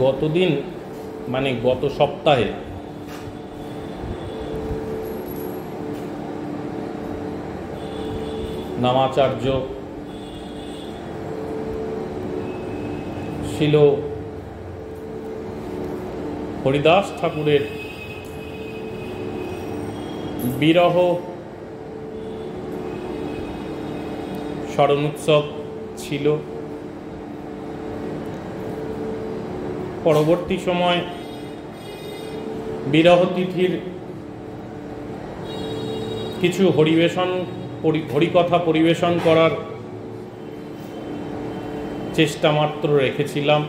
গতদিন মানে গত সপ্তাহে নামাচার্য শিল হরিদাস ঠাকুরের বিরহ স্মরণ উৎসব ছিল। পরবর্তী সময় বিরহ তিথির কিছু হরিকথা পরিবেশন করার চেষ্টা মাত্র রেখেছিলাম।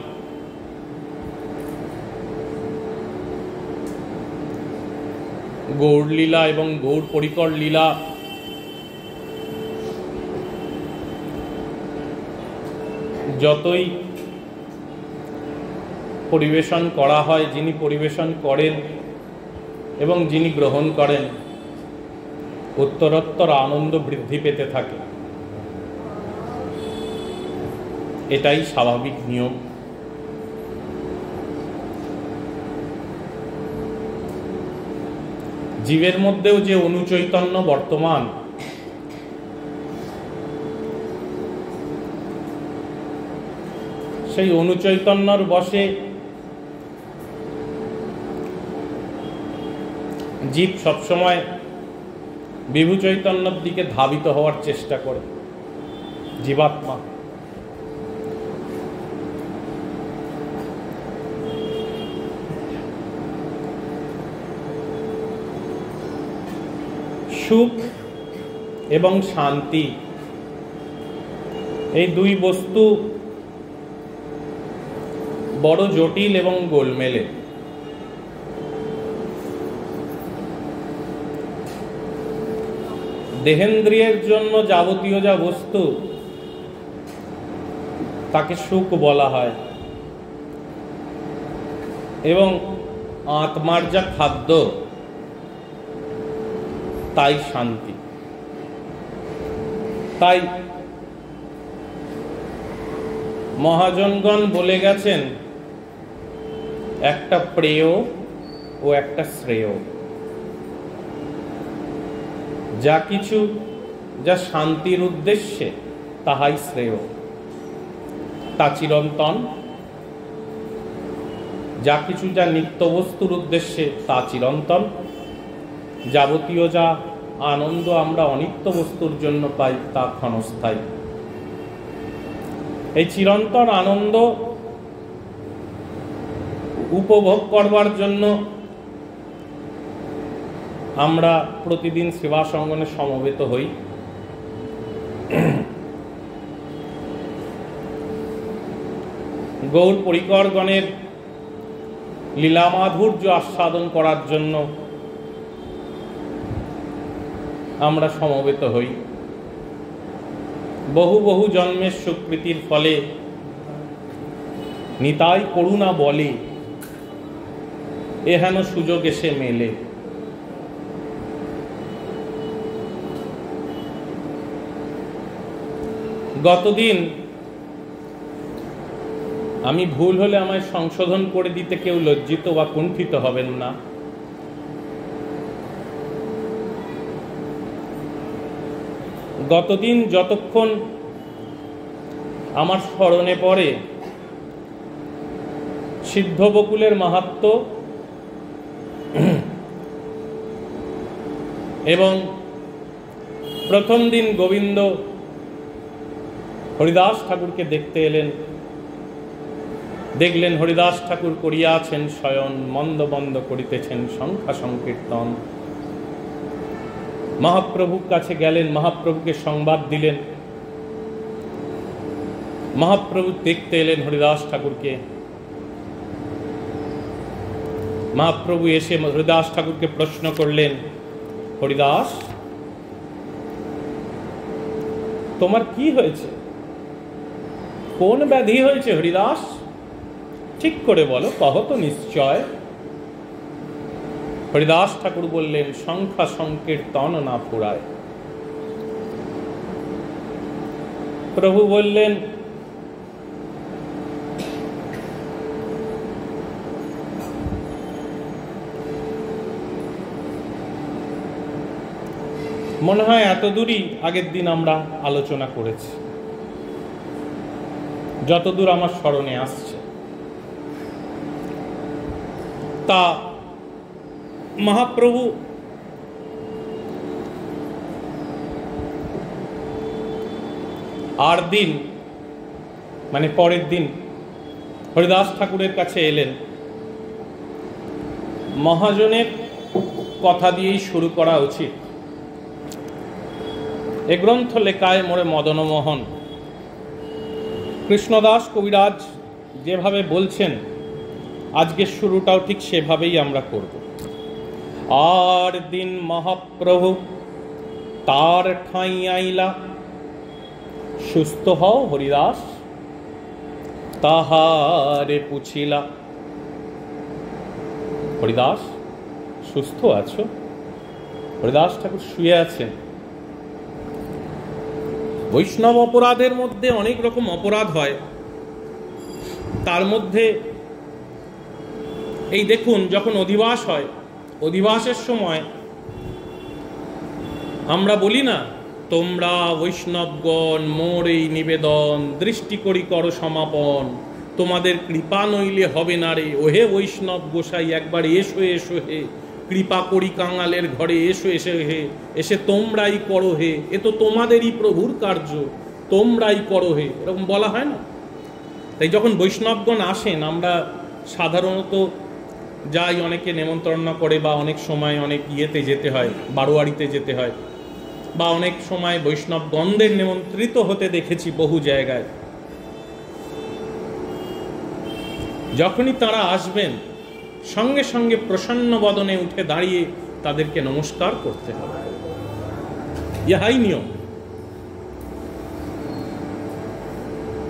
গৌর লীলা এবং গৌর পরিকর লীলা যতই পরিবেশন করা হয়, যিনি পরিবেশন করেন এবং যিনি গ্রহণ করেন উত্তরোত্তর আনন্দ বৃদ্ধি পেতে থাকে, এটাই স্বাভাবিক নিয়ম। জীবের মধ্যেও যে অনুচৈতন্য বর্তমান, সেই অনুচৈতন্যর বশে জীব সবসময় বিভু চৈতন্যর দিকে ধাবিত হওয়ার চেষ্টা করে। জীবাত্মা সুখ এবং শান্তি, এই দুই বস্তু বড় জটিল এবং গোলমেলে। দেহেন্দ্রিয়ের জন্য যাবতীয় যা বস্তু তাকে সুখ বলা হয়, এবং আত্মার যা খাদ্য তাই শান্তি। তাই মহাজনগণ বলে গেছেন, একটা প্রেয় ও একটা শ্রেয়। যা কিছু যা শান্তির উদ্দেশ্যে তাহাই শ্রেয়, তা চিরন্তন। যা কিছু যা নিত্য বস্তুর উদ্দেশ্যে তা চিরন্তন। যাবতীয় যা আনন্দ আমরা অনিত্য বস্তুর জন্য পাই তা ক্ষণস্থায়ী। এই চিরন্তন আনন্দ উপভোগ করবার জন্য আমরা প্রতিদিন সেবা সঙ্গনে সমবেত হই। গৌর পরিকরগণের লীলা মাধুর্য আস্বাদন করার জন্য আমরা সমবেত হই। বহু বহু জন্মের সুকৃতির ফলে নিতাই করুণা বলে, এহেন সুযোগ এসে মেলে। গতদিন আমি ভুল হলে আমায় সংশোধন করে দিতে কেউ লজ্জিত বা কুণ্ঠিত হবেন না। গতদিন যতক্ষণ আমার স্মরণে পড়ে সিদ্ধ বকুলের মাহাত্ম্য এবং প্রথম দিন গোবিন্দ হরিদাস ঠাকুরকে দেখতে এলেন, দেখলেন হরিদাস ঠাকুর করিয়াছেন শয়ন, মন্দ বন্ধ করিতেছেন সংখ্যা সংকীর্তন। মহাপ্রভুর কাছে গেলেন, মহাপ্রভুকে সংবাদ দিলেন। মহাপ্রভু দেখতে এলেন হরিদাস ঠাকুরকে। মহাপ্রভু এসে হরিদাস ঠাকুরকে প্রশ্ন করলেন, হরিদাস, তোমার কি হয়েছে? কোন ব্যাধি হয়েছে হরিদাস? ঠিক করে বলো, কহ তো নিশ্চয়। হরিদাস ঠাকুর বললেন, সংখ্যা সংকীর্তন না ফুরায়। প্রভু বললেন, মনে হয় এত দূরই আগের দিন আমরা আলোচনা করেছি, যতদূর আমার স্মরণে আসছে। তা মহাপ্রভু আর দিন মানে পরের দিন হরিদাস ঠাকুরের কাছে এলেন। মহাজনের কথা দিয়েই শুরু করা উচিত। এ গ্রন্থ লেখায় মোরে মদনমোহন কৃষ্ণদাস কবিরাজ যেভাবে বলছেন, আজকের শুরুটাও ঠিক সেভাবেই আমরা করব। আর দিন মহাপ্রভু তার ঠাঁই আইলা, সুস্থ হও হরিদাস তাহারে পুছিলা। হরিদাস সুস্থ আছো? হরিদাস ঠাকুর শুয়ে আছেন। বৈষ্ণব অপরাধের মধ্যে অনেক রকম অপরাধ হয়। তার মধ্যে এই দেখুন, যখন অধিবাস হয়, অধিবাসের সময় আমরা বলি না, তোমরা বৈষ্ণবগণ মোর এই নিবেদন দৃষ্টি করি করো সমাপন, তোমাদের কৃপা নইলে হবে না রে। ওহে বৈষ্ণব গোসাই একবার এসো এসো হে, কৃপা করি কাঙালের ঘরে এসো এসে হে, এসে তোমরাই করো হে, এ তো তোমাদেরই প্রভুর কার্য, তোমরাই করো হে, এরকম বলা হয় না? তাই যখন বৈষ্ণবগণ আসেন, আমরা সাধারণত যাই, অনেকে নেমন্ত্রণ করে, বা অনেক সময় অনেক ইয়েতে যেতে হয়, বারোয়ারিতে যেতে হয়, বা অনেক সময় বৈষ্ণবগণদের নিমন্ত্রিত হতে দেখেছি বহু জায়গায়। যখনই তারা আসবেন, সঙ্গে সঙ্গে প্রসন্ন বদনে উঠে দাঁড়িয়ে তাদেরকে নমস্কার করতে হবে। ইহাই নিয়ম।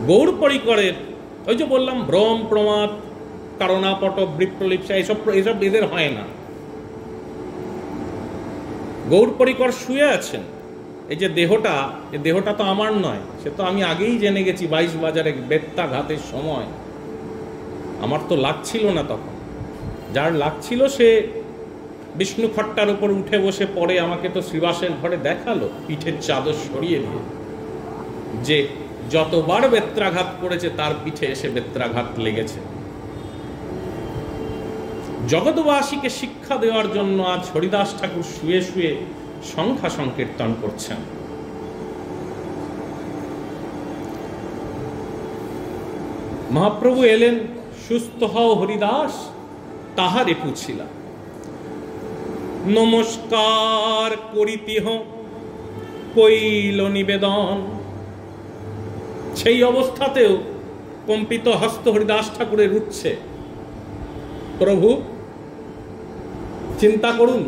গৌর পরিকরের ওই যে বললাম, ভ্রম প্রমাদ কারণাপট বৃপ্রলিপ্সা এসব এদের হয় না। গৌর পরিকর শুয়ে আছেন। এই যে দেহটা, এই দেহটা তো আমার নয়, সে তো আমি আগেই জেনে গেছি। 22 বাজারে বেত্রাঘাতের সময় আমার তো লাগছিল না তখন। যার লাগছিল সে বিষ্ণু খট্টার উপর উঠে বসে পড়ে আমাকে তো শ্রীবাসের ঘরে দেখালো, পিঠের চাদর সরিয়ে দিয়ে, যে যতবার বেত্রাঘাত করেছে তার পিঠে এসে বেত্রাঘাত লেগেছে। জগৎবাসীকে শিক্ষা দেওয়ার জন্য আজ হরিদাস ঠাকুর শুয়ে শুয়ে সংখ্যা সংকীর্তন করছেন। মহাপ্রভু এলেন, সুস্থ হও হরিদাস তাহারে পুছিলা। নমস্কার করিতিহ কইল নিবেদন। সেই অবস্থাতেও কম্পিত হস্ত হরিদাস ঠাকুরের উঠছে। প্রভু চিন্তা করুন,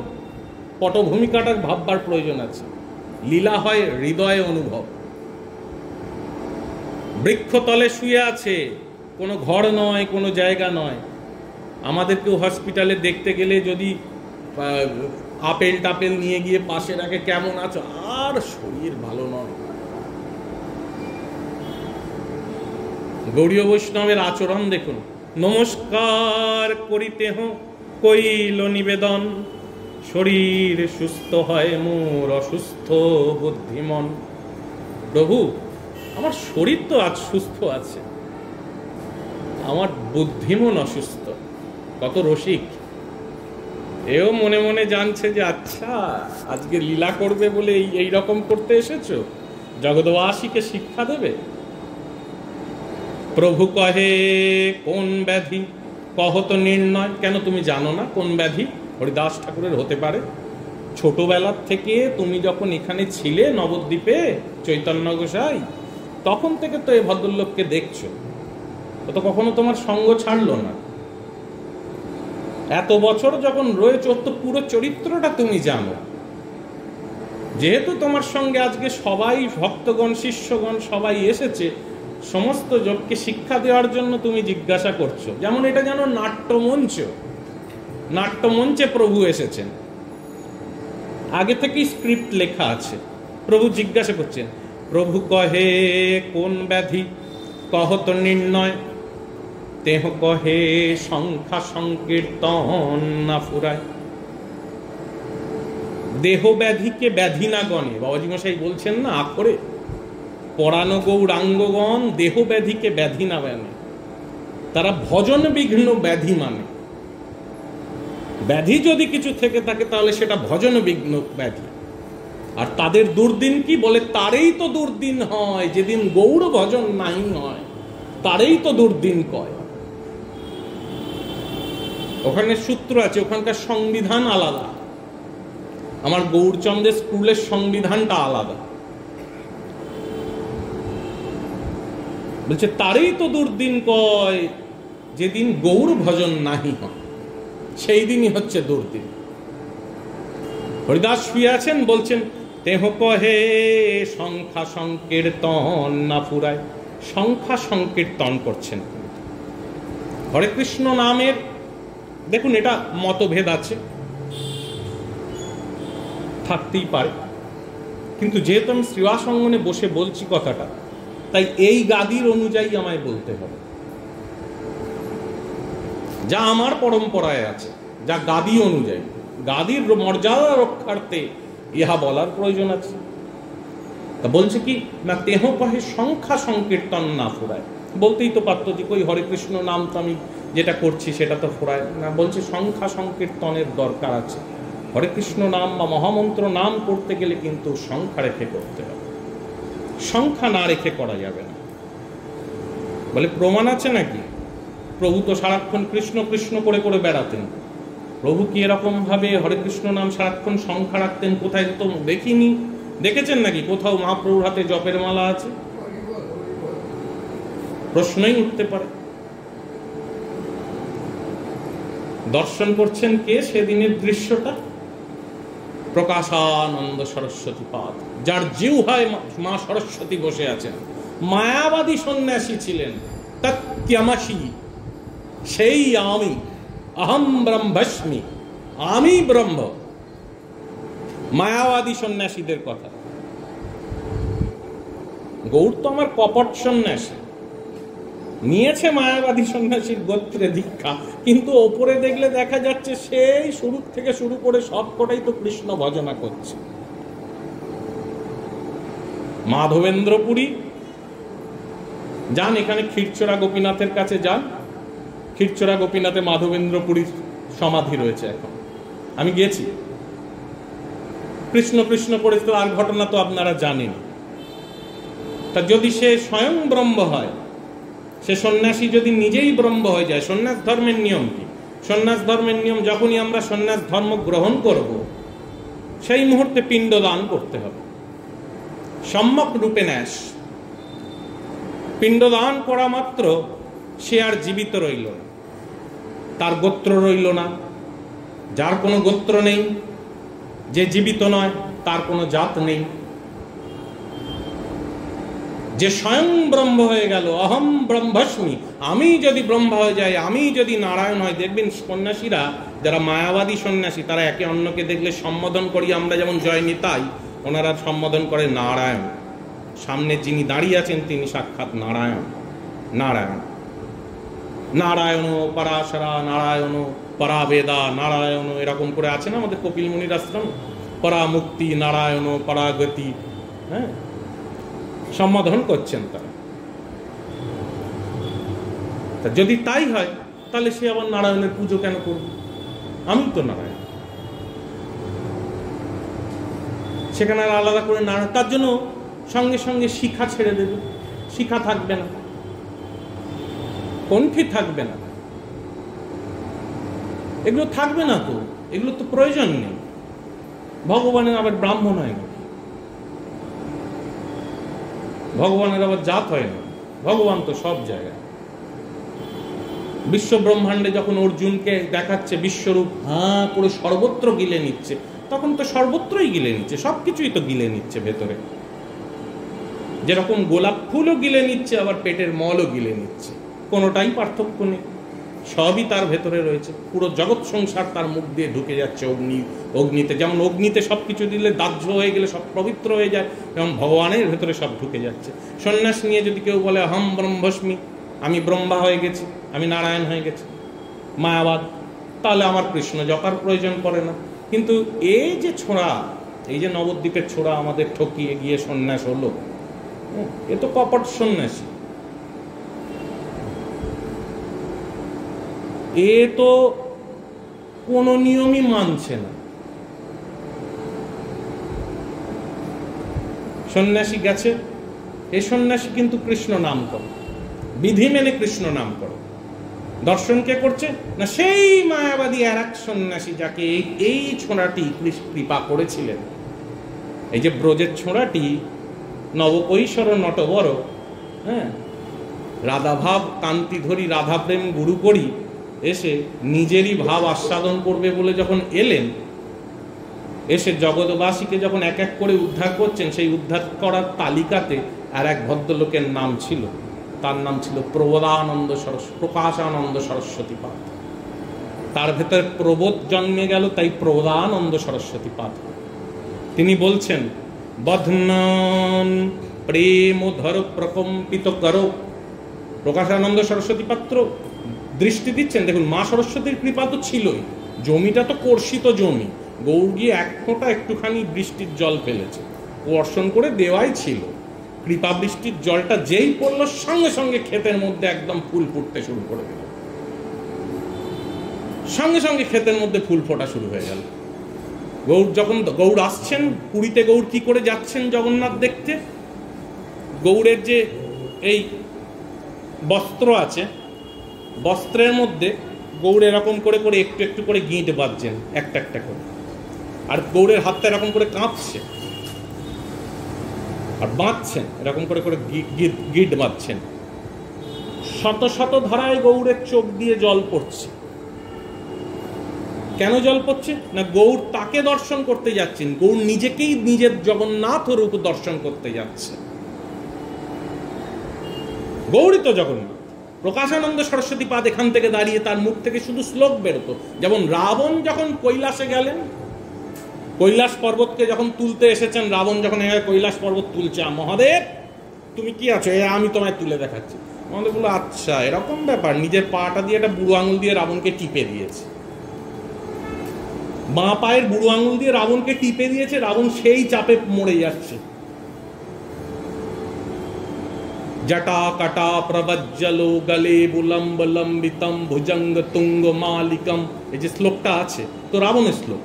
পটভূমিকাটার ভাববার প্রয়োজন আছে। লীলা হয় হৃদয়ে অনুভব। বৃক্ষতলে শুয়ে আছে, কোনো ঘর নয়, কোনো জায়গা নয়। আমাদেরকেও হসপিটালে দেখতে গেলে যদি আপেল টাপেল নিয়ে গিয়ে পাশে রাখে, কেমন আছো, আর শরীর ভালো নয়। গৌড়ীয় বৈষ্ণবের আচরণ দেখুন। নমস্কার করিতে কইল নিবেদন, শরীর সুস্থ হয় মোর অসুস্থ বুদ্ধিমন। প্রভু, আমার শরীর তো আজ সুস্থ আছে, আমার বুদ্ধিমন অসুস্থ। কত রসিক! এও মনে মনে জানছে যে আচ্ছা, আজকে লীলা করবে বলে এই রকম করতে এসেছো, জগৎবাসীকে শিক্ষা দেবে। প্রভু কহে কোন ব্যাধি কহ তো নির্ণয়। কেন তুমি জানো না কোন ব্যাধি হরিদাস ঠাকুরের হতে পারে? ছোটবেলার থেকে তুমি যখন এখানে ছিলে নবদ্বীপে চৈতন্য গোসাই, তখন থেকে তো এই ভদ্রলোককে দেখছো, ও তো কখনো তোমার সঙ্গ ছাড়লো না। এত বছর যখন রয়েছে, ওর তো পুরো চরিত্রটা তুমি জানো। যেহেতু তোমার সঙ্গে আজকে সবাই ভক্তগণ শিষ্যগণ সবাই এসেছে, সমস্ত জগকে শিক্ষা দেওয়ার জন্য তুমি জিজ্ঞাসা করছো। যেমন এটা যেন নাট্যমঞ্চ, নাট্যমঞ্চে প্রভু এসেছেন, আগে থেকেই স্ক্রিপ্ট লেখা আছে। প্রভু জিজ্ঞাসা করছেন। প্রভু কহে কোন ব্যাধি কহ তো নির্ণয়, তেহ কহে সংখ্যা সংকীর্তন না ফুরায়। দেহ ব্যাধিকে ব্যাধি না গণে, বাবাজি মশাই বলছেন না আখরে, পরানো গৌরাঙ্গগণ দেহ ব্যাধিকে ব্যাধি না মানে, তারা ভজন বিঘ্ন ব্যাধি মানে। ব্যাধি যদি কিছু থেকে থাকে তাহলে সেটা ভজন বিঘ্ন ব্যাধি। আর তাদের দুর্দিন কি বলে? তারেই তো দুর্দিন হয় যেদিন গৌর ভজন নাই হয়, তারেই তো দুর্দিন কয়। ওখানে সূত্র আছে, ওখানকার সংবিধান আলাদা। আমার গৌরচন্দ্রের স্কুলের সংবিধানটা আলাদা। বলছে তারেই তো দুর্দিন কয় যেদিন গৌর ভজন নাহি হয়, সেই দিনই হচ্ছে দুর্দিন। হরিদাস শুয়ে আছেন, বলছেন তেহ কহে সংখ্যা সংকীর্তন না ফুরায়। সংখ্যা সংকীর্তন করছেন। হরে কৃষ্ণ নামের দেখুন এটা মতভেদ আছে, থাকতেই পারে, কিন্তু যেহেতু আমি শ্রীবাস অঙ্গনে বসে বলছি কথাটা, তাই এই গাদির অনুযায়ী আমায় বলতে হবে, যা আমার পরম্পরায় আছে, যা গাদি অনুযায়ী, গাদির মর্যাদা রক্ষার্থে ইহা বলার প্রয়োজন আছে। তা বলছে কি না, তেহ কহে সংখ্যা সংকীর্তন না ফুরায়। বলতেই তো পারতো যে কই হরে কৃষ্ণ নাম তো আমি যেটা করছি সেটা তো ফুরায় না। বলছে সংখ্যা সংকীর্তনের দরকার আছে। হরে কৃষ্ণ নাম বা মহামন্ত্র নাম করতে গেলে কিন্তু সংখ্যা রেখে করতে হবে, সংখ্যা না রেখে করা যাবে না। বলে প্রমাণ আছে নাকি? প্রভু তো সারাক্ষণ কৃষ্ণ কৃষ্ণ করে করে বেড়াতেন। প্রভু কি এরকম ভাবে হরে কৃষ্ণ নাম সারাক্ষণ সংখ্যা রাখতেন? কোথায় তো দেখিনি। দেখেছেন নাকি কোথাও মহাপ্রভুর হাতে জপের মালা আছে? প্রশ্নই উঠতে পারে। দর্শন করছেন কে সেদিনের দৃশ্যটা? প্রকাশানন্দ সরস্বতী পাদ, যার জিহ্বায় মা সরস্বতী বসে আছেন। মায়াবাদী সন্ন্যাসী ছিলেন, তত্ত্বমসি, সেই আমি, অহম ব্রহ্মাস্মি, আমি ব্রহ্ম। মায়াবাদী সন্ন্যাসীদের কথা। গৌর তো আমার কপট সন্ন্যাসী, নিয়েছে মায়াবাদী সন্ন্যাসীর গোত্রে দীক্ষা, কিন্তু ওপরে দেখলে দেখা যাচ্ছে সেই শুরু থেকে শুরু করে সবকটাই তো কৃষ্ণ ভজনা করছে। মাধবেন্দ্রপুরী যান, এখানে ক্ষীরচোরা গোপীনাথের কাছে যান। ক্ষীরচোরা গোপীনাথে মাধবেন্দ্রপুরীর সমাধি রয়েছে এখন, আমি গেছি। কৃষ্ণ কৃষ্ণ করেছিল, আর ঘটনা তো আপনারা জানেন। তা যদি সে স্বয়ং ব্রহ্ম হয়, সে সন্ন্যাসী যদি নিজেই ব্রহ্ম হয়ে যায়, সন্ন্যাস ধর্মের নিয়ম কি? সন্ন্যাস ধর্মের নিয়ম, যখনই আমরা সন্ন্যাস ধর্ম গ্রহণ করব, সেই মুহূর্তে পিণ্ডদান করতে হবে, সম্যক রূপে ন্যাস। পিণ্ডদান করা মাত্র সে আর জীবিত রইল না, তার গোত্র রইল না। যার কোনো গোত্র নেই, যে জীবিত নয়, তার কোনো জাত নেই। যে স্বয়ং ব্রহ্ম হয়ে গেল, অহম ব্রহ্মাস্মি, আমি যদি ব্রহ্ম হয়ে যাই, আমি যদি নারায়ণ হয়। দেখবেন সন্ন্যাসীরা যারা মায়াবাদী সন্ন্যাসী, তারা একে অন্যকে দেখলে সম্বোধন করি আমরা যেমন জয় নিতাই, ওনারা সম্বোধন করে নারায়ণ। সামনে যিনি দাঁড়িয়ে আছেন তিনি সাক্ষাৎ নারায়ণ। নারায়ণ, নারায়ণ পরাশরা, নারায়ণ পরাবেদা, নারায়ণ, এরকম করে আছে না আমাদের কপিল মুনির আশ্রম, পরামুক্তি, নারায়ণ পরাগতি। হ্যাঁ, সম্বোধন করছেন তারা। যদি তাই হয় তাহলে সে আবার নারায়ণের পুজো কেন করবে? আমি তো নারায়ণ। সেখানে আর আলাদা করে নারায়ণ, তার জন্য সঙ্গে সঙ্গে শিখা ছেড়ে দেবে, শিখা থাকবে না, কণ্ঠী থাকবে না, এগুলো থাকবে না। তো এগুলো তো প্রয়োজন নেই। ভগবানের আবার ব্রাহ্মণ হয় না, ভগবানের আবার জাত হয় না। ভগবান তো সব জায়গায়। বিশ্ব ব্রহ্মাণ্ডে যখন অর্জুনকে দেখাচ্ছে বিশ্বরূপ হাঁ করে সর্বত্র গিলে নিচ্ছে, তখন তো সর্বত্রই গিলে নিচ্ছে, সবকিছুই তো গিলে নিচ্ছে ভেতরে। যেরকম গোলাপ ফুলও গিলে নিচ্ছে, আবার পেটের মলও গিলে নিচ্ছে, কোনোটাই পার্থক্য নেই, সবই তার ভেতরে রয়েছে। পুরো জগৎ সংসার তার মুখ দিয়ে ঢুকে যাচ্ছে অগ্নিতে। যেমন অগ্নিতে সব কিছু দিলে দাহ্য হয়ে গেলে সব পবিত্র হয়ে যায়, এবং ভগবানের ভেতরে সব ঢুকে যাচ্ছে। সন্ন্যাস নিয়ে যদি কেউ বলে অহম ব্রহ্মাস্মি, আমি ব্রহ্মা হয়ে গেছি, আমি নারায়ণ হয়ে গেছি, মায়াবাদ, তাহলে আমার কৃষ্ণ জপার প্রয়োজন পড়ে না। কিন্তু এই যে ছোঁড়া, এই যে নবদ্বীপের ছোঁড়া আমাদের ঠকিয়ে গিয়ে সন্ন্যাস হলো, এ তো কপট সন্ন্যাসী। এ তো কোনো নিয়মই মানছে না। সন্ন্যাসী গেছে, এই সন্ন্যাসী কিন্তু কৃষ্ণ নাম করে, বিধি মেনে কৃষ্ণ নাম করে। দর্শন কে করছে না? সেই মায়াবাদী আর এক সন্ন্যাসী যাকে এই ছোঁড়াটি কৃপা করেছিলেন। এই যে ব্রজের ছোঁড়াটি নবকৈশোর নটবর, হ্যাঁ, রাধাভাব কান্তি ধরি রাধা প্রেম গুরু করি, এসে নিজেরই ভাব আস্বাদন করবে বলে যখন এলেন, এসে জগৎবাসীকে যখন এক এক করে উদ্ধার করছেন, সেই উদ্ধার করার তালিকাতে আর এক ভদ্রলোকের নাম ছিল, তার নাম ছিল প্রকাশানন্দ সরস্বতী পাদ। তার ভেতরে প্রবোধ জন্মে গেল, তাই প্রবোধানন্দ সরস্বতী পাদ। তিনি বলছেন, বধ্নন প্রেম ধর প্রকম্পিত করো। প্রকাশানন্দ সরস্বতী পাত্র দৃষ্টি দিচ্ছেন, দেখুন মা সরস্বতীর কৃপা তো ছিলই, জমিটা তো কর্ষিত জমি, গৌর গিয়ে এক ফোঁটা একটুখানি বৃষ্টির জল ফেলেছে, বর্ষণ করে দেওয়াই ছিল। কৃপা বৃষ্টির জলটা যেই পড়লো, সঙ্গে সঙ্গে ক্ষেতের মধ্যে একদম ফুল ফুটতে শুরু করে দিল, সঙ্গে সঙ্গে ক্ষেতের মধ্যে ফুল ফোটা শুরু হয়ে গেল। গৌর যখন গৌর আসছেন পুরীতে, গৌর কি করে যাচ্ছেন জগন্নাথ দেখতে? গৌরের যে এই বস্ত্র আছে, বস্ত্রের মধ্যে গৌর এরকম করে করে একটু একটু করে গিঁট বাঁধছেন, একটা একটা করে, আর গৌরের হাতটা এরকম করে কাঁপছে আর বাঁধছেন, এরকম করে করে গিঁট বাঁধছেন। শত শত ধারায় গৌরের চোখ দিয়ে জল পড়ছে। কেন জল পড়ছে না? গৌর তাকে দর্শন করতে যাচ্ছেন, গৌর নিজেকেই নিজের জগন্নাথ রূপ দর্শন করতে যাচ্ছে। গৌরই তো জগন্নাথ। প্রকাশানন্দ সরস্বতী পাদ এখান থেকে দাঁড়িয়ে তার মুখ থেকে শুধু শ্লোক বেরোতো। যেমন রাবণ যখন কৈলাসে গেলেন, কৈলাস পর্বতকে যখন তুলতে এসেছেন, রাবণ যখন কৈলাস পর্বত তুলছে, মহাদেব তুমি কি আছো, আমি তোমায় তুলে দেখাচ্ছি। মহাদেব বললো, আচ্ছা এরকম ব্যাপার। নিজের পাটা দিয়ে একটা বুড়ো আঙুল দিয়ে রাবণকে টিপে দিয়েছে, বাঁ পায়ের বুড়ো আঙুল দিয়ে রাবণকে টিপে দিয়েছে, রাবণ সেই চাপে মরে যাচ্ছে। জটা কাটা প্রবজ্জলো গলে বুলম্ব লম্বিতম ভুজঙ্গ তুঙ্গ মালিকম, এই যে শ্লোকটা আছে তো রাবণের শ্লোক।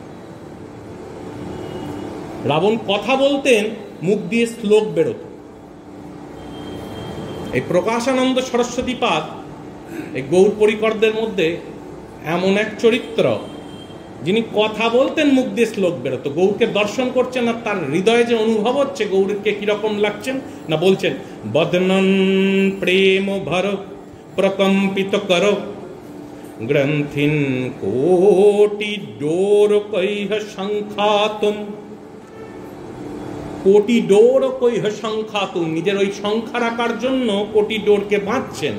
রাবণ কথা বলতেন, মুখ দিয়ে শ্লোক বেরোত। এই প্রকাশানন্দ সরস্বতী পাদ এই গৌর পরিকরদের মধ্যে এমন এক চরিত্র, যিনি কথা বলতেন, মুখ দিয়ে শ্লোক বেরোতো। গৌরকে দর্শন করছেন আর তার হৃদয়ে যে অনুভব হচ্ছে গৌরকে কিরকম লাগছেন না, বলছেন বদনন প্রেম ভর প্রকম্পিত কর গ্রন্থিন কোটি ডোর কৈহ সংখ্যাতুম। কোটি ডোর কৈহ সংখ্যাতুম, নিজের ওই সংখ্যা রাখার জন্য কোটি ডোরকে বাঁধছেন।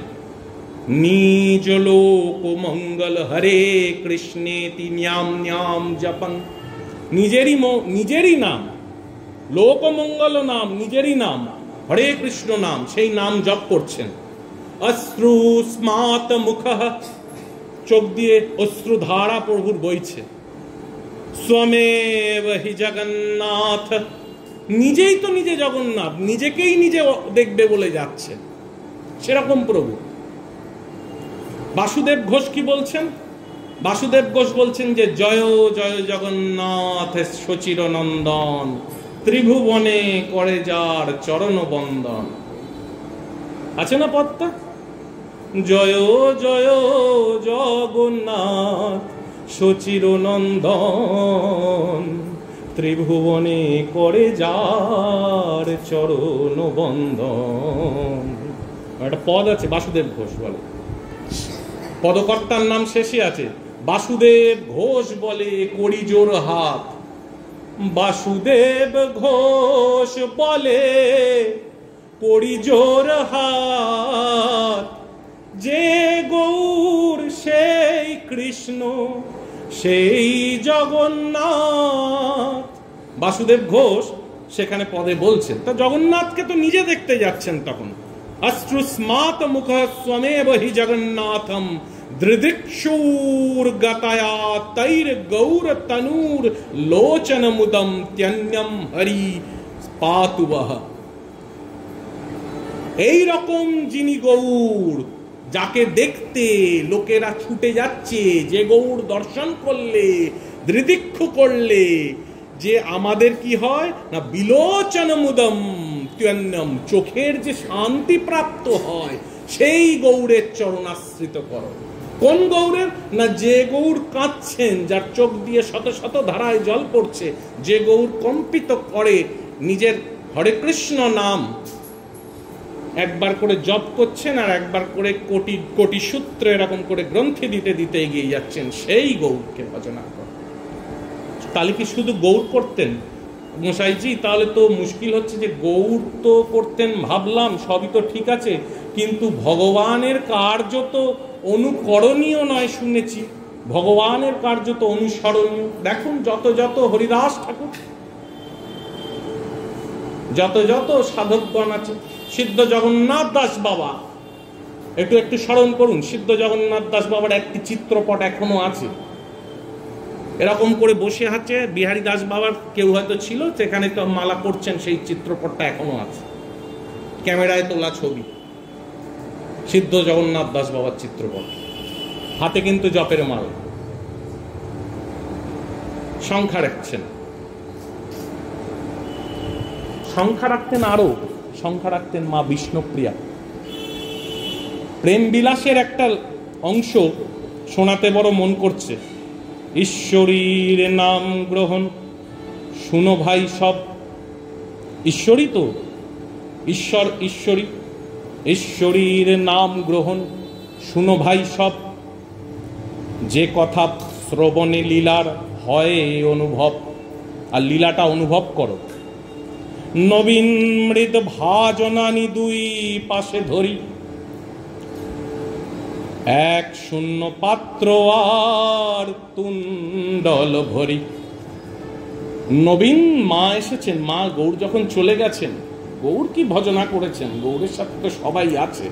নিজ লোক মঙ্গল হরে কৃষ্ণেতি ন্যাম ন্যাম জপং, নিজেরই নাম, লোকমঙ্গল নাম, নিজেরই নাম, হরে কৃষ্ণ নাম, সেই নাম জপ করছেন। অশ্রু স্মাত মুখ, চোখ দিয়ে অশ্রুধারা প্রভুর বইছে। স্বমেব হি জগন্নাথ, নিজেই তো নিজে জগন্নাথ, নিজেকেই নিজে দেখবে বলে যাচ্ছে, সেরকম প্রভু। বাসুদেব ঘোষ কি বলছেন? বাসুদেব ঘোষ বলছেন যে জয় জয় জগন্নাথ সচির নন্দন, ত্রিভুবনে করে যার চরণ বন্দন। আছে না পদটা? জয় জয় জগন্নাথ সচির নন্দন, ত্রিভুবনে করে যার চরণ বন্দন। একটা পদ আছে, বাসুদেব ঘোষ বলে। পদকর্তার নাম শেষে আছে, বাসুদেব ঘোষ বলে করি জোর হাত। বাসুদেব ঘোষ বলে করি জোর হাত, যে গৌর সেই কৃষ্ণ সেই জগন্নাথ। বাসুদেব ঘোষ সেখানে পদে বলছেন, তা জগন্নাথকে তো নিজে দেখতে যাচ্ছেন তখন। অশ্রুস্মাত মুখ স্বমেব হি জগন্নাথম দৃদিক্ষুর গতায়া তৈর গৌর তনুর লোচন মুদম ত্যন্যম হরি পাতুবহ। এই রকম যিনি গৌর, যাকে দেখতে লোকেরা ছুটে যাচ্ছে, যে গৌর দর্শন করলে, দৃদিক্ষু করলে যে আমাদের কি হয় না, বিলোচন মুদম ত্যন্যম, চোখের যে শান্তি প্রাপ্ত হয়, সেই গৌরের চরণাশ্রিত করো। কোন গৌরের না, যে গৌর কাঁদছেন, যার চোখ দিয়ে শত শত ধারায় জল পড়ছে, যে গৌর কম্পিত করে নিজের হরে কৃষ্ণ নাম একবার করে জপ করছেন আর একবার করে কোটি কোটি সূত্র এরকম করে গ্রন্থি দিতে দিতে এগিয়ে যাচ্ছেন, সেই গৌরকে ভজনা কর। তাহলে কি শুধু গৌর করতেন মশাইজি? তাহলে তো মুশকিল হচ্ছে যে গৌর তো করতেন, ভাবলাম সবই তো ঠিক আছে, কিন্তু ভগবানের কার্য তো অনুকরণীয় নয় শুনেছি, ভগবানের কার্য তো অনুসরণীয়। দেখুন যত যত হরিদাস ঠাকুর, যত যত সাধকগণ আছে, সিদ্ধ জগন্নাথ দাস বাবা, একটু একটু স্মরণ করুন, সিদ্ধ জগন্নাথ দাস বাবার একটি চিত্রপট এখনো আছে, এরকম করে বসে আছে। বিহারী দাস বাবার কেউ হয়তো ছিল, সেখানে তো মালা করছেন, সেই চিত্রপটটা এখনো আছে, ক্যামেরায় তোলা ছবি, সিদ্ধ জগন্নাথ দাস বাবার চিত্রপট, হাতে কিন্তু জপের মাল, সংখ্যা রাখছেন, সংখ্যা রাখতেন, আরো সংখ্যা রাখতেন মা বিষ্ণুপ্রিয়া। প্রেম বিলাসের একটা অংশ শোনাতে বড় মন করছে। ঈশ্বরীর নাম গ্রহণ শুনো ভাই সব, ঈশ্বরী তো, ঈশ্বর ঈশ্বরী, ঈশ্বরীর নাম গ্রহণ শুনো ভাই সব, যে কথা শ্রবণে লীলার হয় অনুভব, আর লীলাটা অনুভব করো। নবীন মৃদ ভাজনানি দুই পাশে ধরি, এক শূন্য পাত্র আর তুণ্ডল ভরি। নবীন মা এসেছেন, মা গৌর যখন চলে গেছেন, গৌর কি ভজনা করেছেন, গৌরের সাথে তো সবাই আছে,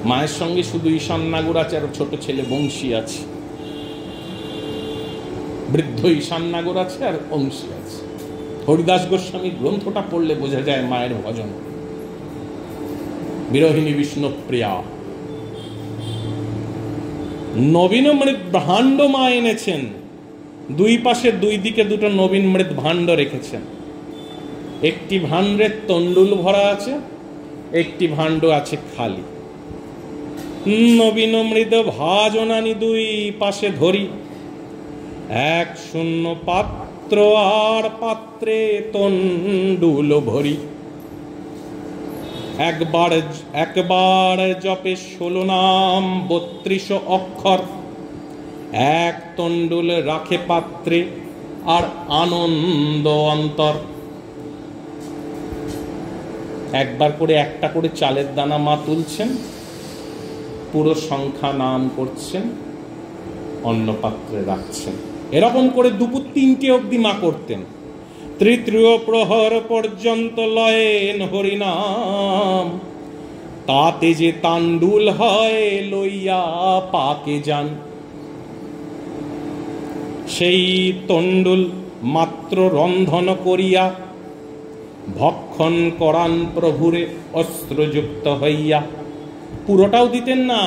মায়ের সঙ্গে শুধু ঈশান নাগর আছে আর ছোট ছেলে বংশী আছে, বৃদ্ধ ঈশান নাগর আছে আর বংশী আছে। হরিদাস গোস্বামীর গ্রন্থটা পড়লে বোঝা যায় মায়ের ভজন। বিরোহিণী বিষ্ণুপ্রিয়া, নবীন মৃৎ ভাণ্ড মা এনেছেন, দুই পাশে দুই দিকে দুটো নবীন মৃৎ ভাণ্ড রেখেছেন। একটি ভাণ্ডের তণ্ডুল ভরা আছে, একটি ভাণ্ড আছে খালি। নবীন মৃদ ভাজনানি দুই পাশে ধরি, এক শূন্য পাত্র আর পাত্রে তণ্ডুল ভরি। একবার জপে 16 নাম 32 অক্ষর, এক তণ্ডুল রাখে পাত্রে আর আনন্দ অন্তর। একবার করে একটা করে চালের দানা মা তুলছেন, পুরো সংখ্যা নাম করছেন, অন্য পাত্রে রাখছেন। এরকম করে দুপুর 3টে অবধি মা করতেন। তৃতীয় প্রহর পর্যন্ত লয়েন হরিনাম, তাতে যে তাণ্ডুল হয় লইয়া পাকে যান। সেই তণ্ডুল মাত্র রন্ধন করিয়া ভক্ষণ করান প্রভুরে অস্ত্রযুক্ত হইয়া। পুরোটাও দিতেন না,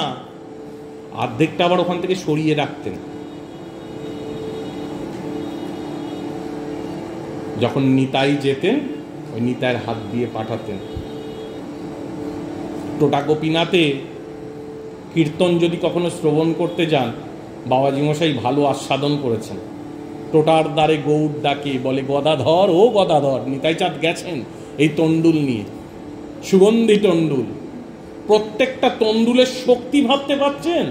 অর্ধেকটা আবার ওখান থেকে সরিয়ে রাখতেন। যখন নিতাই যেতেন, ওই নিতাইয়ের হাত দিয়ে পাঠাতেন। টোটা গোপীনাথে কীর্তন যদি কখনো শ্রবণ করতে যান, বাবাজি মশাই ভালো আস্বাদন করেছেন। টোটার দ্বারে গৌর ডাকে, বলে গদাধর ও গদাধর। নিতাই চাঁদ গেছেন এই তণ্ডুল নিয়ে, সুগন্ধি তণ্ডুল। প্রত্যেকটা তণ্ডুলের শক্তি ভাবতে পারছেন?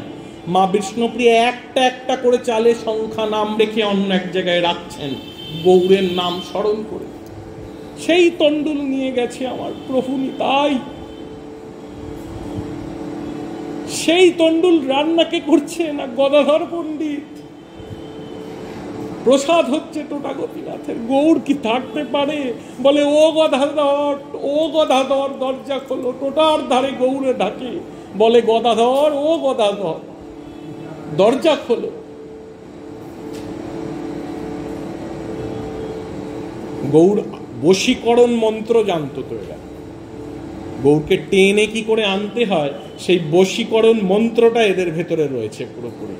মা বিষ্ণুপ্রিয়া একটা একটা করে চালে সংখ্যা নাম রেখে অন্য এক জায়গায় রাখছেন, গৌরের নাম স্মরণ করে। সেই তণ্ডুল নিয়ে গেছে আমার প্রভু নিতাই। সেই তণ্ডুল রান্নাকে করছে না গদাধর পণ্ডিত। প্রসাদ হচ্ছে টোটা গোপীনাথের। গৌর কি থাকতে পারে? বলে ও গদাধর, ও গদাধর, দরজা খোলো। টোটার ধারে গৌরে ডাকে, বলে গদাধর, ও গদাধর, দরজা খোলো। গৌর বশীকরণ মন্ত্র জানতো তো এরা। গৌরকে টেনে কি করে আনতে হয় সেই বশীকরণ মন্ত্রটা এদের ভেতরে রয়েছে পুরোপুরি।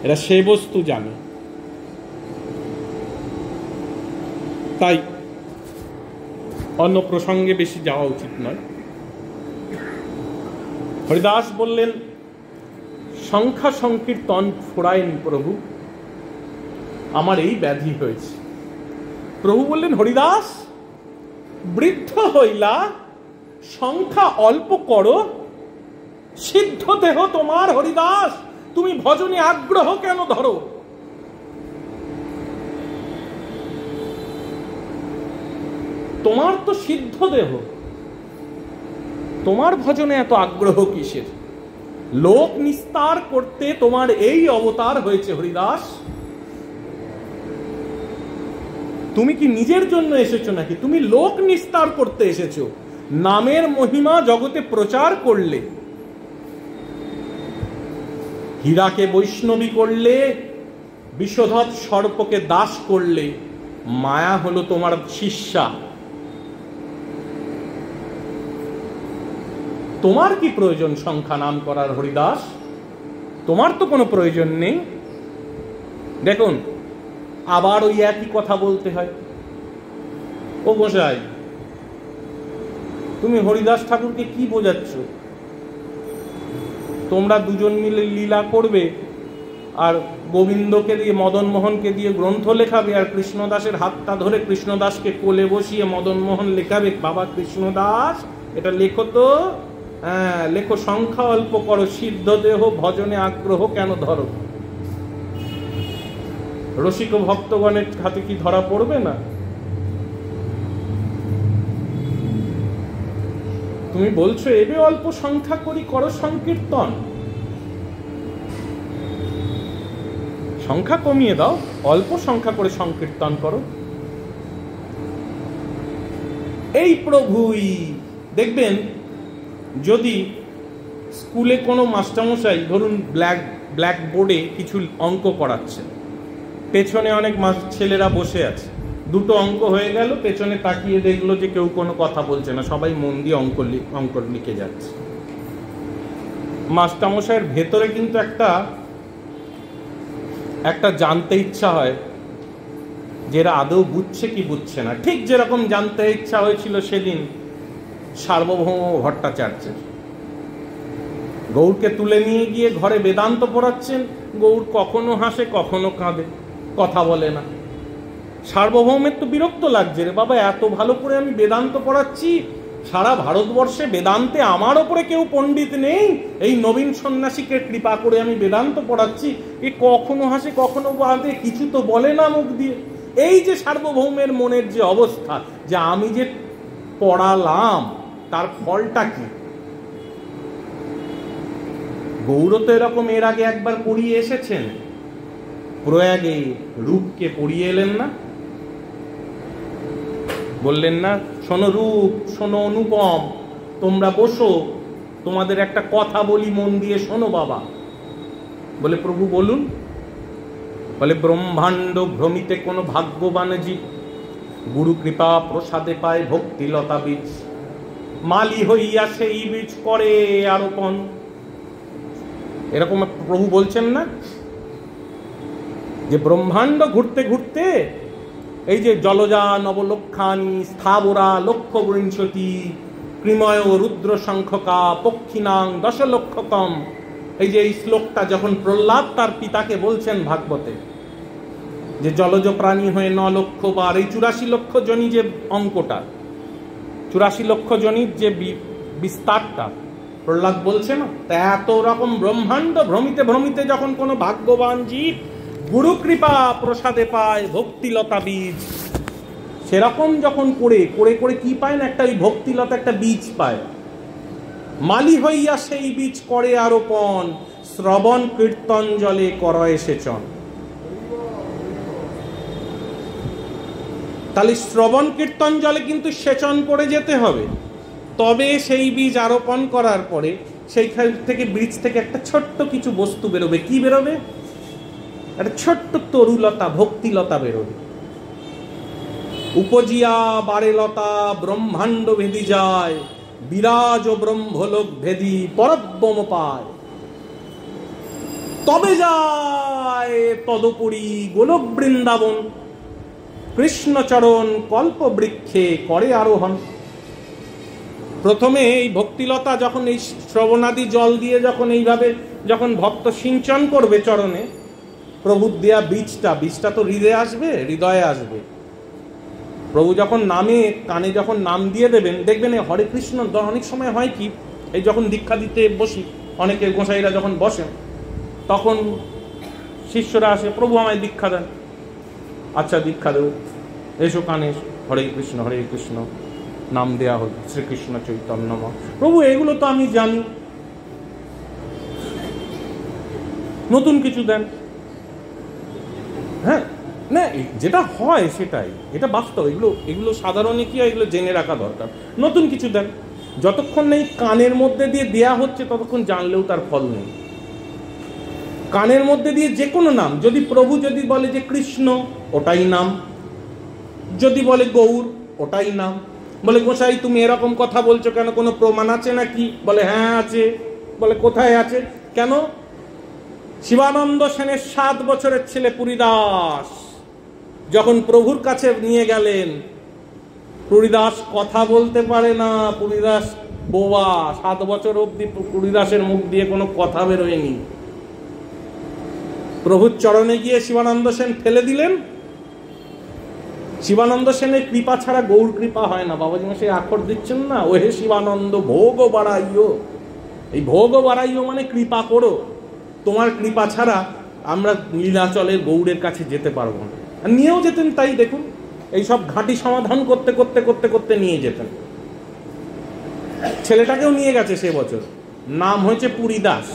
এরা সে বস্তু জানে। তাই অন্য প্রসঙ্গে বেশি যাওয়া উচিত নয়। হরিদাস বললেন, সংখ্যা সংকীর্তন ফোড়াইন প্রভু, আমার এই ব্যাধি হয়েছে। প্রভু বললেন, হরিদাস, বৃদ্ধ হইলা, সংখ্যা অল্প করো, সিদ্ধ দেহ তোমার, হরিদাস তুমি ভজনে আগ্রহ কেন ধরো? তোমার তো সিদ্ধ দেহ, তোমার ভজনে এত আগ্রহ কিসের? লোক নিস্তার করতে তোমার এই অবতার হয়েছে হরিদাস। তুমি কি নিজের জন্য এসেছো নাকি? তুমি লোক নিস্তার করতে এসেছো, নামের মহিমা জগতে প্রচার করলে, হীরাকে বৈষ্ণবী করলে, বিষধর সর্পকে দাস করলে, মায়া হলো তোমার শিষ্যা। তোমার কি প্রয়োজন সংখ্যা নাম করার হরিদাস? তোমার তো কোনো প্রয়োজন নেই। দেখুন, আবার ওই একই কথা বলতে হয়, ও গোসাই তুমি হরিদাস ঠাকুরকে কি বোঝাচ্ছ? তোমরা দুজন মিলে লীলা করবে, আর গোবিন্দকে দিয়ে, মদন মোহনকে দিয়ে গ্রন্থ লেখাবে, আর কৃষ্ণদাসের হাতটা ধরে কৃষ্ণদাসকে কোলে বসিয়ে মদন মোহন লেখাবে, বাবা কৃষ্ণদাস এটা লেখো তো। হ্যাঁ লেখো, সংখ্যা অল্প করো, সিদ্ধ দেহ ভজনে আগ্রহ কেন ধরো? রসিক ভক্তগণের হাতে কি ধরা পড়বে না? তুমি বলছো এবে অল্প সংখ্যা করি, করো সংকীর্তন। সংখ্যা কমিয়ে দাও, অল্প সংখ্যা করে সংকীর্তন করো। এই প্রভুই দেখবেন, যদি স্কুলে কোনো মাস্টারমশাই ধরুন ব্ল্যাক বোর্ডে কিছু অঙ্ক করাচ্ছে, পেছনে অনেক ছেলেরা বসে আছে, দুটো অঙ্ক হয়ে গেল, পেছনে তাকিয়ে দেখলো যে কেউ কোনো কথা বলছে না, সবাই মন দিয়ে অঙ্ক লিখে যাচ্ছে। মাস্টারমশাইয়ের ভেতরে কিন্তু একটা জানতে ইচ্ছা হয় যে এরা আদৌ বুঝছে কি বুঝছে না। ঠিক যেরকম জানতে ইচ্ছা হয়েছিল সেদিন সার্বভৌম ভট্টাচার্যের। গৌরকে তুলে নিয়ে গিয়ে ঘরে বেদান্ত পড়াচ্ছেন, গৌর কখনো হাসে কখনো কাঁদে, কথা বলে না। সার্বভৌমের তো বিরক্ত লাগছে, রে বাবা এত ভালো করে আমি বেদান্ত পড়াচ্ছি, সারা ভারতবর্ষে বেদান্তে আমার ওপরে কেউ পণ্ডিত নেই, এই নবীন সন্ন্যাসীকে কৃপা করে আমি বেদান্ত পড়াচ্ছি, এ কখনো হাসে কখনো কাঁদে, কিছু তো বলে না মুখ দিয়ে। এই যে সার্বভৌমের মনের যে অবস্থা, যে আমি যে পড়ালাম তার ফলটা কি? গৌর তো এরকম এর আগে একবার পড়িয়ে এসেছেন, প্রয়াগে রূপকে পড়িয়ে এলেন না? বললেন না, শোনো রূপ, শোনো অনুপম, তোমরা বসো, তোমাদের একটা কথা বলি, মন দিয়ে শোনো বাবা। বলে প্রভু বলুন। বলে ব্রহ্মাণ্ড ভ্রমিতে কোনো ভাগ্যবান জীব গুরু কৃপা প্রসাদে পায় ভক্তিলতা বীজ, মালি হইয়া সেই বীজ করে আরোপণ। এরকম প্রভু বলছেন না যে ব্রহ্মাণ্ড ঘুরতে ঘুরতে এই যে জলজা নবলক্ষানি স্থাবরা লক্ষ বিংশতি কৃময় রুদ্র সংখ্যকা পক্ষিনাং দশলক্ষকম, এই যে এই শ্লোকটা যখন প্রহ্লাদ তার পিতাকে বলছেন ভাগবতে, যে জলজ প্রাণী হয়ে 9 লক্ষ বার, এই 84 লক্ষ জনি যে অঙ্কটা, 84 লক্ষ জনির যে বিস্তারটা প্রহ্লাদ বলছে না, তা এত রকম ব্রহ্মাণ্ড ভ্রমিতে ভ্রমিতে যখন কোনো ভাগ্যবান জীব গুরু কৃপা প্রসাদে পায় ভক্তিলতা বীজ, সেরকম যখন করে করে করে কি পায় না, একটা ওই ভক্তিলতা একটা বীজ পায়। মালি হইয়া সেই বীজ করে আরোপণ, শ্রবণ কীর্তন জলে করয় সেচন। তাহলে শ্রবণ কীর্তন জলে কিন্তু সেচন করে যেতে হবে, তবে সেই বীজ আরোপণ করার পরে সেইখান থেকে ব্রিজ থেকে একটা ছোট্ট কিছু বস্তু বেরোবে। কি বেরোবে? একটা ছোট্ট তরুলতা, ভক্তিলতা বেরোবে। উপজিয়া বারেলতা ব্রহ্মাণ্ড ভেদি যায়, বিরাজ ব্রহ্মলোক ভেদি পরব্রহ্ম পায়। তবে যায় তদুপরি গোলক বৃন্দাবন, কৃষ্ণচরণ কল্প বৃক্ষে করে আরোহণ। প্রথমে এই ভক্তিলতা যখন এই শ্রবণাদি জল দিয়ে যখন এইভাবে যখন ভক্ত সিঞ্চন করবে চরণে, প্রভুর দেয়া বীজটা তো হৃদয়ে আসবে। প্রভু যখন নামে কানে যখন নাম দিয়ে দেবেন, দেখবেন এই হরে কৃষ্ণ অনেক সময় হয় কি, এই যখন দীক্ষা দিতে বসি, অনেকে গোসাইরা যখন বসেন, তখন শিষ্যরা আসে, প্রভু আমায় দীক্ষা দেন। আচ্ছা দীক্ষা দেব, এসো কানে, হরে কৃষ্ণ নাম দেয়া হল, শ্রীকৃষ্ণ চৈতন্যময়। প্রভু এগুলো তো আমি জানি, নতুন কিছু দেন। হ্যাঁ, না যেটা হয় সেটাই, এটা বাস্তব। এগুলো সাধারণে কি হয়, এগুলো জেনে রাখা দরকার। নতুন কিছু দেন, যতক্ষণ নেই কানের মধ্যে দিয়ে দেয়া হচ্ছে ততক্ষণ জানলেও তার ফল নেই। কানের মধ্যে দিয়ে যে কোনো নাম, যদি প্রভু যদি বলে যে কৃষ্ণ, ওটাই নাম। যদি বলে গৌর, ওটাই নাম। বলে গোসাই তুমি এরকম কথা বলছো কেন, কোনো প্রমাণ আছে নাকি? বলে হ্যাঁ আছে। বলে কোথায় আছে? কেন? শিবানন্দ সেনের 7 বছরের ছেলে পুরীদাস যখন প্রভুর কাছে নিয়ে গেলেন, পুরীদাস কথা বলতে পারে না, পুরীদাস বোবা। 7 বছর অবধি পুরীদাসের মুখ দিয়ে কোনো কথা বেরোয়নি। প্রভুর চরণে গিয়ে শিবানন্দ সেন ফেলে দিলেন। শিবানন্দ সেনের কৃপা ছাড়া গৌর কৃপা হয় না। বাবাজি মশাই আখর দিচ্ছেন না, ওহে শিবানন্দ ভোগ বাড়াইও। এই ভোগ বাড়াইও মানে কৃপা করো, তোমার কৃপা ছাড়া আমরা নীলাচলের গৌরের কাছে যেতে পারবো না। আর নিয়েও যেতেন, তাই দেখুন এইসব ঘাঁটি সমাধান করতে করতে করতে করতে নিয়ে যেতেন। ছেলেটাকেও নিয়ে গেছে সে বছর, নাম হয়েছে পুরীদাস।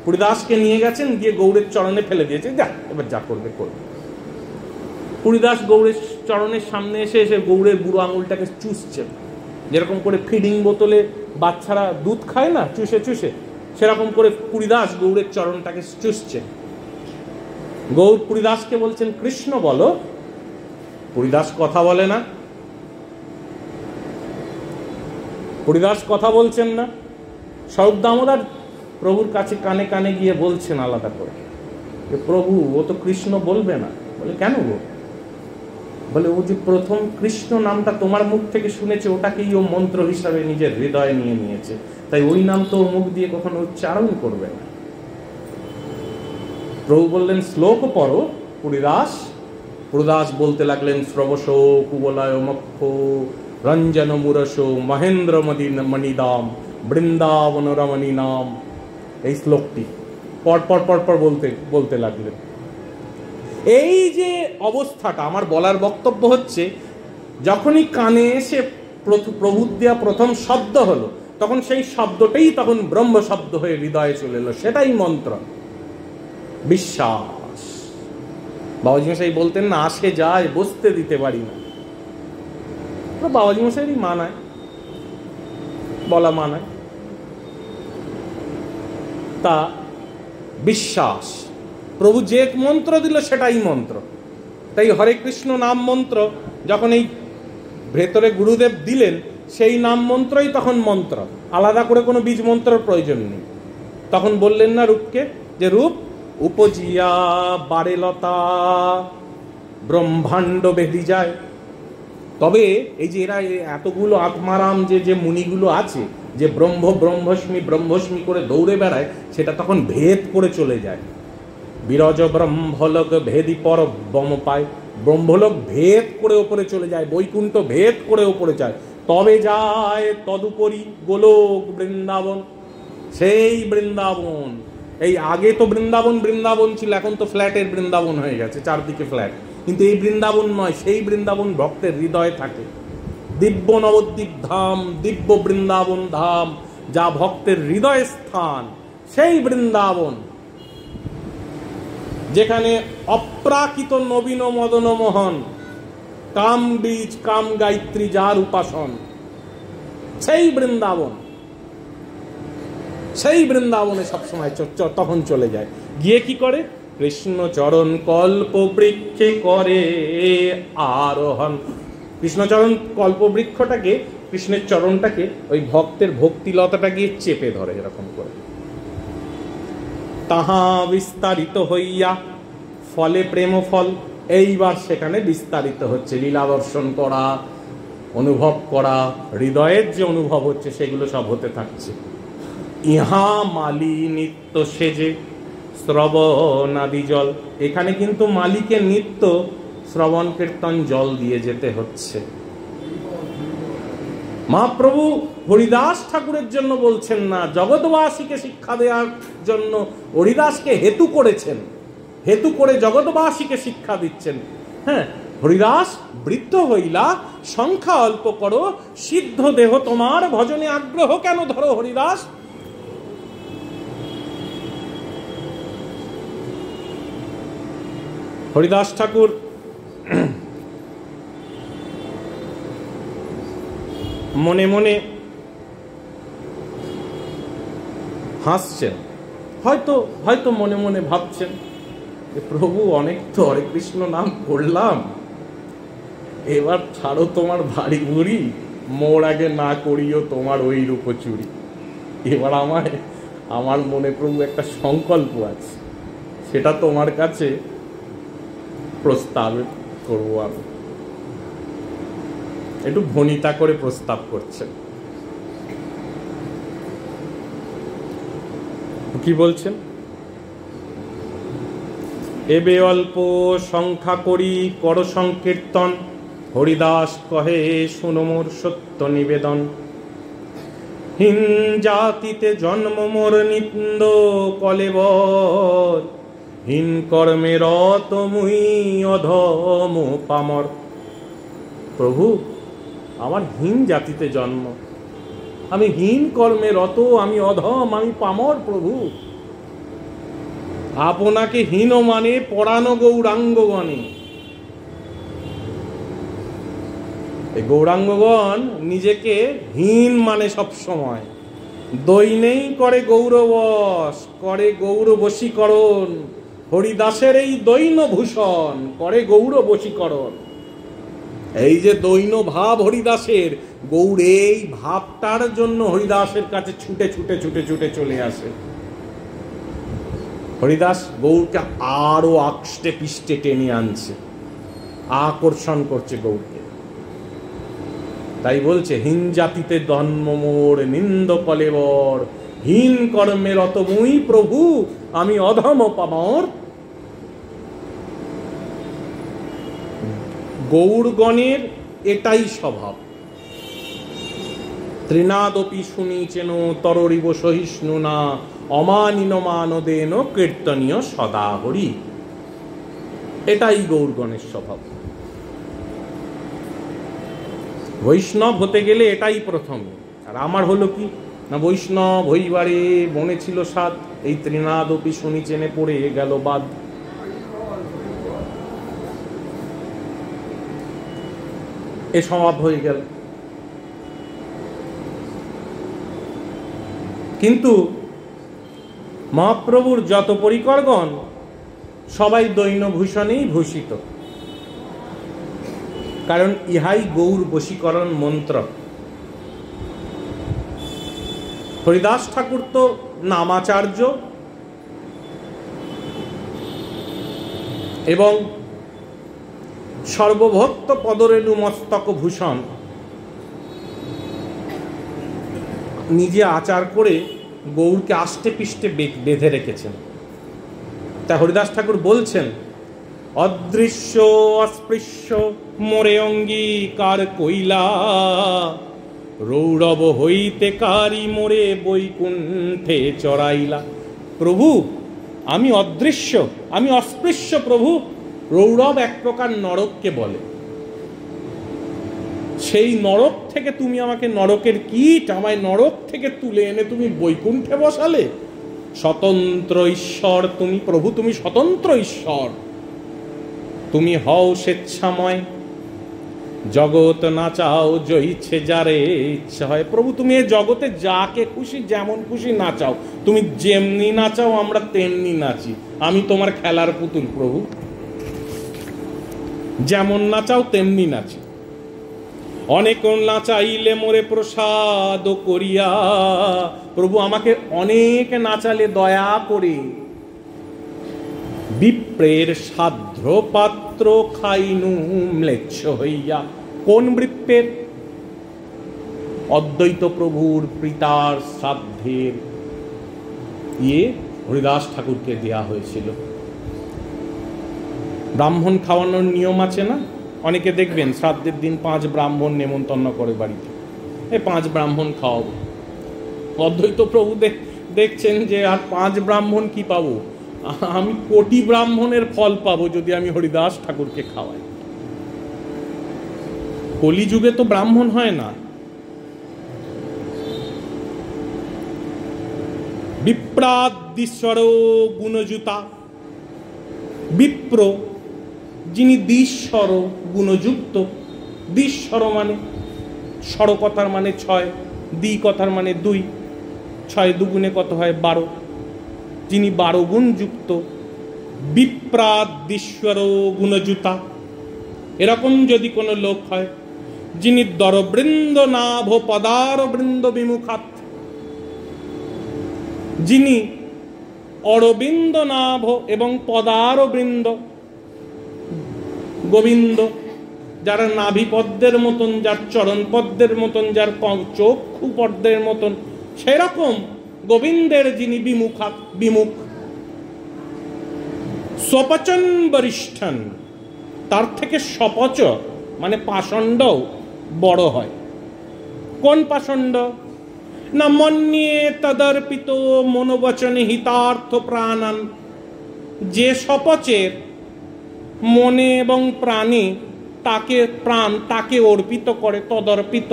পুরীদাসকে নিয়ে গেছেন, গিয়ে গৌরের চরণে ফেলে দিয়েছে, যা এবার যা করবে করবে। পুরীদাস গৌরের চরণের সামনে এসে গৌরের বুড়ো আঙুলটাকে চুষছে, যেরকম করে ফিডিং বোতলে বাচ্চারা দুধ খায় না চুষে চুষে, সেরকম করে পুরীদাস গৌরের চরণটাকে চুষছে। গৌর পুরীদাসকে বলছেন কৃষ্ণ বলো। পুরীদাস কথা বলে না, পুরীদাস কথা বলছেন না। স্বরূপ দামোদর প্রভুর কাছে কানে কানে গিয়ে বলছেন আলাদা করে, প্রভু ও তো কৃষ্ণ বলবে না। বলে কেন গো? বলে ও যে প্রথম কৃষ্ণ নামটা তোমার মুখ থেকে শুনেছে, ওটাকেই ও মন্ত্র হিসাবে নিজের হৃদয়ে নিয়ে নিয়েছে, তাই ওই নাম তো মুখ দিয়ে কখনো উচ্চারণ করবে না। প্রভু বললেন শ্লোক পড়ো পুরীদাস। পুরীদাস বলতে লাগলেন শ্রবশ কুবলয় মক্ষ রঞ্জন মুরস মহেন্দ্র মণিদাম বৃন্দাবন রমণী নাম। এই শ্লোকটি পরপর পরপর বলতে লাগলেন। এই যে অবস্থাটা, আমার বলার বক্তব্য হচ্ছে, যখনই কানে এসে প্রভুর দেয়া প্রথম শব্দ হলো, তখন সেই শব্দটাই তখন ব্রহ্ম শব্দ হয়ে হৃদয়ে চলে এলো, সেটাই মন্ত্র, বিশ্বাস। বাবাজি মশাই বলতেন না, আসে যায় বসতে দিতে পারি না। বাবাজি মশাইরই মানায়, বলা মানায়। তা বিশ্বাস, প্রভু যে মন্ত্র দিল সেটাই মন্ত্র। তাই হরে কৃষ্ণ নাম মন্ত্র যখন এই ভেতরে গুরুদেব দিলেন, সেই নাম মন্ত্রই তখন মন্ত্র, আলাদা করে কোনো বীজ মন্ত্রের প্রয়োজন নেই। তখন বললেন না রূপকে, যে রূপ উপজিয়া বারেলতা ব্রহ্মাণ্ড বেদি যায়। তবে এই যে এরা এতগুলো আত্মারাম যে মুনিগুলো আছে, যে ব্রহ্মস্মি করে দৌড়ে বেড়ায়, সেটা তখন ভেদ করে চলে যায়। বিরজ ব্রহ্মলোক ভেদি পর বম পায়। ব্রহ্মলোক ভেদ করে ওপরে চলে যায়, বৈকুণ্ঠ ভেদ করে ওপরে যায়। তবে যায় তদুপরি গোলক বৃন্দাবন, সেই বৃন্দাবন। এই আগে তো বৃন্দাবন ছিল, এখন তো ফ্ল্যাটের বৃন্দাবন হয়ে গেছে, চারদিকে ফ্ল্যাট। কিন্তু এই বৃন্দাবন নয়, সেই বৃন্দাবন ভক্তের হৃদয়ে থাকে। দিব্য নবদ্বীপ ধাম, দিব্য বৃন্দাবন ধাম, যা ভক্তের হৃদয় স্থান, সেই বৃন্দাবন, যেখানে অপ্রাকৃত নবীন মদন মোহন, কাম বীজ কাম গায়ত্রী যার উপাসন, সেই বৃন্দাবন। সেই বৃন্দাবনে সবসময় তখন চলে যায়। গিয়ে কি করে? কৃষ্ণ চরণ কল্প বৃক্ষে করে আরোহণ। কৃষ্ণচরণ কল্প বৃক্ষটাকে, কৃষ্ণের চরণটাকে ওই ভক্তের ভক্তিলতাটা গিয়ে চেপে ধরে এরকম করে। তাহা বিস্তারিত হইয়া ফলে প্রেম ফল। এইবার সেখানে বিস্তারিত হচ্ছে, লীলা দর্শন করা, অনুভব করা, হৃদয়ের যে অনুভব হচ্ছে সেগুলো সব হতে থাকছে। ইহা মালি নিত্য সেজে শ্রবণাদি জল। এখানে কিন্তু মালিকের নিত্য শ্রবণ কীর্তন জল দিয়ে যেতে হচ্ছে। মহাপ্রভু হরিদাস ঠাকুরের জন্য বলছেন না, জগৎবাসীকে শিক্ষা দেওয়ার জন্য হরিদাসকে হেতু করেছেন, হেতু করে জগৎবাসীকে শিক্ষা দিচ্ছেন। হ্যাঁ, হরিদাস বৃদ্ধ হইলা, সংখ্যা অল্প করো, সিদ্ধ দেহ তোমার, ভজনে আগ্রহ কেন ধরো হরিদাস। হরিদাস ঠাকুর মনে মনে হাসছেন, হয়তো মনে মনে ভাবছেন, প্রভু অনেক তো হরে কৃষ্ণ নাম করলাম, এবার ছাড়ো তোমার ভারী ভুড়ি, মোর আগে না করিও তোমার ওই রূপচুরি। এবার আমার মনে প্রভু একটা সংকল্প আছে, সেটা তোমার কাছে প্রস্তাব করব। আমি একটু ভনিতা করে প্রস্তাব করছেন। কি বলছেন? এবে অল্প সংখ্যা করি কর সংকীর্তন, হরিদাস কহে শুনো মোর সত্য নিবেদন। হিন জাতিতে জন্ম মোর নিন্দ কলেবর, হীন কর্মে রত মুই অধম পামর। প্রভু, আমার হীন জাতিতে জন্ম, আমি হীন কর্মে রত, আমি অধম, আমি পামর। প্রভু, আপনাকে হীন মানে পরাণ গৌরাঙ্গগণে। এই গৌরাঙ্গগণ নিজেকে হীন মানে সব সময়, দৈনেই করে গৌরবশ, করে গৌরবশীকরণ। হরিদাসের এই দৈন ভূষণ করে গৌরবশীকরণ। এই যে দৈন ভাব হরিদাসের, গৌর এই ভাবটার জন্য হরিদাসের কাছে ছুটে ছুটে ছুটে ছুটে চলে আসে। হরিদাস গৌরকে আরো আকষ্টে পিষ্টে টেনে আনছে, আকর্ষণ করছে গৌরকে। তাই বলছে, হীন জাতিতে জন্ম মোর নিন্দ কলেবর, হীন কর্মে রত মুই প্রভু, আমি অধম পামর। গৌরগণের এটাই স্বভাব। ত্রিনাদপি শুনিছেন তররিব সহিষ্ণু না, অমানিন মানদেন কীর্তনীয় সদা হরি। এটাই গৌরগণের স্বভাব। বৈষ্ণব হতে গেলে এটাই প্রথম। আর আমার হলো কি না, বৈষ্ণব হইবারে মনে ছিল সাত, এই ত্রিনাদপি শুনিছেনে পড়ে গেল বাদ। এ স্বভাব হয়ে গেল। কিন্তু মহাপ্রভুর যত পরিকরগণ সবাই দৈনভূষণেই ভূষিত, কারণ ইহাই গৌর বশীকরণ মন্ত্র। হরিদাস ঠাকুর তো নামাচার্য এবং সর্বভক্ত পদরেণু মস্তক ভূষণ নিজে আচার করে গৌরকে আষ্টে পিষ্টে বেঁধে রেখেছেন। তা হরিদাস ঠাকুর বলছেন, অদৃশ্য অস্পৃশ্য মোরে অঙ্গীকার কইলা, রৌরব হইতে কারি মোরে বৈকুণ্ঠে চড়াইলা। প্রভু, আমি অদৃশ্য, আমি অস্পৃশ্য। প্রভু, রৌরব এক প্রকার নরককে বলে, সেই নরক থেকে তুমি আমাকে, নরকের কীট, আমায় নরক থেকে তুলে এনে তুমি বৈকুণ্ঠে বসালে। স্বতন্ত্র ঈশ্বর তুমি প্রভু, তুমি স্বতন্ত্র ঈশ্বর, তুমি হও স্বেচ্ছাময়। জগৎ নাচাও জইছে যারে ইচ্ছা হয়। প্রভু তুমি এই জগতে যাকে খুশি যেমন খুশি নাচাও, তুমি যেমনি নাচাও আমরা তেমনি নাচি, আমি তোমার খেলার পুতুল প্রভু, যেমন নাচাও তেমনি নাচি। অনেক নাচাইলে মোরে প্রসাদ করিয়া, প্রভু আমাকে অনেক নাচালে দয়া করে বিপ্রের সাধ্য পাত্র খাইনু ম্লেচ্ছ হইয়া। কোন বিপ্রের? অদ্বৈত প্রভুর পিতার শ্রাদ্ধের হরিদাস ঠাকুরকে দেয়া হয়েছিল। ব্রাহ্মণ খাওয়ানোর নিয়ম আছে না, অনেকে দেখবেন শ্রাদ্ধের দিন 5 ব্রাহ্মণ নেমন্তন্ন করে বাড়িতে, 5 ব্রাহ্মণ খাওয়াবো। অদ্বৈত প্রভু দেখছেন যে আর 5 ব্রাহ্মণ কি পাবো, আমি কোটি ব্রাহ্মণের ফল পাবো যদি আমি হরিদাস ঠাকুরকে খাওয়াই। কলিযুগে তো ব্রাহ্মণ হয় না। বিপ্রাদিশ্বর গুণযুতা, বিপ্র যিনি দ্বিস্বর গুণযুক্ত। দ্বিস্বর মানে স্বর কথার মানে 6, দ্বি কথার মানে 2, 6 দুগুণে কত হয় 12, যিনি 12 গুণ যুক্ত। বিপ্রাদিশ্বর গুণযুতা, এরকম যদি কোনো লোক হয় যিনি দরবৃন্দ নাভ পদার বৃন্দ বিমুখাত, যিনি অরবিন্দ নাভ এবং পদার বৃন্দ, গোবিন্দ যারা নাভি পদ্মের মতন, যার চরণ পদ্মের মতন, যার চক্ষু পদ্মের মতন, সেরকম গোবিন্দের যিনি বিমুখ। স্বপচন বরিষ্ঠন, তার থেকে স্বপচ মানে পাষণ্ড বড় হয়। কোন পাষণ্ড না? মন্যে তদর্পিত মনোবচনে হিতার্থ প্রাণান, যে স্বপচের মনে এবং প্রাণে তাকে অর্পিত করে। তদর্পিত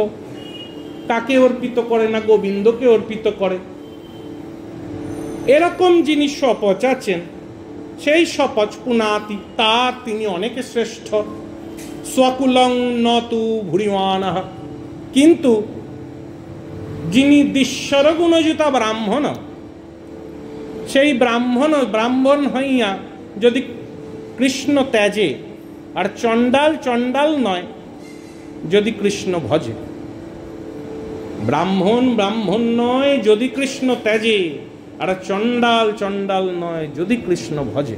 তাকে অর্পিত করে না, গোবিন্দকে অর্পিত করে। এরকম যিনি স্বপচ আছেন, সেই স্বপচ পুনাতি, তার তিনি অনেক শ্রেষ্ঠ। স্বকুলং নতু ভুরিমানঃ, কিন্তু যিনি দিশ্বর গুণযুতা ব্রাহ্মণ, সেই ব্রাহ্মণ হইয়া যদি কৃষ্ণ ত্যাজে, আর চণ্ডাল নয় যদি কৃষ্ণ ভজে। ব্রাহ্মণ নয় যদি কৃষ্ণ ত্যাজে, আর চণ্ডাল নয় যদি কৃষ্ণ ভজে।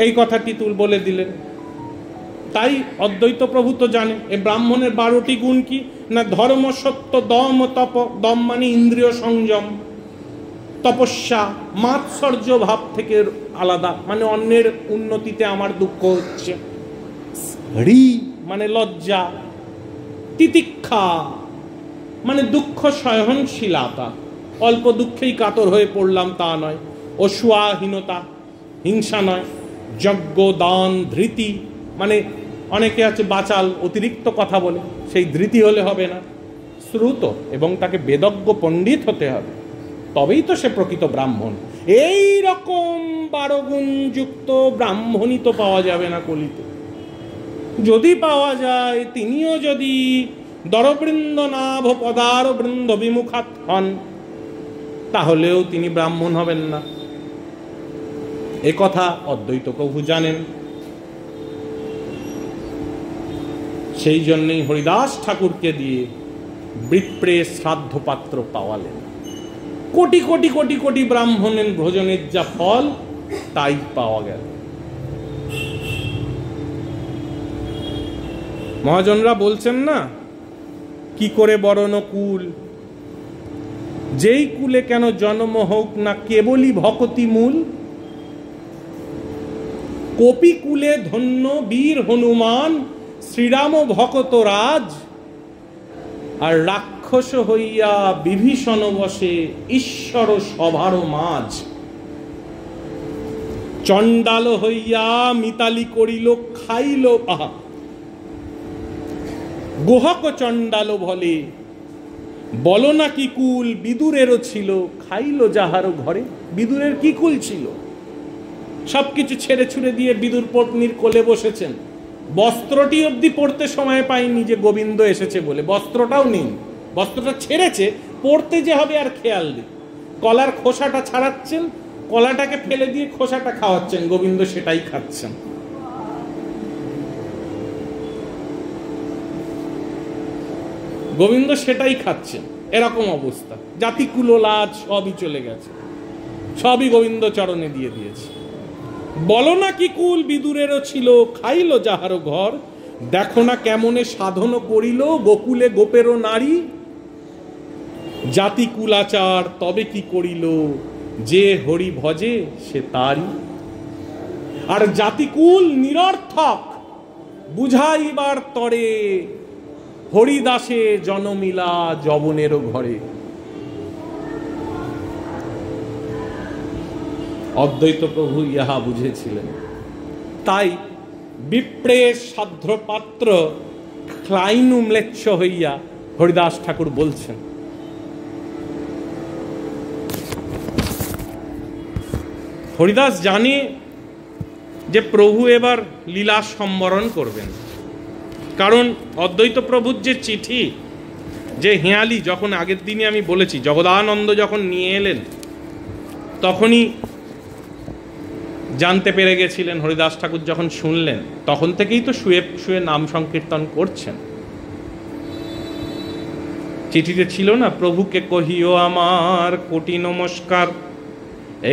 এই কথাটি তুল বলে দিলেন। তাই অদ্বৈত প্রভু তো জানে এই ব্রাহ্মণের 12টি গুণ কি না? ধর্ম, সত্য, দম, তপ। দম মানে ইন্দ্রিয় সংযম, তপস্যা মাৎসর্য ভাব থেকে আলাদা, মানে অন্যের উন্নতিতে আমার দুঃখ হচ্ছে। হরি মানে লজ্জা, তিতিক্ষা মানে দুঃখ সহনশীলতা, অল্প দুঃখেই কাতর হয়ে পড়লাম তা নয়। অসুয়াহীনতা, হিংসা নয়। যজ্ঞ, দান, ধৃতি মানে অনেকে আছে বাচাল, অতিরিক্ত কথা বলে, সেই ধৃতি হলে হবে না। শ্রুত এবং তাকে বেদজ্ঞ পণ্ডিত হতে হবে, তবেই তো সে প্রকৃত ব্রাহ্মণ। এই রকম 12 গুণ যুক্ত ব্রাহ্মণই তো পাওয়া যাবে না কলিতে। যদি পাওয়া যায়, তিনিও যদি দরবৃন্দ নাভ পদার বৃন্দ বিমুখাত হন, তাহলেও তিনি ব্রাহ্মণ হবেন না। এ কথা অদ্বৈত প্রভু জানেন। সেই জন্যই হরিদাস ঠাকুরকে দিয়ে বিপ্রে শ্রাদ্ধ পাত্র পাওয়ালেন। কোটি কোটি কোটি কোটি ব্রাহ্মণের ভোজনের যা ফল, তাই পাওয়া গেল। মহাজনরা বলছেন না, কি করে বরণ কুল, যেই কুলে কেন জন্ম হোক না কেবলই ভকতি মূল। কপি কুলে ধন্য বীর হনুমান, শ্রীরাম ভকত রাজ, আর রাক্ষস হইয়া বিভীষণ বসে ঈশ্বর সভার মাঝ। চণ্ডাল হইয়া মিতালি করিল খাইল, আহা গোহক চণ্ডাল বলে, বলো না কি কুল বিদুরেরও ছিল, খাইল যাহারও ঘরে। বিদুরের কি কুল ছিল? সবকিছু ছেড়ে ছুড়ে দিয়ে বিদুর পত্নীর কোলে বসেছেন। বস্ত্রটি অবধি পড়তে সময় পায়নি যে গোবিন্দ এসেছে বলে, বস্ত্রটাও নেই, বস্ত্রটা ছেড়েছে, পড়তে যে হবে আর খেয়াল নেই। কলার খোসাটা ছাড়াচ্ছেন, কলাটাকে ফেলে দিয়ে খোসাটা খাওয়াচ্ছেন, গোবিন্দ সেটাই খাচ্ছেন। গোবিন্দ সেটাই খাচ্ছেন, এরকম অবস্থা। জাতিকুল লাজ সবই চলে গেছে, সবই গোবিন্দ চরণে দিয়ে দিয়েছে। বলো না কি কুল বিদুরেরও ছিল, খাইল যাহারও ঘর, দেখো না কেমনে সাধন করিল গোকুলে গোপেরও নারী। জাতি কুলাচার তবে কি করিল, যে হরি ভজে সে তারই। আর জাতিকুল নিরর্থক বুঝাইবার তরে, হরিদাসে জনমিলা যবনেরও ঘরে। অদ্বৈত প্রভু ইহা বুঝেছিলেন, তাই বিপ্রের সাধ্রপাত্র ক্লাইনু ম্লেচ্ছ হইয়া হরিদাস ঠাকুর বলছেন, হরিদাস জানে যে প্রভু এবার লীলা সম্বরণ করবেন। কারণ অদ্বৈত প্রভুর যে চিঠি, যে হেঁয়ালি, যখন আগের দিনে আমি বলেছি জগদানন্দ যখন নিয়ে এলেন, তখনই জানতে পেরে গেছিলেন। হরিদাস ঠাকুর যখন শুনলেন, তখন থেকেই তো শুয়ে শুয়ে নাম সংকীর্তন করছেন। চিঠিতে ছিল না, প্রভুকে কহিও আমার কোটি নমস্কার,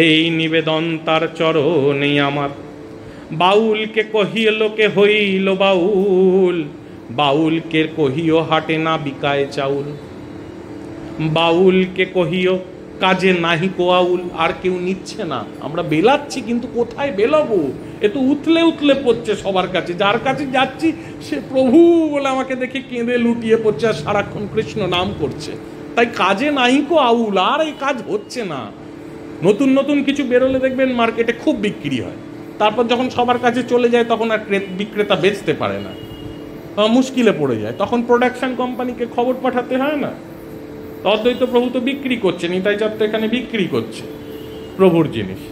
এই নিবেদন তার চরণে আমার। বাউলকে কহিল কে হইল বাউল, বাউলকে কহিও হাটে না বিকায় চাউল। বাউলকে কহিও কাজে নাহি কোয়াউল, আর কেউ নিচ্ছে না, আমরা বেলাচ্ছি কিন্তু কোথায় বেলাবো, এ তো উতলে উতলে পড়ছে সবার কাছে। যার কাছে যাচ্ছি সে প্রভু বলে আমাকে দেখে কেঁদে লুটিয়ে পড়ছে, আর সারাক্ষণ কৃষ্ণ নাম করছে। তাই কাজে নাহি কোয়াউল, আর এই কাজ হচ্ছে না। নতুন নতুন কিছু বেরোলে দেখবেন মার্কেটে খুব বিক্রি হয়, তারপর যখন সবার কাছে চলে যায় তখন আর বিক্রেতা বেচতে পারে না, মুশকিলে পড়ে যায়, তখন প্রোডাকশন কোম্পানিকে খবর পাঠাতে হয় না। অদ্বৈত প্রভু তো বিক্রি করছে, নিতাই চাঁদ তো এখানে বিক্রি করছে প্রভুর জিনিস।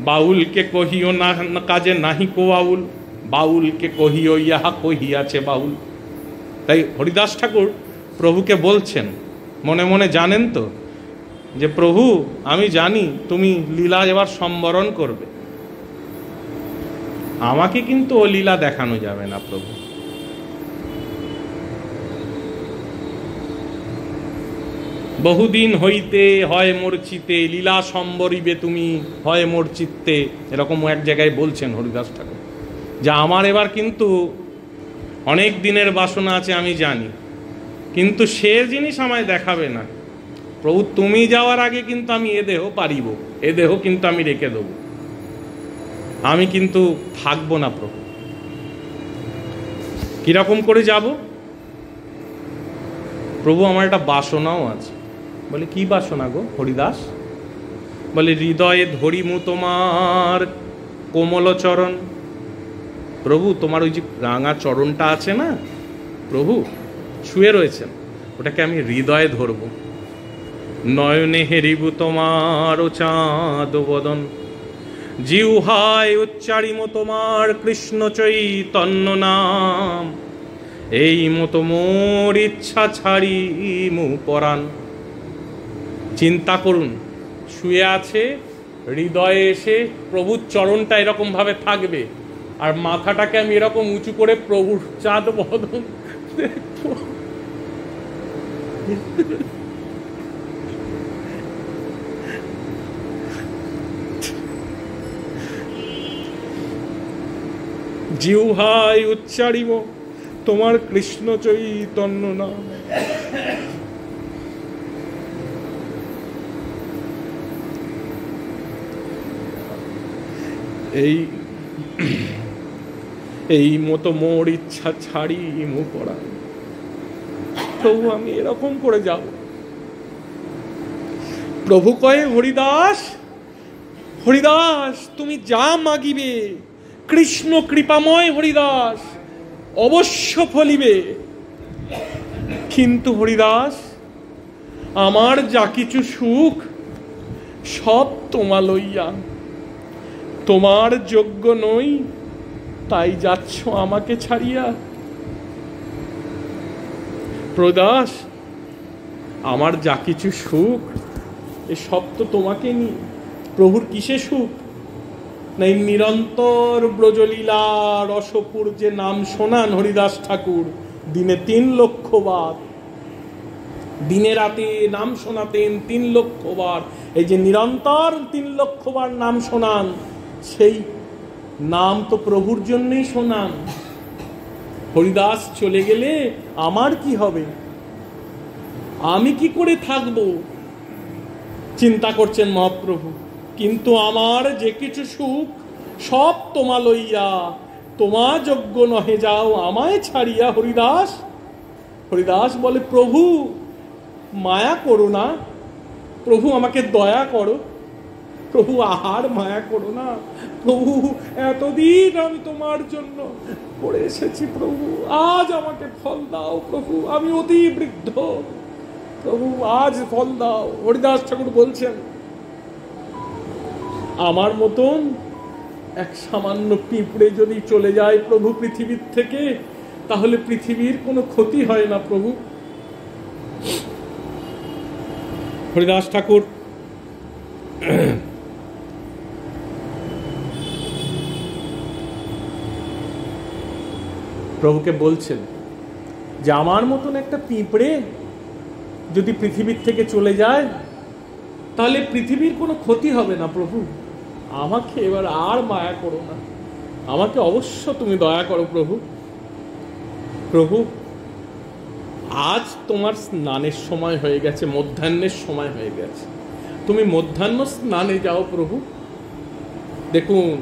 বাউলকে কহিও না কাজে নাহি কোয়াউল, বাউলকে কহিও ইহা কহিয়াছে বাউল। তাই হরিদাস ঠাকুর প্রভুকে বলছেন, মনে মনে জানেন তো যে প্রভু আমি জানি তুমি লীলা এবার সম্বরণ করবে, আমাকে কিন্তু ও লীলা দেখানো যাবে না প্রভু। বহুদিন হইতে হয় মোর চিতে, লীলা সম্বরিবে তুমি হয় মোর চিত্তে, এরকম এক জায়গায় বলছেন হরিদাস ঠাকুর, যে আমার এবার কিন্তু অনেক দিনের বাসনা আছে আমি জানি, কিন্তু সে জিনিস আমায় দেখাবে না প্রভু। তুমি যাওয়ার আগে কিন্তু আমি এ দেহ পারিব, এ দেহ কিন্তু আমি রেখে দেব, আমি কিন্তু থাকবো না প্রভু। কিরকম করে যাব প্রভু? আমার একটা বাসনাও আছে। বলে কি বাসনা গো হরিদাস? বলে হৃদয়ে ধরিমু তোমার কোমল চরণ। প্রভু তোমার ওই যে রাঙা চরণটা আছে না, প্রভু শুয়ে রয়েছেন, ওটাকে আমি হৃদয়ে ধরব। নয়নে হেরিব তোমার ও চাঁদ বদন, জিহ্বায় উচ্চারিম তোমার কৃষ্ণ চৈতন্য নাম। এই মতো মোর ইচ্ছা ছাড়িমু পরাণ। চিন্তা করুন, শুয়ে আছে, হৃদয়ে এসে প্রভুর চরণটা এরকম ভাবে থাকবে, আর মাথাটাকে আমি এরকম উঁচু করে প্রভুর চাঁদ বদন দেখবো। জিহ্বায় উচ্চারিব তোমার কৃষ্ণ চৈতন্য নাম। এই মতো মোর ইচ্ছা ছাড়ি মু পড়া। প্রভু আমি এরকম করে যাব। প্রভু কয়ে হরিদাস, হরিদাস তুমি যা মাগিবে, কৃষ্ণ কৃপাময় হরিদাস অবশ্য ফলিবে। কিন্তু হরিদাস আমার যা কিছু সুখ সব তোমা লইয়া, তোমার যোগ্য নই, তাই যাচ্ছ আমাকে ছাড়িয়া। প্রদাস, আমার যা কিছু সুখ, এ সব তো তোমাকে নিয়ে। প্রভুর কিসে সুখ? না এই নিরন্তর ব্রজলীলা রসপুর যে নাম শোনান হরিদাস ঠাকুর, দিনে 3 লক্ষ বার, দিনে রাতে নাম শোনাতেন 3 লক্ষ বার। এই যে নিরন্তর 3 লক্ষ বার নাম শোনান, সেই নাম তো প্রভুর জন্যই শোনান। হরিদাস চলে গেলে আমার কি হবে? আমি কি করে থাকবো? চিন্তা করছেন মহাপ্রভু। কিন্তু আমার যে কিছু সুখ সব তোমা লইয়া, তোমা যোগ্য নহে যাও আমায় ছাড়িয়া। হরিদাস, হরিদাস বলে, প্রভু মায়া করো না, প্রভু আমাকে দয়া করো, প্রভু আহার মায়া করো না। প্রভু এতদিন আমি তোমার জন্য করে এসেছি, প্রভু আজ আমাকে ফল দাও। প্রভু আমি অতি বৃদ্ধ, প্রভু আজ ফল দাও। হরিদাস ঠাকুর বলছেন, আমার মতন এক সামান্য পিঁপড়ে যদি চলে যায় প্রভু পৃথিবীর থেকে, তাহলে পৃথিবীর কোনো ক্ষতি হয় না প্রভু। হরিদাস ঠাকুর প্রভুকে বলছেন যে আমার মতন একটা পিঁপড়ে যদি পৃথিবীর থেকে চলে যায়, তাহলে পৃথিবীর কোনো ক্ষতি হবে না প্রভু। আমাকে এবার আর মায়া করো না, আমাকে অবশ্য তুমি দয়া করো প্রভু। প্রভু আজ তোমার স্নানের সময় হয়ে গেছে, মধ্যাহ্নের সময় হয়ে গেছে, তুমি মধ্যাহ্ন স্নানে যাও প্রভু। দেখুন,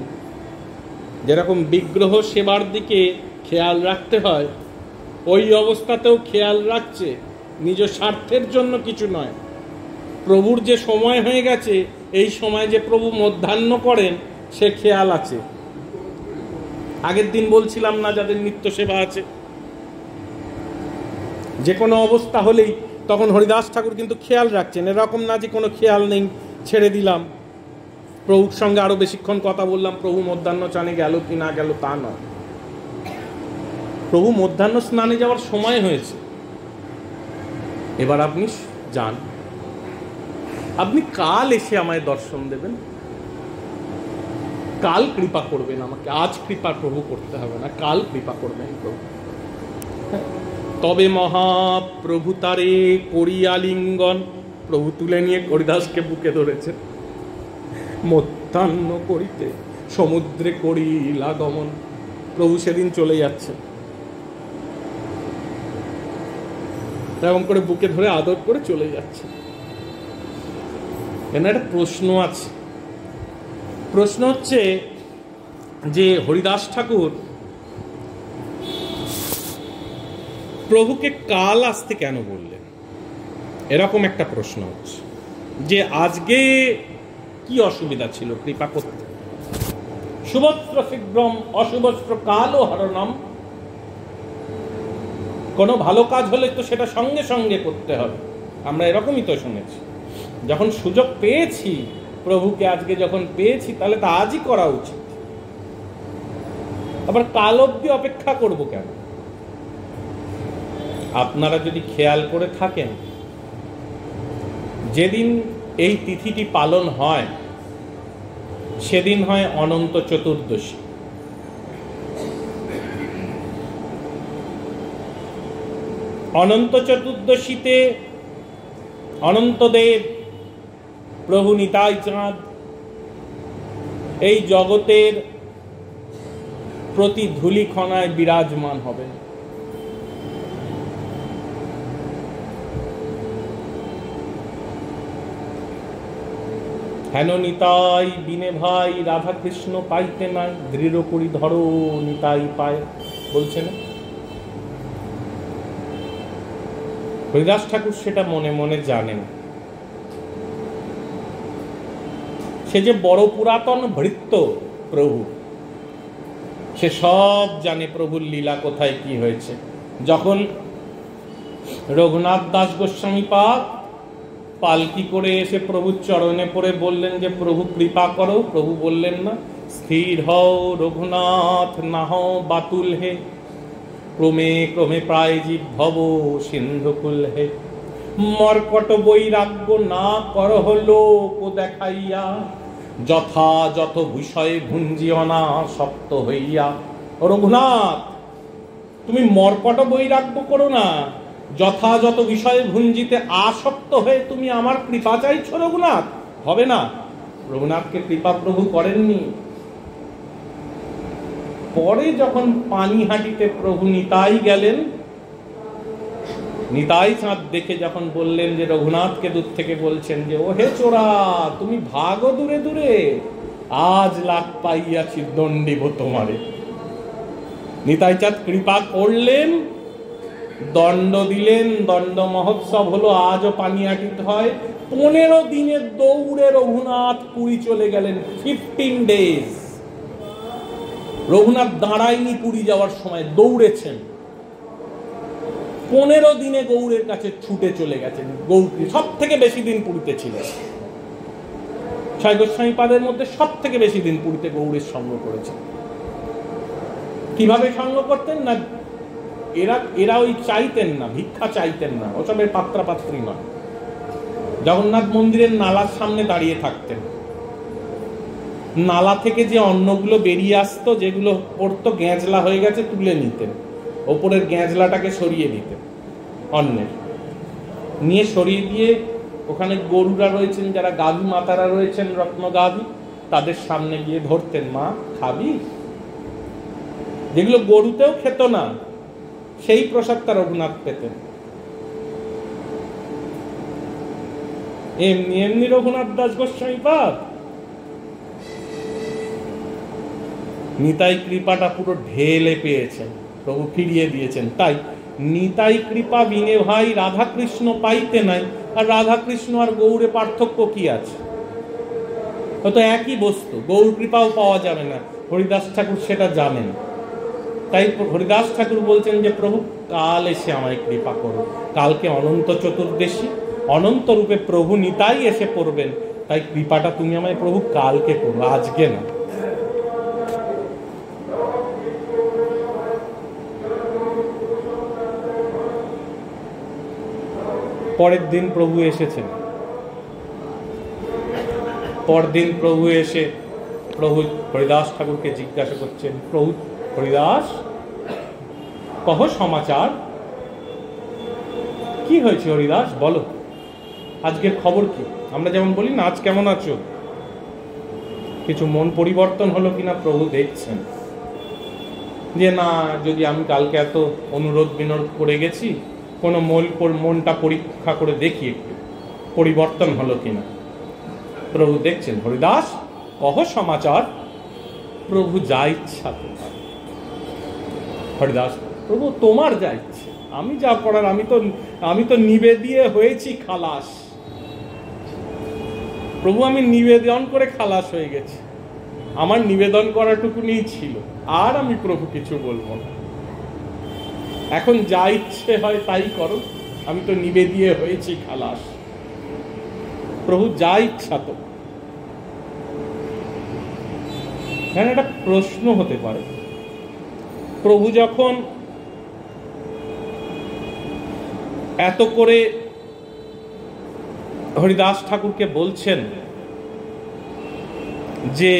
যেরকম বিগ্রহ সেবার দিকে খেয়াল রাখতে হয়, ওই অবস্থাতেও খেয়াল রাখছে, নিজ স্বার্থের জন্য কিছু নয়। প্রভুর যে সময় হয়ে গেছে, এই সময় যে প্রভু মধ্যাহ্ন করেন সে খেয়াল আছে। আগের দিন বলছিলাম না, যাদের নিত্য সেবা আছে, যে কোনো অবস্থা হলেই তখন হরিদাস ঠাকুর কিন্তু খেয়াল রাখছেন। এরকম না যে কোনো খেয়াল নেই, ছেড়ে দিলাম, প্রভুর সঙ্গে আরো বেশিক্ষণ কথা বললাম, প্রভু মধ্যাহ্ন চানে গেল কি না গেল তা নয়। প্রভু মধ্যাহ্ন স্নানে যাওয়ার সময় হয়েছে, এবার আপনি যান, আপনি কাল এসে আমায় দর্শন দেবেন, কাল কৃপা করবেন আমাকে। আজ কৃপা প্রভু করতে হবে না, কাল কৃপা করবেন প্রভু। তবে মহাপ্রভু তারে করিয়া লিঙ্গন, প্রভু তুলে নিয়ে হরিদাসকে বুকে ধরেছেন। মধ্যাহ্ন করিতে সমুদ্রে করিলা গমন, প্রভু সেদিন চলে যাচ্ছেন, এরকম করে বুকে ধরে আদর করে চলে যাচ্ছে। এখানে একটা প্রশ্ন আছে। প্রশ্ন হচ্ছে যে হরিদাস ঠাকুর প্রভুকে কাল আসতে কেন বললেন? এরকম একটা প্রশ্ন হচ্ছে যে আজকে কি অসুবিধা ছিল কৃপা করতে? শুভস্ত্র শীঘ্রম অশুভস্ত্র কালো হরণম। কোনো ভালো কাজ হলে তো সেটা সঙ্গে সঙ্গে করতে হবে, আমরা এরকমই তো শুনেছি। যখন সুযোগ পেয়েছি প্রভুকে, আজকে যখন পেয়েছি, তাহলে তা আজই করা উচিত। আবার কাল অবধি অপেক্ষা করব কেন? আপনারা যদি খেয়াল করে থাকেন, যেদিন এই তিথিটি পালন হয় সেদিন হয় অনন্ত চতুর্দশী। অনন্ত চতুর্দশীতে অনন্তদেব প্রভু নিতাই চাঁদ এই জগতের প্রতি ধূলিকণায় বিরাজমান হবেন। হেন নিতাই বিনে ভাই রাধা কৃষ্ণ পাইতে নাই, দৃঢ় করি ধরো নিতাই পায়, বলছেন হরিদাস ঠাকুর। সেটা মনে মনে জানেন, সে যে বড় পুরাতন ভৃত্য প্রভু, সে সব জানে প্রভুর লীলা কোথায় কি হয়েছে। যখন রঘুনাথ দাস গোস্বামী পাদ পালকি করে এসে প্রভুর চরণে পড়ে বললেন যে প্রভু কৃপা করো, প্রভু বললেন না স্থির হও রঘুনাথ, না হও বাতুল হে, ক্রমে ক্রমে প্রায় জীব ভব সিন্ধুকুল হে। মর্কট বৈরাগ্য না করহ লোক দেখাইয়া, যথাযথ বিষয়ে ভুঞ্জিও না শক্ত হইয়া। রঘুনাথ, তুমি মর্কট বৈরাগ্য করো না, যথাযথ বিষয়ে ভুঞ্জিতে আসক্ত হয়ে তুমি আমার কৃপা চাইছ রঘুনাথ, হবে না। রঘুনাথকে কৃপা প্রভু করেননি। পরে যখন পানিহাটিতে প্রভু নিতাই গেলেন, নিতাই চাঁদ দেখে যখন বললেন যে রঘুনাথকে দূর থেকে বলছেন যে ও হে চোরা, তুমি ভাগো দূরে দূরে, আজ লাখ পাইয়াছি দণ্ডিব তোমারে। নিতাই চাঁদ কৃপা করলেন, দণ্ড দিলেন, দণ্ড মহোৎসব হলো, আজও পানিহাটিতে হয়। 15 দিনের দৌড়ে রঘুনাথ পুরী চলে গেলেন। 15 days রঘুনাথ দাঁড়ায়নি পুরী যাওয়ার সময়, দৌড়েছেন। 15 দিনে গৌড়ের কাছে ছুটে চলে গেছেন। গৌর সব থেকে বেশি দিন পুরীতে ছিলেন, ছয় গোস্বামীপাদের মধ্যে সব থেকে বেশি দিন পুরীতে গৌড়ের সঙ্গ করেছেন। কিভাবে সঙ্গ করতেন না, এরা ওই চাইতেন না, ভিক্ষা চাইতেন না, ওসবের পাত্রাপাত্রী নয়। জগন্নাথ মন্দিরের নালার সামনে দাঁড়িয়ে থাকতেন, নালা থেকে যে অন্নগুলো বেরিয়ে আসতো, যেগুলো পড়তো গ্যাঁজলা হয়ে গেছে, তুলে নিতেন, ওপরের গ্যাঁজলাটাকে সরিয়ে দিতেন, অন্নের নিয়ে সরিয়ে দিয়ে ওখানে গরুরা রয়েছেন, যারা গাভী মাতারা রয়েছেন, রত্ন গাভী, তাদের সামনে গিয়ে ধরতেন, মা খাবি, যেগুলো গরুতেও খেত না, সেই প্রসাদটা রঘুনাথ পেতেন। এমনি এমনি রঘুনাথ দাস গোস্বামীপাদ নিতাই কৃপাটা পুরো ঢেলে পেয়েছেন, প্রভু ফিরিয়ে দিয়েছেন। তাই নিতাই কৃপা বিনে ভাই রাধাকৃষ্ণ পাইতে নাই। আর রাধাকৃষ্ণ আর গৌরে পার্থক্য কি আছে? হয়তো একই বস্তু, গৌর কৃপাও পাওয়া যাবে না। হরিদাস ঠাকুর সেটা জানেন, তাই হরিদাস ঠাকুর বলছেন যে প্রভু কাল এসে আমায় কৃপা করো। কালকে অনন্ত চতুর্দশী, অনন্ত রূপে প্রভু নিতাই এসে পড়বেন, তাই কৃপাটা তুমি আমায় প্রভু কালকে করো, আজকে না। পরের দিন প্রভু এসেছেন। পরদিন প্রভু এসে প্রভু হরিদাস ঠাকুরকে জিজ্ঞাসা করছেন, প্রভু হরিদাস কহ সমাচার, কি হয়েছে হরিদাস বলো, আজকের খবর কি? আমরা যেমন বলি না আজ কেমন আছো, কিছু মন পরিবর্তন হলো কিনা প্রভু দেখছেন, যে না যদি আমি কালকে এত অনুরোধ বিনোদ করে গেছি, কোনো মনটা পরীক্ষা করে দেখি একটু পরিবর্তন হলো কিনা। প্রভু দেখছেন, হরিদাস কহ সমাচার। প্রভু যা ইচ্ছা তোমার। হরিদাস, প্রভু তোমার যা ইচ্ছে, আমি যা করার, আমি তো নিবেদিয়ে হয়েছি খালাস। প্রভু আমি নিবেদন করে খালাস হয়ে গেছি, আমার নিবেদন করাটুকুনি ছিল, আর আমি প্রভু কিছু বলবো না, এখন যা ইচ্ছে হয় তাই করো, আমি তো নিবেদিয়ে হয়েছি খালাস। প্রভু যা ইচ্ছা তো। এখানে একটা প্রশ্ন হতে পারে, প্রভু যখন এত করে হরিদাস ঠাকুরকে বলছেন যে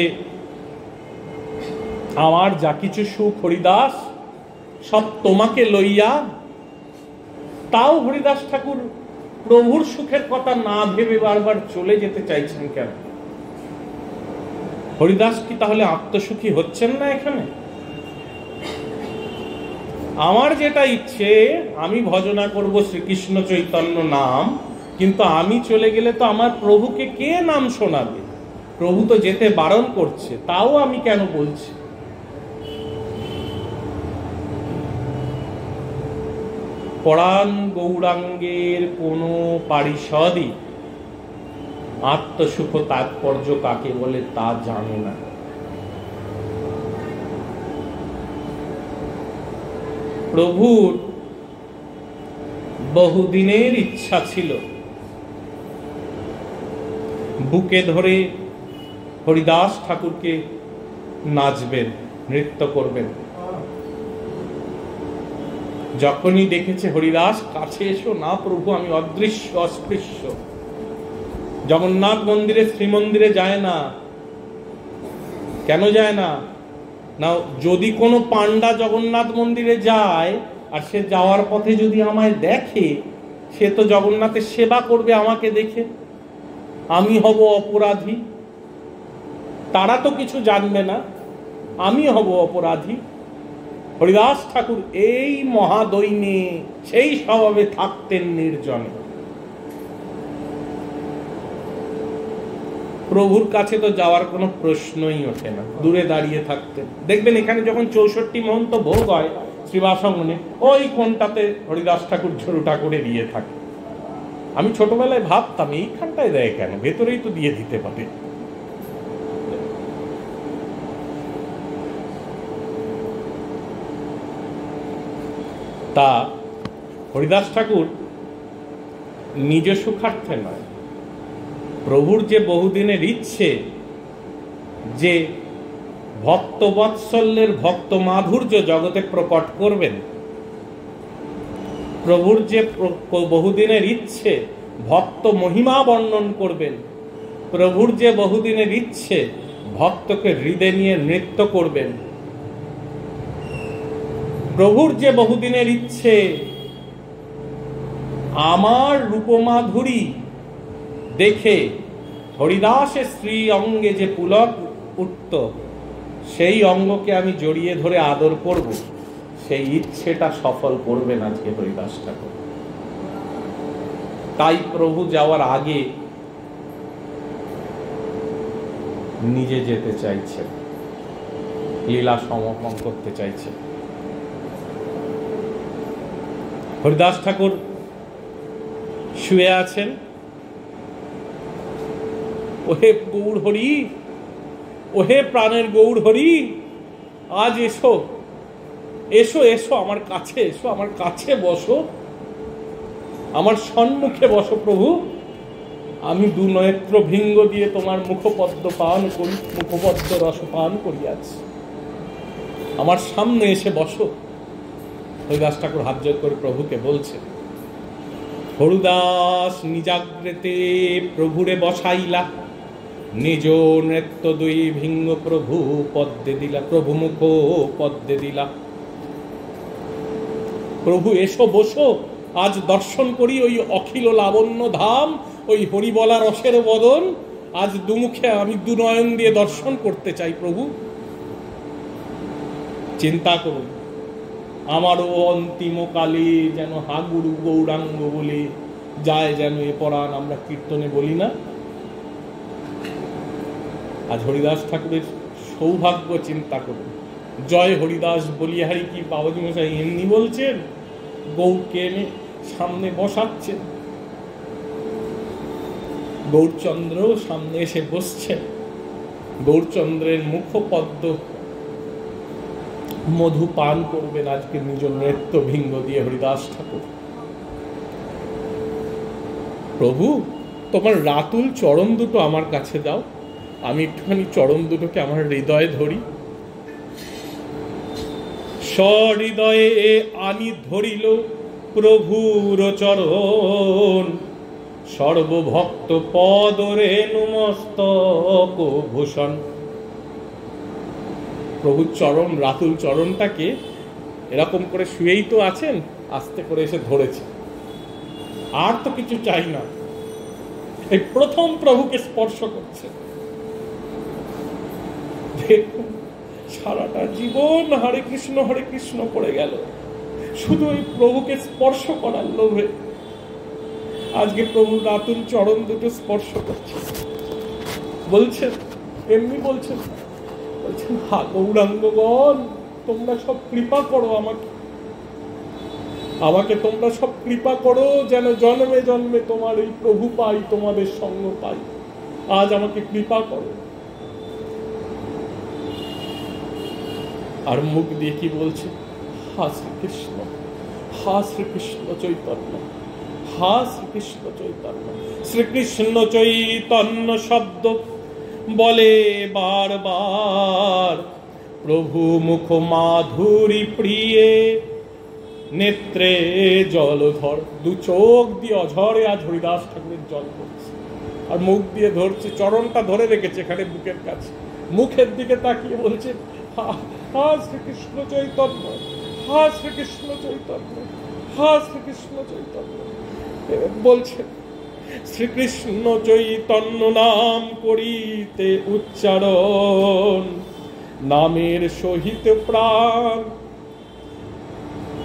আমার যা কিছু সুখ হরিদাস সব তোমাকে লইয়া, তাও হরিদাস ঠাকুর প্রভুর সুখের কথা না ভেবে বারবার চলে যেতে চাইছেন কেন? হরিদাস কি তাহলে আত্মসুখী হচ্ছেন না? এখানে আমার যেটা ইচ্ছে, আমি ভজনা করব শ্রীকৃষ্ণ চৈতন্য নাম, কিন্তু আমি চলে গেলে তো আমার প্রভুকে কে নাম শোনাবে? প্রভু তো যেতে বারণ করছে, তাও আমি কেন বলছি? পরাণ গৌরাঙ্গের কোনো পারিষদই আত্মসুখ তাৎপর্য কাকে বলে তা জানে না। প্রভুর বহুদিনের ইচ্ছা ছিল বুকে ধরে হরিদাস ঠাকুরকে নাচবেন, নৃত্য করবেন। যখনই দেখেছে হরিদাস, কাছে এসো না প্রভু, আমি অদৃশ্য অস্পৃশ্য। জগন্নাথ মন্দিরে, শ্রীমন্দিরে যায় না। কেন যায় না? না, যদি কোনো পান্ডা জগন্নাথ মন্দিরে যায় আর সে যাওয়ার পথে যদি আমায় দেখে, সে তো জগন্নাথের সেবা করবে আমাকে দেখে, আমি হব অপরাধী। তারা তো কিছু জানবে না, আমি হব অপরাধী। হরিদাস ঠাকুর এই মহাদৈন্যে সেই স্বভাবে থাকতেন নির্জনে। প্রভুর কাছে তো যাওয়ার কোনো প্রশ্নই ওঠে না, দূরে দাঁড়িয়ে থাকতেন। দেখবেন এখানে যখন 64 মহন্ত ভোগ হয় শ্রীবাসঙ্গনে, ওই কোনটাতে হরিদাস ঠাকুর ঝরুটা করে দিয়ে থাকে। আমি ছোটবেলায় ভাবতাম এইখানটায় দেয় কেন, ভেতরেই তো দিয়ে দিতে পারে। তা হরিদাস ঠাকুর নিজ সুখার্থে নয়, প্রভুর যে বহুদিনের ইচ্ছে যে ভক্ত বৎসল্যের ভক্ত মাধুর্য জগতে প্রকট করবেন, প্রভুর যে বহুদিনের ইচ্ছে ভক্ত মহিমা বর্ণন করবেন, প্রভুর যে বহুদিনের ইচ্ছে ভক্তকে হৃদয়ে নিয়ে নৃত্য করবেন, প্রভুর যে বহুদিনের ইচ্ছে আমার রূপমাধুরী দেখে হরিদাসের শ্রী অঙ্গে যে পুলক উঠত, সেই অঙ্গকে আমি জড়িয়ে ধরে আদর করব, সেই ইচ্ছেটা সফল করবেন আজকে হরিদাস ঠাকুর। তাই প্রভু যাওয়ার আগে নিজে যেতে চাইছে, লীলা সমাপন করতে চাইছে। হরিদাস ঠাকুর শুয়ে আছেন। ওহে গৌর হরি, ওহে প্রাণের গৌর হরি, আজ এসো এসো এসো, আমার কাছে এসো, আমার কাছে বসো, আমার সম্মুখে বসো প্রভু। আমি দু নেত্র ভিঙ্গ দিয়ে তোমার মুখপদ্ম পান করি, মুখপদ্ম রস পান করিয়াছি, আমার সামনে এসে বসো। হরিদাস ঠাকুর হাত জোড় করে প্রভুকে বলছে। হরিদাস নিজাগ্রেতে প্রভুরে বসাইলা, নিজ নৃত্য দুই ভিঙ্গ প্রভু পদ্মে দিলা, প্রভু মুখ পদ্মে দিলা। প্রভু এসো বসো, আজ দর্শন করি ওই অখিল লাবণ্য ধাম, ওই হরিবলা রসের বদন। আজ দুমুখে আমি দুনয়ন দিয়ে দর্শন করতে চাই প্রভু। চিন্তা করুন, আমারও অন্তিম কালে যেন হাগুরু গৌরাঙ্গ বলে যায় যেন এ পরাণ, আমরা কীর্তনে বলি না। আজ হরিদাস ঠাকুরের সৌভাগ্য চিন্তা করুন। জয় হরিদাস বলিহারি কি বাবাজি মশাই এমনি বলছেন, গৌরকে এনে সামনে বসাচ্ছেন, গৌরচন্দ্র সামনে এসে বসছেন, গৌরচন্দ্রের মুখপদ্ম মধু পান করবেন আজকে নিজ নৃত্য ভিঙ্গ দিয়ে হরিদাস ঠাকুর। প্রভু তোমার রাতুল চরণ দুটো আমার কাছে দাও, আমি একটুখানি চরণ দুটোকে আমার হৃদয়ে ধরি। সহৃদয়ে আনি ধরিল প্রভুর চরণ, সর্বভক্ত পদরে নুমস্তক ভূষণ। প্রভুর চরণ, রাতুল চরণটাকে এরকম করে শুয়েই তো আছেন, আস্তে করে এসে ধরেছে, আর তো কিছু চাই না। এই প্রথম প্রভুকে স্পর্শ করছে। দেখুন সারাটা জীবন হরে কৃষ্ণ করে গেল শুধু ওই প্রভুকে স্পর্শ করার লোভে। আজকে প্রভুর রাতুল চরণ দুটো স্পর্শ করছে। বলছেন, এমনি বলছেন, বলছেন হা গৌরাঙ্গগণ, তোমরা সব কৃপা করো আমাকে, আমাকে তোমরা সব কৃপা করো যেন জন্মে জন্মে তোমার এই প্রভু পাই, তোমাদের সঙ্গ পাই। আজ আমাকে কৃপা করো। আর মুখ দিয়ে কি বলছে, হা শ্রীকৃষ্ণ, হা শ্রীকৃষ্ণ চৈতন্য, হা শ্রীকৃষ্ণ চৈতন্য। শ্রীকৃষ্ণ চৈতন্য শব্দ বলে বারবার, প্রভু মুখ মাধুরী প্রিয়ে, নেত্রে জলধর। দু চোখ দিয়ে অঝরে আজ হরিদাস ঠাকুরের জল পড়ছে, আর মুখ দিয়ে ধরছে, চরণটা ধরে রেখেছে এখানে বুকের কাছে, মুখের দিকে তাকিয়ে বলছে, হা শ্রীকৃষ্ণ চৈতন্য, হা শ্রীকৃষ্ণ চৈতন্য, হা শ্রীকৃষ্ণ চৈতন্য। বলছে শ্রীকৃষ্ণ চৈতন্য নাম করিতে উচ্চারণ, নামের সহিত প্রাণ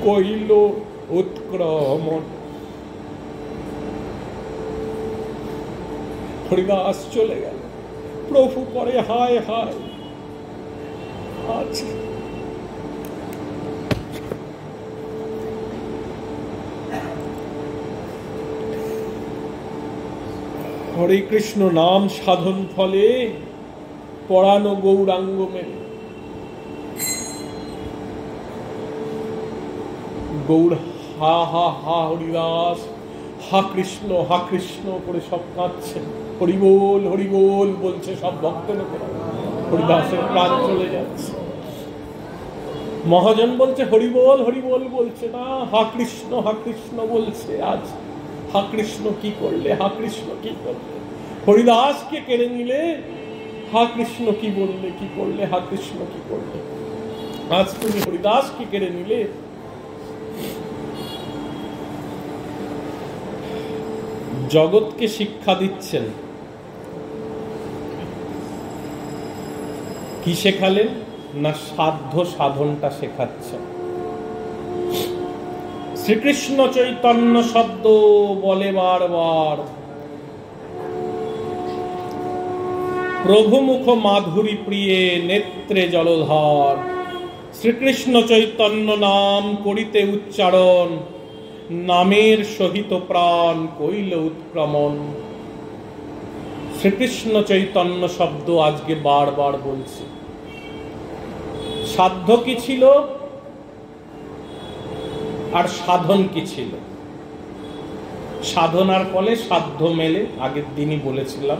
কইল উৎক্রমণ। হরিদাস চলে গেল, প্রভু পরে হায় হায়। আচ্ছা, হরে কৃষ্ণ নাম সাধন ফলে পরানো গৌরাঙ্গ মেলে। গৌর হা হা হা হরিদাস, হা কৃষ্ণ করে সব কাঁদছেন। হরি বল বলছে সব ভক্ত লোকেরা। হরিদাসের প্রাণ চলে যাচ্ছে। মহাজন বলছে হরি বল বলছে না, হা কৃষ্ণ বলছে। আজ হা কৃষ্ণ কি করলে, হা কৃষ্ণ কি করলে, হরিদাসকে কেড়ে নিলে, হা কৃষ্ণ কি বললে, কি করলে, হা কৃষ্ণ কি করলে। আজ তুমি হরিদাসকে কেড়ে নিলে। জগৎকে শিক্ষা দিচ্ছেন, কি শেখালেন না সাধ্য সাধনটা শেখাচ্ছেন। শ্রীকৃষ্ণ চৈতন্য শব্দ বলে বারবার, প্রভু মুখ মাধুরী প্রিয়ে, নেত্রে জলধার। শ্রীকৃষ্ণ চৈতন্য নাম করিতে উচ্চারণ, নামের সহিত প্রাণ কইল উৎক্রমণ। শ্রীকৃষ্ণ চৈতন্য শব্দ আজকে বারবার বলছি। সাধ্য কি ছিল আর সাধন কি ছিল? সাধনার ফলে সাধ্য মেলে, আগের দিনই বলেছিলাম।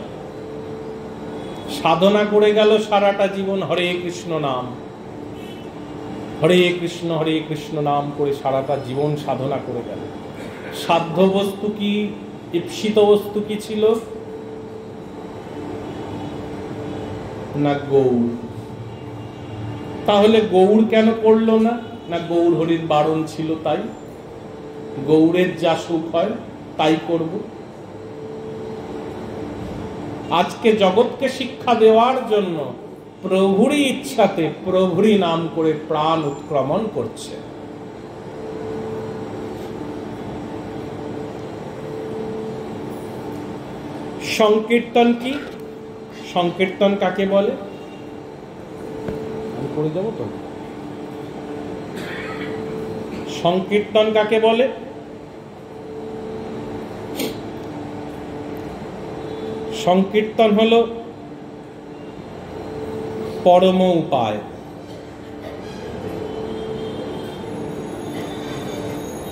সাধনা করে গেল সারাটা জীবন হরে কৃষ্ণ নাম, হরে কৃষ্ণ নাম করে সারাটা জীবন সাধনা করে গেল। সাধ্য বস্তু কি, ঈপ্সিত বস্তু কি ছিল না গৌর। তাহলে গৌর কেন করলো না? না গৌর হরির বারণ ছিল, তাই গৌরের যা সুখ হয় তাই করব। আজকে জগৎকে শিক্ষা দেওয়ার জন্য প্রভুরই ইচ্ছাতে প্রভুরই নাম করে প্রাণ উৎক্রমণ করছে। সংকীর্তন কি? সংকীর্তন কাকে বলে? আমি করে দেবো তো। সংকীর্তন কাকে বলে? সংকীর্তন হলো পরম উপায়।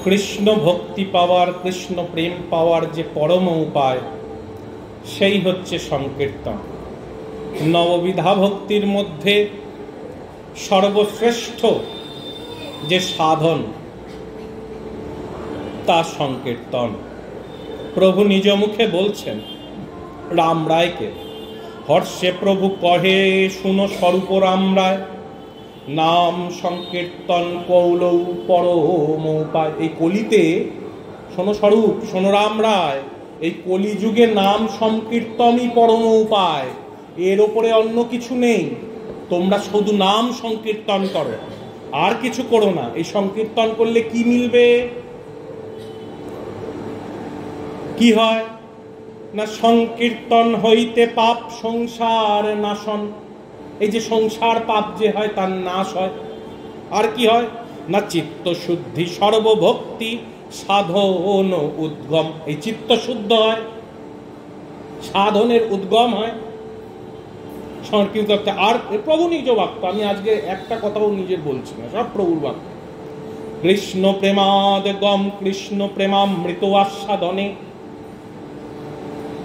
কৃষ্ণ ভক্তি পাওয়ার, কৃষ্ণ প্রেম পাওয়ার যে পরম উপায়, সেই হচ্ছে সংকীর্তন। নববিধা ভক্তির মধ্যে সর্বশ্রেষ্ঠ যে সাধন, তা সংকীর্তন। প্রভু নিজ মুখে বলছেন রাম রায়কে, হর্ষে প্রভু কহে শুনো স্বরূপ রাম রায়, নাম সংকীর্তন কৌলৌ পরম উপায়। এই কলিতে শোনো স্বরূপ, শোনো রাম রায়, এই কলিযুগে নাম সংকীর্তনই পরম উপায়, এর ওপরে অন্য কিছু নেই। তোমরা শুধু নাম সংকীর্তন করো, আর কিছু করো না। এই সংকীর্তন করলে কি মিলবে? কি হয় না সংকীর্তন হইতে পাপ সংসার নাশন। এই যে সংসার পাপ যে হয় তার নাশ হয়। আর কি হয় না চিত্ত শুদ্ধি সর্বভক্তি সাধন উদ্গম। এই চিত্ত শুদ্ধ হয়, সাধনের উদ্গম হয় সংকীর্তন। আর প্রভু নিজ বাক্য, আমি আজকে একটা কথাও নিজের বলছি না, সব প্রভুর বাক্য। কৃষ্ণ প্রেমাদ গম কৃষ্ণ প্রেমামৃত আস্বাদনে।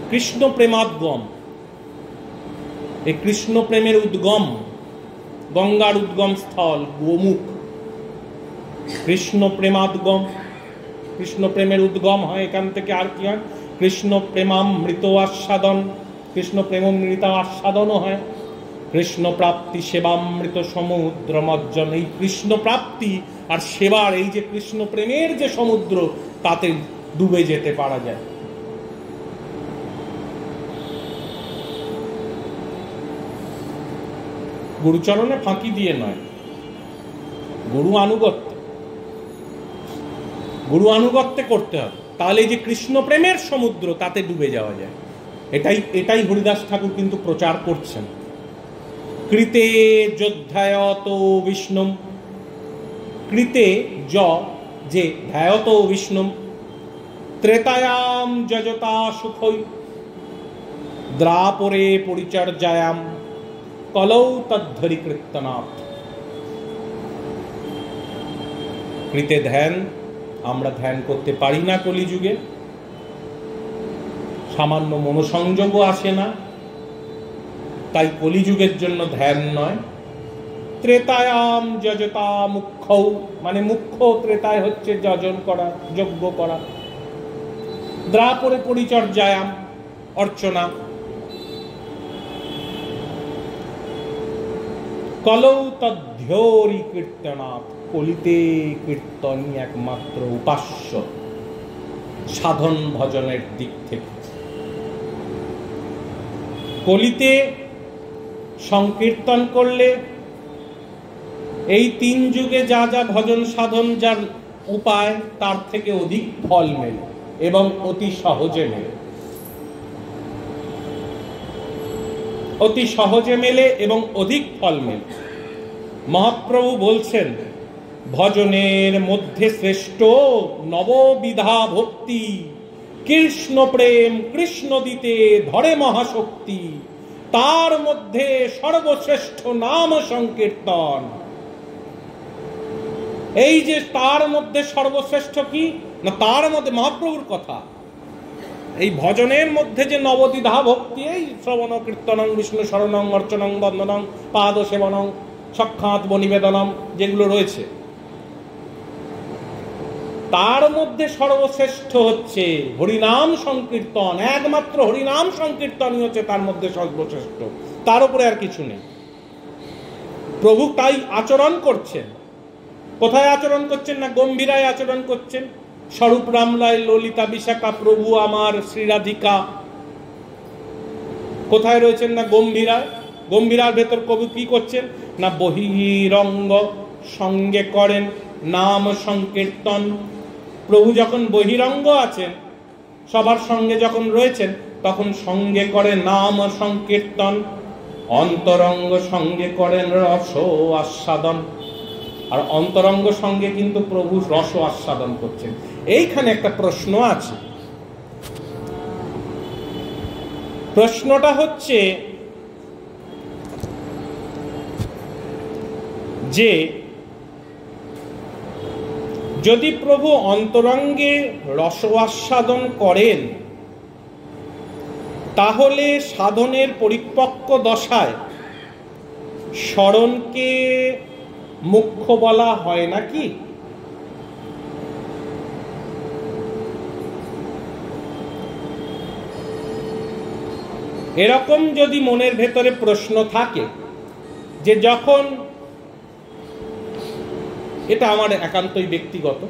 কৃষ্ণ প্রেমাদ্গম, এই কৃষ্ণ প্রেমের উদ্গম, গঙ্গার উদ্গম স্থল গোমুখ, কৃষ্ণ প্রেমাদ্গম, কৃষ্ণ প্রেমের উদ্গম হয় এখান থেকে। আর কি হয়? কৃষ্ণ প্রেমামৃত আস্বাদন, কৃষ্ণ প্রেমামৃত আস্বাদনও হয়। কৃষ্ণ প্রাপ্তি সেবামৃত সমুদ্র মজ্জন, এই কৃষ্ণ প্রাপ্তি আর সেবার এই যে কৃষ্ণ প্রেমের যে সমুদ্র, তাতে ডুবে যেতে পারা যায়। গুরুচরণে ফাঁকি দিয়ে নয়, গুরু আনুগত্য, গুরু আনুগত্যে করতে হবে, তাহলে এই যে কৃষ্ণ প্রেমের সমুদ্র, তাতে ডুবে যাওয়া যায়। এটাই হরিদাস ঠাকুর কিন্তু প্রচার করছেন। কৃতে যোধ্যায়ত বিষ্ণুম, কৃতে যে ধ্যায়ত বিষ্ণুম, ত্রেতায়াম যজতা সুখৈ, দ্রাপরে পরিচর্যায়াম, কলৌ তদ্ধরি কীর্তনাথ। কৃতে ধ্যান, আমরা ধ্যান করতে পারি না কলিযুগে, সামান্য মনোসংযোগও আসে না, তাই কলিযুগের জন্য ধ্যান নয়। ত্রেতায়াম যজতা মুখ্যৌ, মানে মুখ্য ত্রেতায় হচ্ছে যজন করা, যজ্ঞ করা। দ্রাপরে পরিচর্যায়াম, অর্চনা। কলৌ তদ্ধরি কীর্তনাথ, কলিতে কীর্তনই একমাত্র উপাস্য সাধন ভজনের দিক থেকে। কলিতে সংকীর্তন করলে এই 3 যুগে যা যা ভজন সাধন যার উপায়, তার থেকে অধিক ফল মেলে এবং অতি সহজে মেলে, অতি সহজে মেলে এবং অধিক ফল মেলে। মহাপ্রভু বলছেন, ভজনের মধ্যে শ্রেষ্ঠ নববিধা ভক্তি, কৃষ্ণ প্রেম কৃষ্ণ দিতে ধরে মহাশক্তি, তার মধ্যে সর্বশ্রেষ্ঠ নাম সংকীর্তন। এই যে তার মধ্যে সর্বশ্রেষ্ঠ কি না, তার মধ্যে মহাপ্রভুর কথা, এই ভজনের মধ্যে যে নবদ্বিধা ভক্তি, এই শ্রবণ কীর্তনং বিষ্ণু শরণং অর্চনং বন্দনং পাদ সেবনং সক্ষাৎ বনিবেদনম, যেগুলো রয়েছে, তার মধ্যে সর্বশ্রেষ্ঠ হচ্ছে হরিনাম সংকীর্তন। একমাত্র হরিনাম সংকীর্তনই হচ্ছে তার মধ্যে সর্বশ্রেষ্ঠ, তার উপরে আর কিছু নেই। প্রভু তাই আচরণ করছেন। কোথায় আচরণ করছেন না, গম্ভীরায় আচরণ করছেন। স্বরূপ রামলায় ললিতা বিশাখা প্রভু আমার শ্রীরাধিকা, কোথায় রয়েছেন না গম্ভীরায়। গম্ভীরার ভেতর কবি কি করছেন না, বহিরঙ্গ সঙ্গে করেন নাম সংকীর্তন। প্রভু যখন বহিরঙ্গ আছেন, সবার সঙ্গে যখন রয়েছেন, তখন সঙ্গে করে নাম সংকীর্তন। অন্তরঙ্গ সঙ্গে করেন রস আস্বাদন। আর অন্তরঙ্গ সঙ্গে কিন্তু প্রভু রস আস্বাদন করছেন। এইখানে একটা প্রশ্ন আছে। প্রশ্নটা হচ্ছে যে, যদি প্রভু অন্তরঙ্গে রস আস্বাদন করেন, তাহলে সাধনের পরিপক্ক দশায় স্মরণকে মুখ্য বলা হয় নাকি? এরকম যদি মনের ভেতরে প্রশ্ন থাকে, যে যখন, এটা আমার একান্তই ব্যক্তিগত,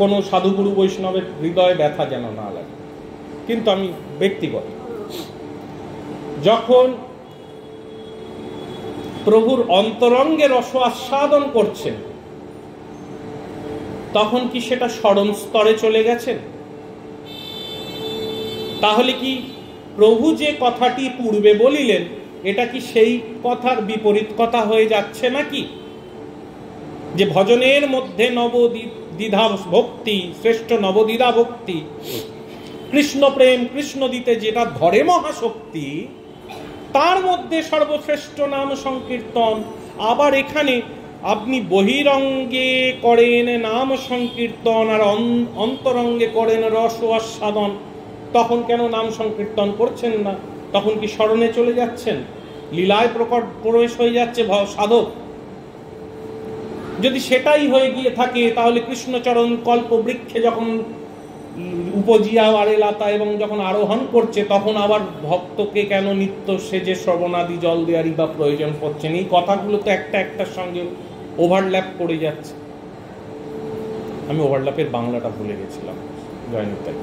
কোনো সাধুগুরু বৈষ্ণবের হৃদয়ে ব্যথা যেন না লাগে, কিন্তু আমি ব্যক্তিগত, যখন প্রভুর অন্তরঙ্গে রস আস্বাদন করছেন, তখন কি সেটা স্মরণ স্তরে চলে গেছেন? তাহলে কি প্রভু যে কথাটি পূর্বে বলিলেন, এটা কি সেই কথার বিপরীত কথা হয়ে যাচ্ছে নাকি? যে ভজনের মধ্যে নবদ্বিধা ভক্তি, শ্রেষ্ঠ নবদ্বিধা ভক্তি, কৃষ্ণ প্রেম কৃষ্ণ দিতে যেটা ধরে মহাশক্তি, তার মধ্যে সর্বশ্রেষ্ঠ নাম সংকীর্তন। আবার এখানে আপনি বহিরঙ্গে করেন নাম সংকীর্তন আর অন্তরঙ্গে করেন রস আস্বাদন, তখন কেন নাম সংকীর্তন করছেন না? তখন কি স্মরণে চলে যাচ্ছেন? লীলায় প্রবেশ হয়ে যাচ্ছে সাধক? যদি সেটাই হয়ে গিয়ে থাকে, তাহলে কৃষ্ণচরণ কল্প বৃক্ষে যখন উপজিয়া আরেলাতা এবং যখন আরোহণ করছে, তখন আবার ভক্তকে কেন নিত্য সেজে শ্রবণাদি জল দেওয়ারই বা প্রয়োজন পড়ছে? এই কথাগুলো তো একটা একটার সঙ্গে ওভারল্যাপ করে যাচ্ছে। আমি ওভারল্যাপের বাংলাটা ভুলে গেছিলাম, জয়নিতাই।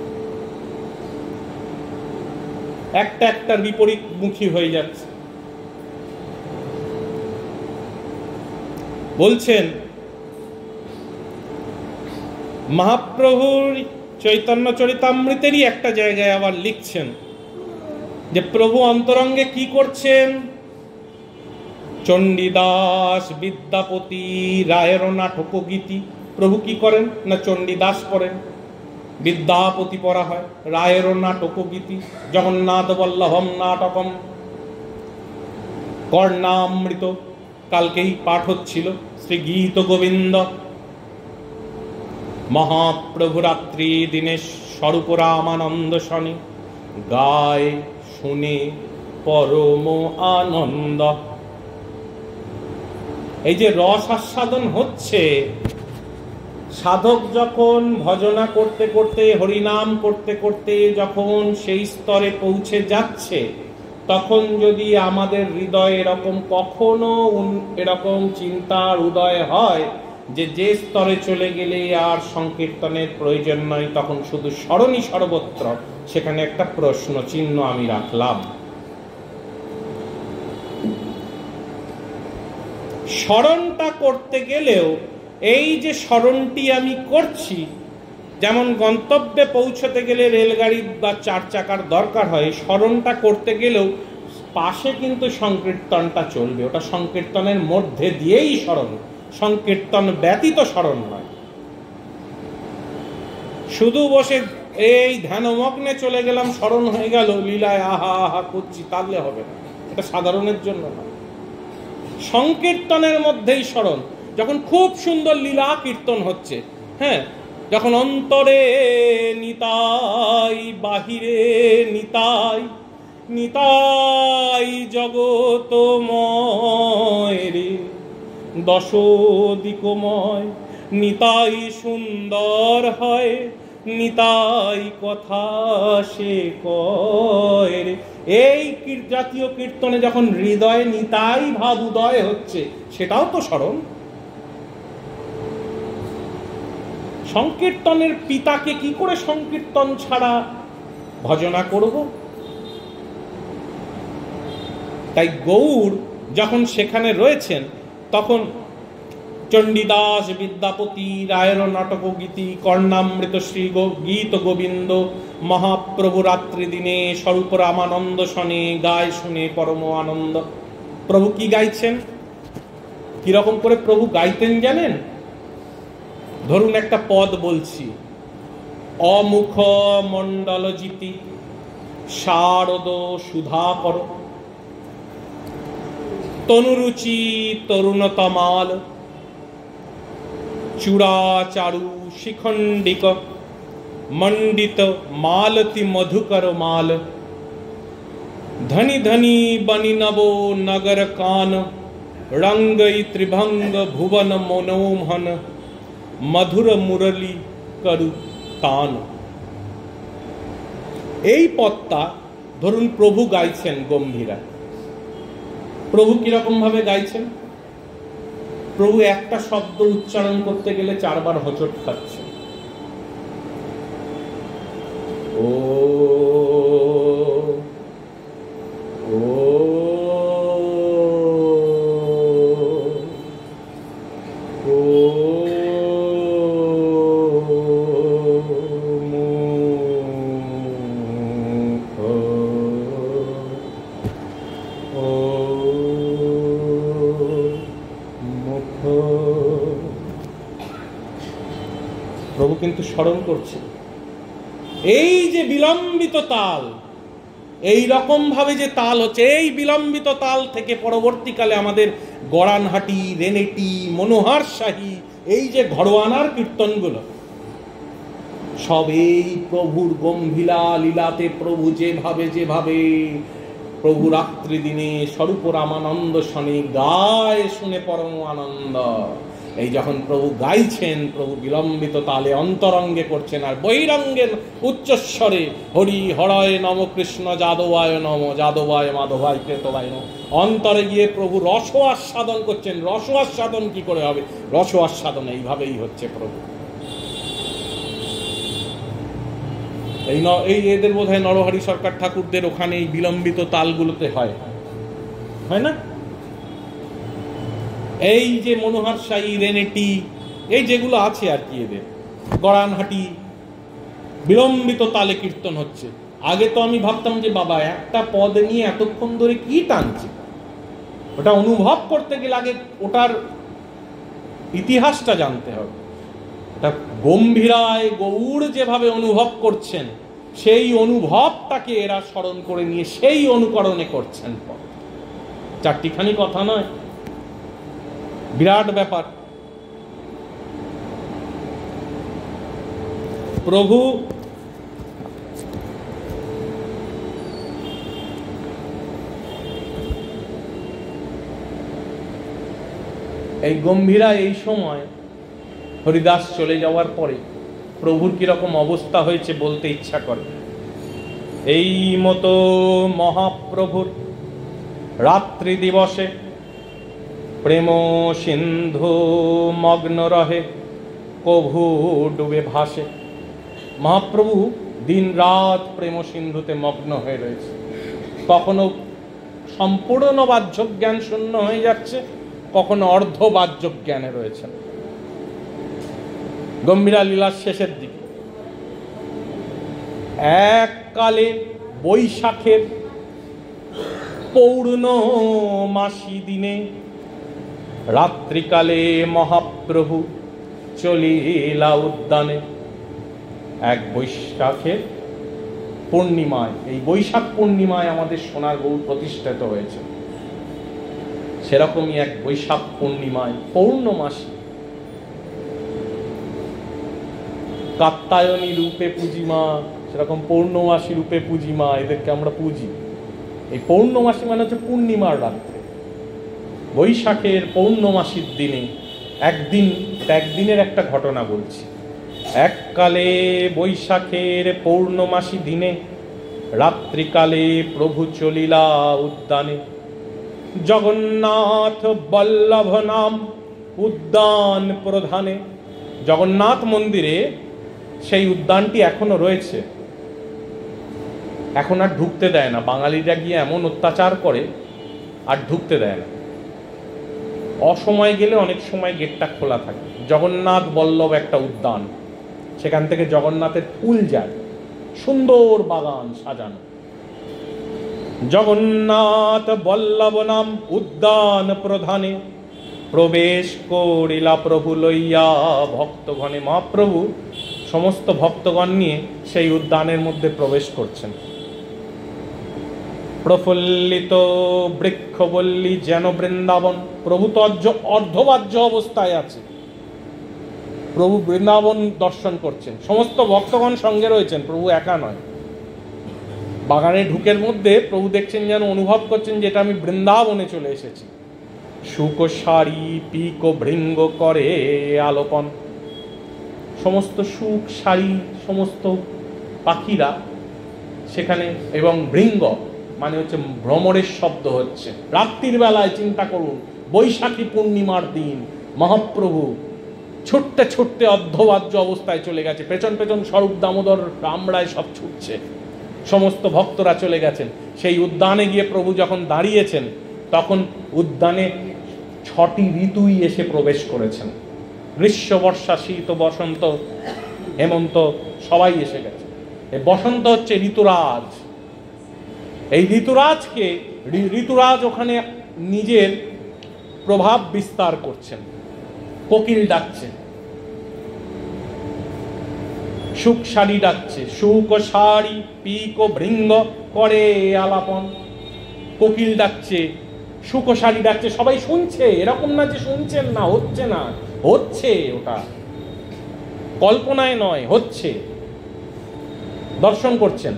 একটা একটার বিপরীতমুখী হয়ে যাচ্ছে। বলছেন মহাপ্রভুর চৈতন্য চরিতামৃতেরই একটা জায়গায় আবার লিখছেন যে প্রভু অন্তরঙ্গে কি করছেন। চণ্ডীদাস বিদ্যাপতি রায়ের নাটক গীতি। প্রভু কি করেন না? চণ্ডীদাস পড়েন, বিদ্যাপতি পড়া হয়, রায়ের নাটক গীতি, জগন্নাথ বল্লভম নাটকম, কর্ণামৃত কালকেই পাঠ হচ্ছিল, শ্রী গীত গোবিন্দ। মহাপ্রভু রাত্রি দিনে স্বরূপ রামানন্দ শনি, গায় শুনে পরম আনন্দ। এই যে রস আস্বাদন হচ্ছে, সাধক যখন ভজনা করতে করতে, হরিনাম করতে করতে যখন সেই স্তরে পৌঁছে যাচ্ছে, তখন যদি আমাদের হৃদয়ে এরকম কখনো এরকম চিন্তার উদয় হয় যে স্তরে চলে গেলে আর সংকীর্তনের প্রয়োজন নয়, তখন শুধু স্মরণই সর্বত্র, সেখানে একটা প্রশ্ন চিহ্ন আমি রাখলাম। স্মরণটা করতে গেলেও এই যে স্মরণটি আমি করছি, যেমন গন্তব্যে পৌঁছতে গেলে রেলগাড়ি বা 4 চাকার দরকার হয়, স্মরণটা করতে গেলেও পাশে কিন্তু সংকীর্তনটা চলবে। ওটা সংকীর্তনের মধ্যে দিয়েই স্মরণ, সংকীর্তন ব্যতীত স্মরণ নয়। শুধু বসে এই ধ্যানমগ্নে চলে গেলাম, স্মরণ হয়ে গেল, লীলায় আহা আহা করছি, তাহলে হবে না। এটা সাধারণের জন্য না, সংকীর্তনের মধ্যেই স্মরণ। যখন খুব সুন্দর লীলা কীর্তন হচ্ছে, হ্যাঁ, যখন অন্তরে নিতাই, বাহিরে নিতাই, নিতাই জগতময় রে, দশ দিকময়, নিতাই সুন্দর হয়, নিতাই কথা সে কয় রে। এই জাতীয় কীর্তনে যখন হৃদয়ে নিতাই ভাব উদয় হচ্ছে, সেটাও তো স্মরণ। সংকীর্তনের পিতাকে কি করে সংকীর্তন ছাড়া ভজনা করব? তাই গৌর যখন সেখানে রয়েছেন, তখন চণ্ডীদাস বিদ্যাপতি রায়ের নাটক গীতি, কর্ণামৃত শ্রী গীত গোবিন্দ, মহাপ্রভু রাত্রি দিনে স্বরূপ রামানন্দ শনে, গায় শুনে পরম আনন্দ। প্রভু কি গাইছেন? কিরকম করে প্রভু গাইতেন জানেন? ধরুন একটা পদ বলছি, অমুখ মণ্ডল জিতি শারদ সুধাকর, তনুরুচি তরুণতমাল, চূড়াচারু শিখণ্ডিক, মণ্ডিত মালতি মধুকর মাল, ধনি ধনি বনি নব নগর কান, রঙ্গই ত্রিভঙ্গ ভুবন মনোমহন, মধুর মুরলী করু তান। এই পদটা ধরুন প্রভু গাইছেন গম্ভীরা। প্রভু কিরকম ভাবে গাইছেন? প্রভু একটা শব্দ উচ্চারণ করতে গেলে 4 বার হোঁচট খাচ্ছে। ও ও প্রভু কিন্তু স্মরণ করছে। এই যে বিলম্বিত তাল, এই রকম ভাবে যে তাল হচ্ছে, এই বিলম্বিত তাল থেকে পরবর্তীকালে আমাদের গড়ানহাটি, রেনেটি, মনোহার শাহী, এই যে ঘরোয়ানার কীর্তনগুলো, সব এই প্রভুর গম্ভীরা লীলাতে প্রভু যেভাবে যেভাবে প্রভু রাত্রি দিনে স্বরূপ রামানন্দ শনি গায় শুনে পরম আনন্দ। এই যখন প্রভু গাইছেন, প্রভু বিলম্বিত তালে অন্তরঙ্গে করছেন, আর বহিরঙ্গের উচ্চস্বরে হরি হরয় নম, কৃষ্ণ যাদবায় নম, যাদবায় মাধবায় কেতবায় নম। অন্তরে গিয়ে প্রভু রস আস্বাদন করছেন। রস আস্বাদন কি করে হবে? রস আস্বাদন এইভাবেই হচ্ছে প্রভু। এই এদের বোধ হয় নরহরি সরকার ঠাকুরদের ওখানে এই বিলম্বিত তালগুলোতে হয় না? এই যে মনোহর শাহী, রেনেটি, এই যেগুলো আছে আর কি, এদের গড়ানহাটি বিলম্বিত তালে কীর্তন হচ্ছে। আগে তো আমি ভাবতাম যে বাবা একটা পদ নিয়ে এতক্ষণ ধরে কি টানছে, ওটা অনুভব করতে গেলে আগে ওটার ইতিহাসটা জানতে হবে। এটা গম্ভীরায় গৌড় যেভাবে অনুভব করছেন, সেই অনুভবটাকে এরা স্মরণ করে নিয়ে সেই অনুকরণে করছেন। চারটিখানি কথা নয়, বিরাট ব্যাপার। প্রভু এই গম্ভীরা এই সময় হরিদাস চলে যাওয়ার পরে প্রভুর কিরকম অবস্থা হয়েছে বলতে ইচ্ছা করে। এই মতো মহাপ্রভুর রাত্রি দিবসে প্রেম সিন্ধু মগ্ন রহে, কভু ডুবে ভাসে। মহাপ্রভু দিন রাত প্রেম সিন্ধুতে মগ্ন হয়ে রয়েছে। কখনো সম্পূর্ণ বাহ্য জ্ঞান শূন্য হয়ে যাচ্ছে, কখনো অর্ধ বাহ্য জ্ঞানে রয়েছেন। গম্ভীরা লীলার শেষের দিকে এককালে বৈশাখের পৌর্ণমাসী দিনে রাত্রিকালে মহাপ্রভু চলিলা উদ্যানে। এক বৈশাখের পূর্ণিমায়, এই বৈশাখ পূর্ণিমায় আমাদের সোনার গৌর প্রতিষ্ঠিত হয়েছে। সেরকমই এক বৈশাখ পূর্ণিমায় পৌর্ণমাসী কাত্যায়নী রূপে পূজিমা, সেরকম পৌর্ণমাসী রূপে পূজিমা, এদেরকে আমরা পুজি। এই পৌর্ণমাসী মানে হচ্ছে পূর্ণিমার রাত্রে। বৈশাখের পৌর্ণমাসীর দিনে একদিনের একটা ঘটনা বলছি। এককালে বৈশাখের পৌর্ণমাসী দিনে রাত্রিকালে প্রভু চলিলা উদ্যানে। জগন্নাথ বল্লভ নাম উদ্যান প্রধানে। জগন্নাথ মন্দিরে সেই উদ্যানটি এখনো রয়েছে, এখন আর ঢুকতে দেয় না। বাঙালিরা গিয়ে এমন অত্যাচার করে আর ঢুকতে দেয় না। অসময় গেলে অনেক সময় গেটটা খোলা থাকে। জগন্নাথ বল্লভ একটা উদ্যান, সেখান থেকে জগন্নাথের ফুল যায়, সুন্দর বাগান সাজানো। জগন্নাথ বল্লভ নাম উদ্যান প্রধানে প্রবেশ করিলা প্রভু লইয়া ভক্তগণে। মহাপ্রভু সমস্ত ভক্তগণ নিয়ে সেই উদ্যানের মধ্যে প্রবেশ করছেন। প্রফুল্লিত বৃক্ষবল্লী যেন বৃন্দাবন। প্রভু তো অর্ধবাহ্য অবস্থায় আছে, প্রভু বৃন্দাবন দর্শন করছেন। সমস্ত ভক্তগণ সঙ্গে রয়েছেন, প্রভু একা নয়। বাগানে ঢুকের মধ্যে প্রভু দেখছেন, যেন অনুভব করছেন যেটা আমি বৃন্দাবনে চলে এসেছি। শুক শাড়ি পিক ভৃঙ্গ করে আলোপন। সমস্ত সুখ শাড়ি, সমস্ত পাখিরা সেখানে, এবং ভৃঙ্গ মানে হচ্ছে ভ্রমরের শব্দ হচ্ছে। রাত্রির বেলায় চিন্তা করুন, বৈশাখী পূর্ণিমার দিন মহাপ্রভু ছুটতে ছুটতে অর্ধবাহ্য অবস্থায় চলে গেছে। পেছন পেছন স্বরূপ দামোদর রামরায় সব ছুটছে, সমস্ত ভক্তরা চলে গেছেন। সেই উদ্যানে গিয়ে প্রভু যখন দাঁড়িয়েছেন, তখন উদ্যানে 6টি ঋতুই এসে প্রবেশ করেছেন। গ্রীষ্ম, বর্ষা, শীত, বসন্ত, হেমন্ত সবাই এসে গেছে। এই বসন্ত হচ্ছে ঋতুরাজ। এই ঋতুরাজ ওখানে নিজের প্রভাব বিস্তার করছেন। কোকিল ডাকছে, সুখ শাড়ি ডাকছে, সুখ শাড়ি পিক ভৃঙ্গ করে আলাপন। কোকিল ডাকছে, সুখ শাড়ি ডাকছে, সবাই শুনছে। এরকম না যে শুনছেন না, হচ্ছে না, হচ্ছে। ওটা কল্পনায় নয়, হচ্ছে। দর্শন করছেন।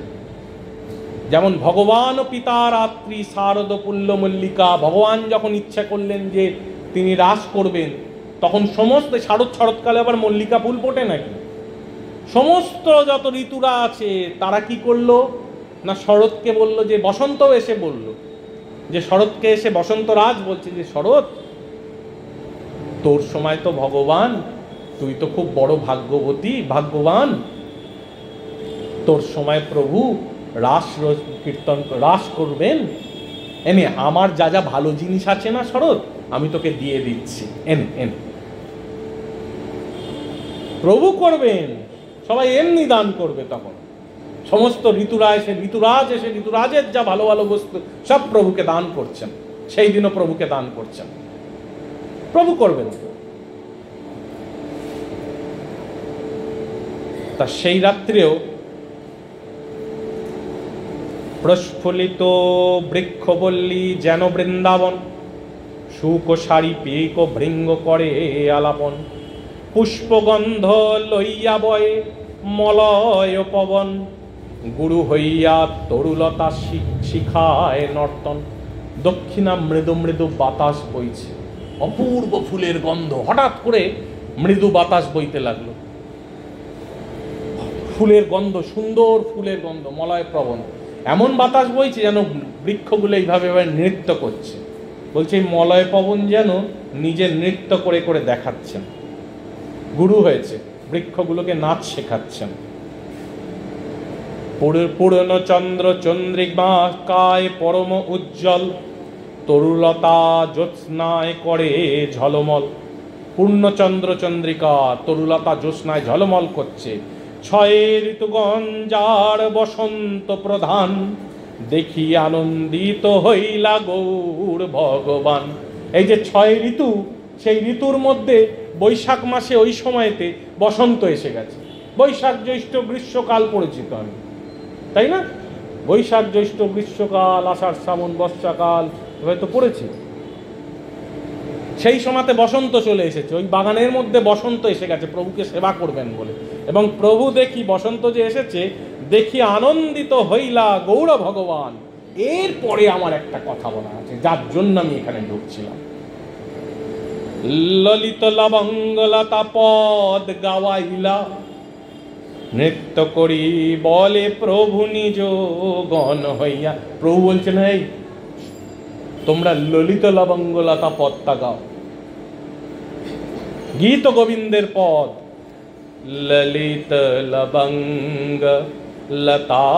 যেমন ভগবান ও পিতা রাত্রি শারদ পুল্য মল্লিকা, ভগবান যখন ইচ্ছা করলেন যে তিনি রাস করবেন, তখন সমস্ত শরৎকালে আবার মল্লিকা ফুল ফোটে নাকি? সমস্ত যত ঋতুরা আছে তারা কি করলো না, শরৎকে বলল যে, বসন্ত এসে বলল যে, শরৎকে এসে বসন্ত রাজ বলছে যে, শরৎ তোর সময় তো ভগবান, তুই তো খুব বড় ভাগ্যবান, তোর সময় প্রভু রাস কীর্তন রাস করবেন, এনে আমার যা যা ভালো জিনিস আছে না শরৎ, আমি তোকে দিয়ে দিচ্ছি, এনে এনে। প্রভু করবেন, সবাই এমনি দান করবে। তখন সমস্ত ঋতুরাজ এসে ঋতুরাজের যা ভালো ভালো বস্তু সব প্রভুকে দান করছেন। সেই দিনও প্রভুকে দান করছেন, প্রভু করবেন। তা সেই রাত্রেও প্রস্ফুলিত বৃক্ষবল্লী যেন বৃন্দাবন, শুক সারি পিক ভৃঙ্গ করে আলাপন, পুষ্পগন্ধ লইয়া বয়ে মলয় পবন, গুরু হইয়া তরুলতা শিখায় নর্তন। দক্ষিণা মৃদু মৃদু বাতাস বইছে, অপূর্ব ফুলের গন্ধ, হঠাৎ করে মৃদু বাতাস বইতে লাগলো, ফুলের গন্ধ, সুন্দর ফুলের গন্ধ, মলয় পবন, এমন বাতাস বইছে যেন বৃক্ষগুলো এইভাবে নৃত্য করছে। বলছে এই মলয় পবন যেন নিজের নৃত্য করে করে দেখাচ্ছেন, গুরু হয়েছে, বৃক্ষগুলোকে নাচ শেখাচ্ছেন। পুরনো চন্দ্র চন্দ্রিকায় পরম উজ্জ্বল, তরুলতা জ্যোৎস্নায় করে ঝলমল। পূর্ণচন্দ্র চন্দ্রিকা তরুলতা জ্যোৎস্নায় ঝলমল করছে। ছয় ঋতুগণ যার বসন্ত প্রধান, দেখি আনন্দিত হইলা গৌর ভগবান। এই যে 6 ঋতু, সেই ঋতুর মধ্যে বৈশাখ মাসে ওই সময়তে বসন্ত এসে গেছে। বৈশাখ জ্যৈষ্ঠ গ্রীষ্মকাল পরিচিত আমি, তাই না? বৈশাখ জ্যৈষ্ঠ গ্রীষ্মকাল, আষাঢ় শ্রাবণ বর্ষাকাল, হয়তো পড়েছি। সেই সময়তে বসন্ত চলে এসেছে, ওই বাগানের মধ্যে বসন্ত এসে গেছে প্রভুকে সেবা করবেন বলে। এবং প্রভু দেখি বসন্ত যে এসেছে, দেখি আনন্দিত হইলা গৌর ভগবান। এরপরে আমার একটা কথা বলা আছে, যার জন্য আমি এখানে ঢুকছিলাম। ললিত লবঙ্গলতা পদ গাওয়াইলা, নৃত্য করি বলে প্রভু নিজ গণ হইয়া। প্রভু বলছেন, এই তোমরা ললিত লবঙ্গলতা পদটা গাও, গীত গোবিন্দের পদ। ললিত লবঙ্গ লতা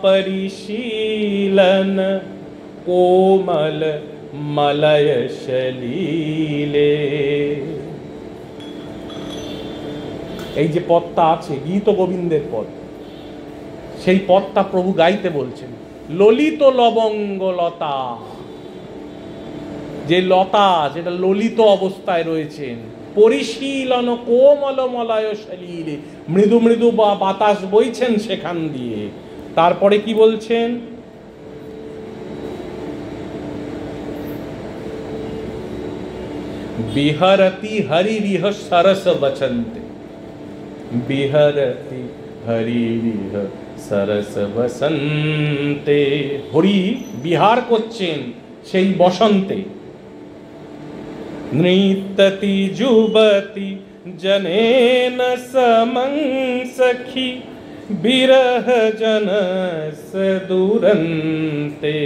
পরিশীলন, কোমল মলয় সলীলে। এই যে পদটা আছে গীত গোবিন্দের পদ, সেই পদটা প্রভু গাইতে বলছেন। ললিত লবঙ্গ লতা, যে লতা যেটা ললিত অবস্থায় রয়েছেন, পরিশীলন কোমল মলয় সলীলে, মৃদু মৃদু বাতাস বইছেন সেখান দিয়ে। তারপরে কি বলছেন? বিহরতি হরিরিহ সরস বসন্তে, বিহরতি হরিরিহ সরস বসন্তে। হরি বিহার করছেন সেই বসন্তে। নৃত্যতি যুবতি জনেন সমং সখী, বিরহ জনস দুরন্তে।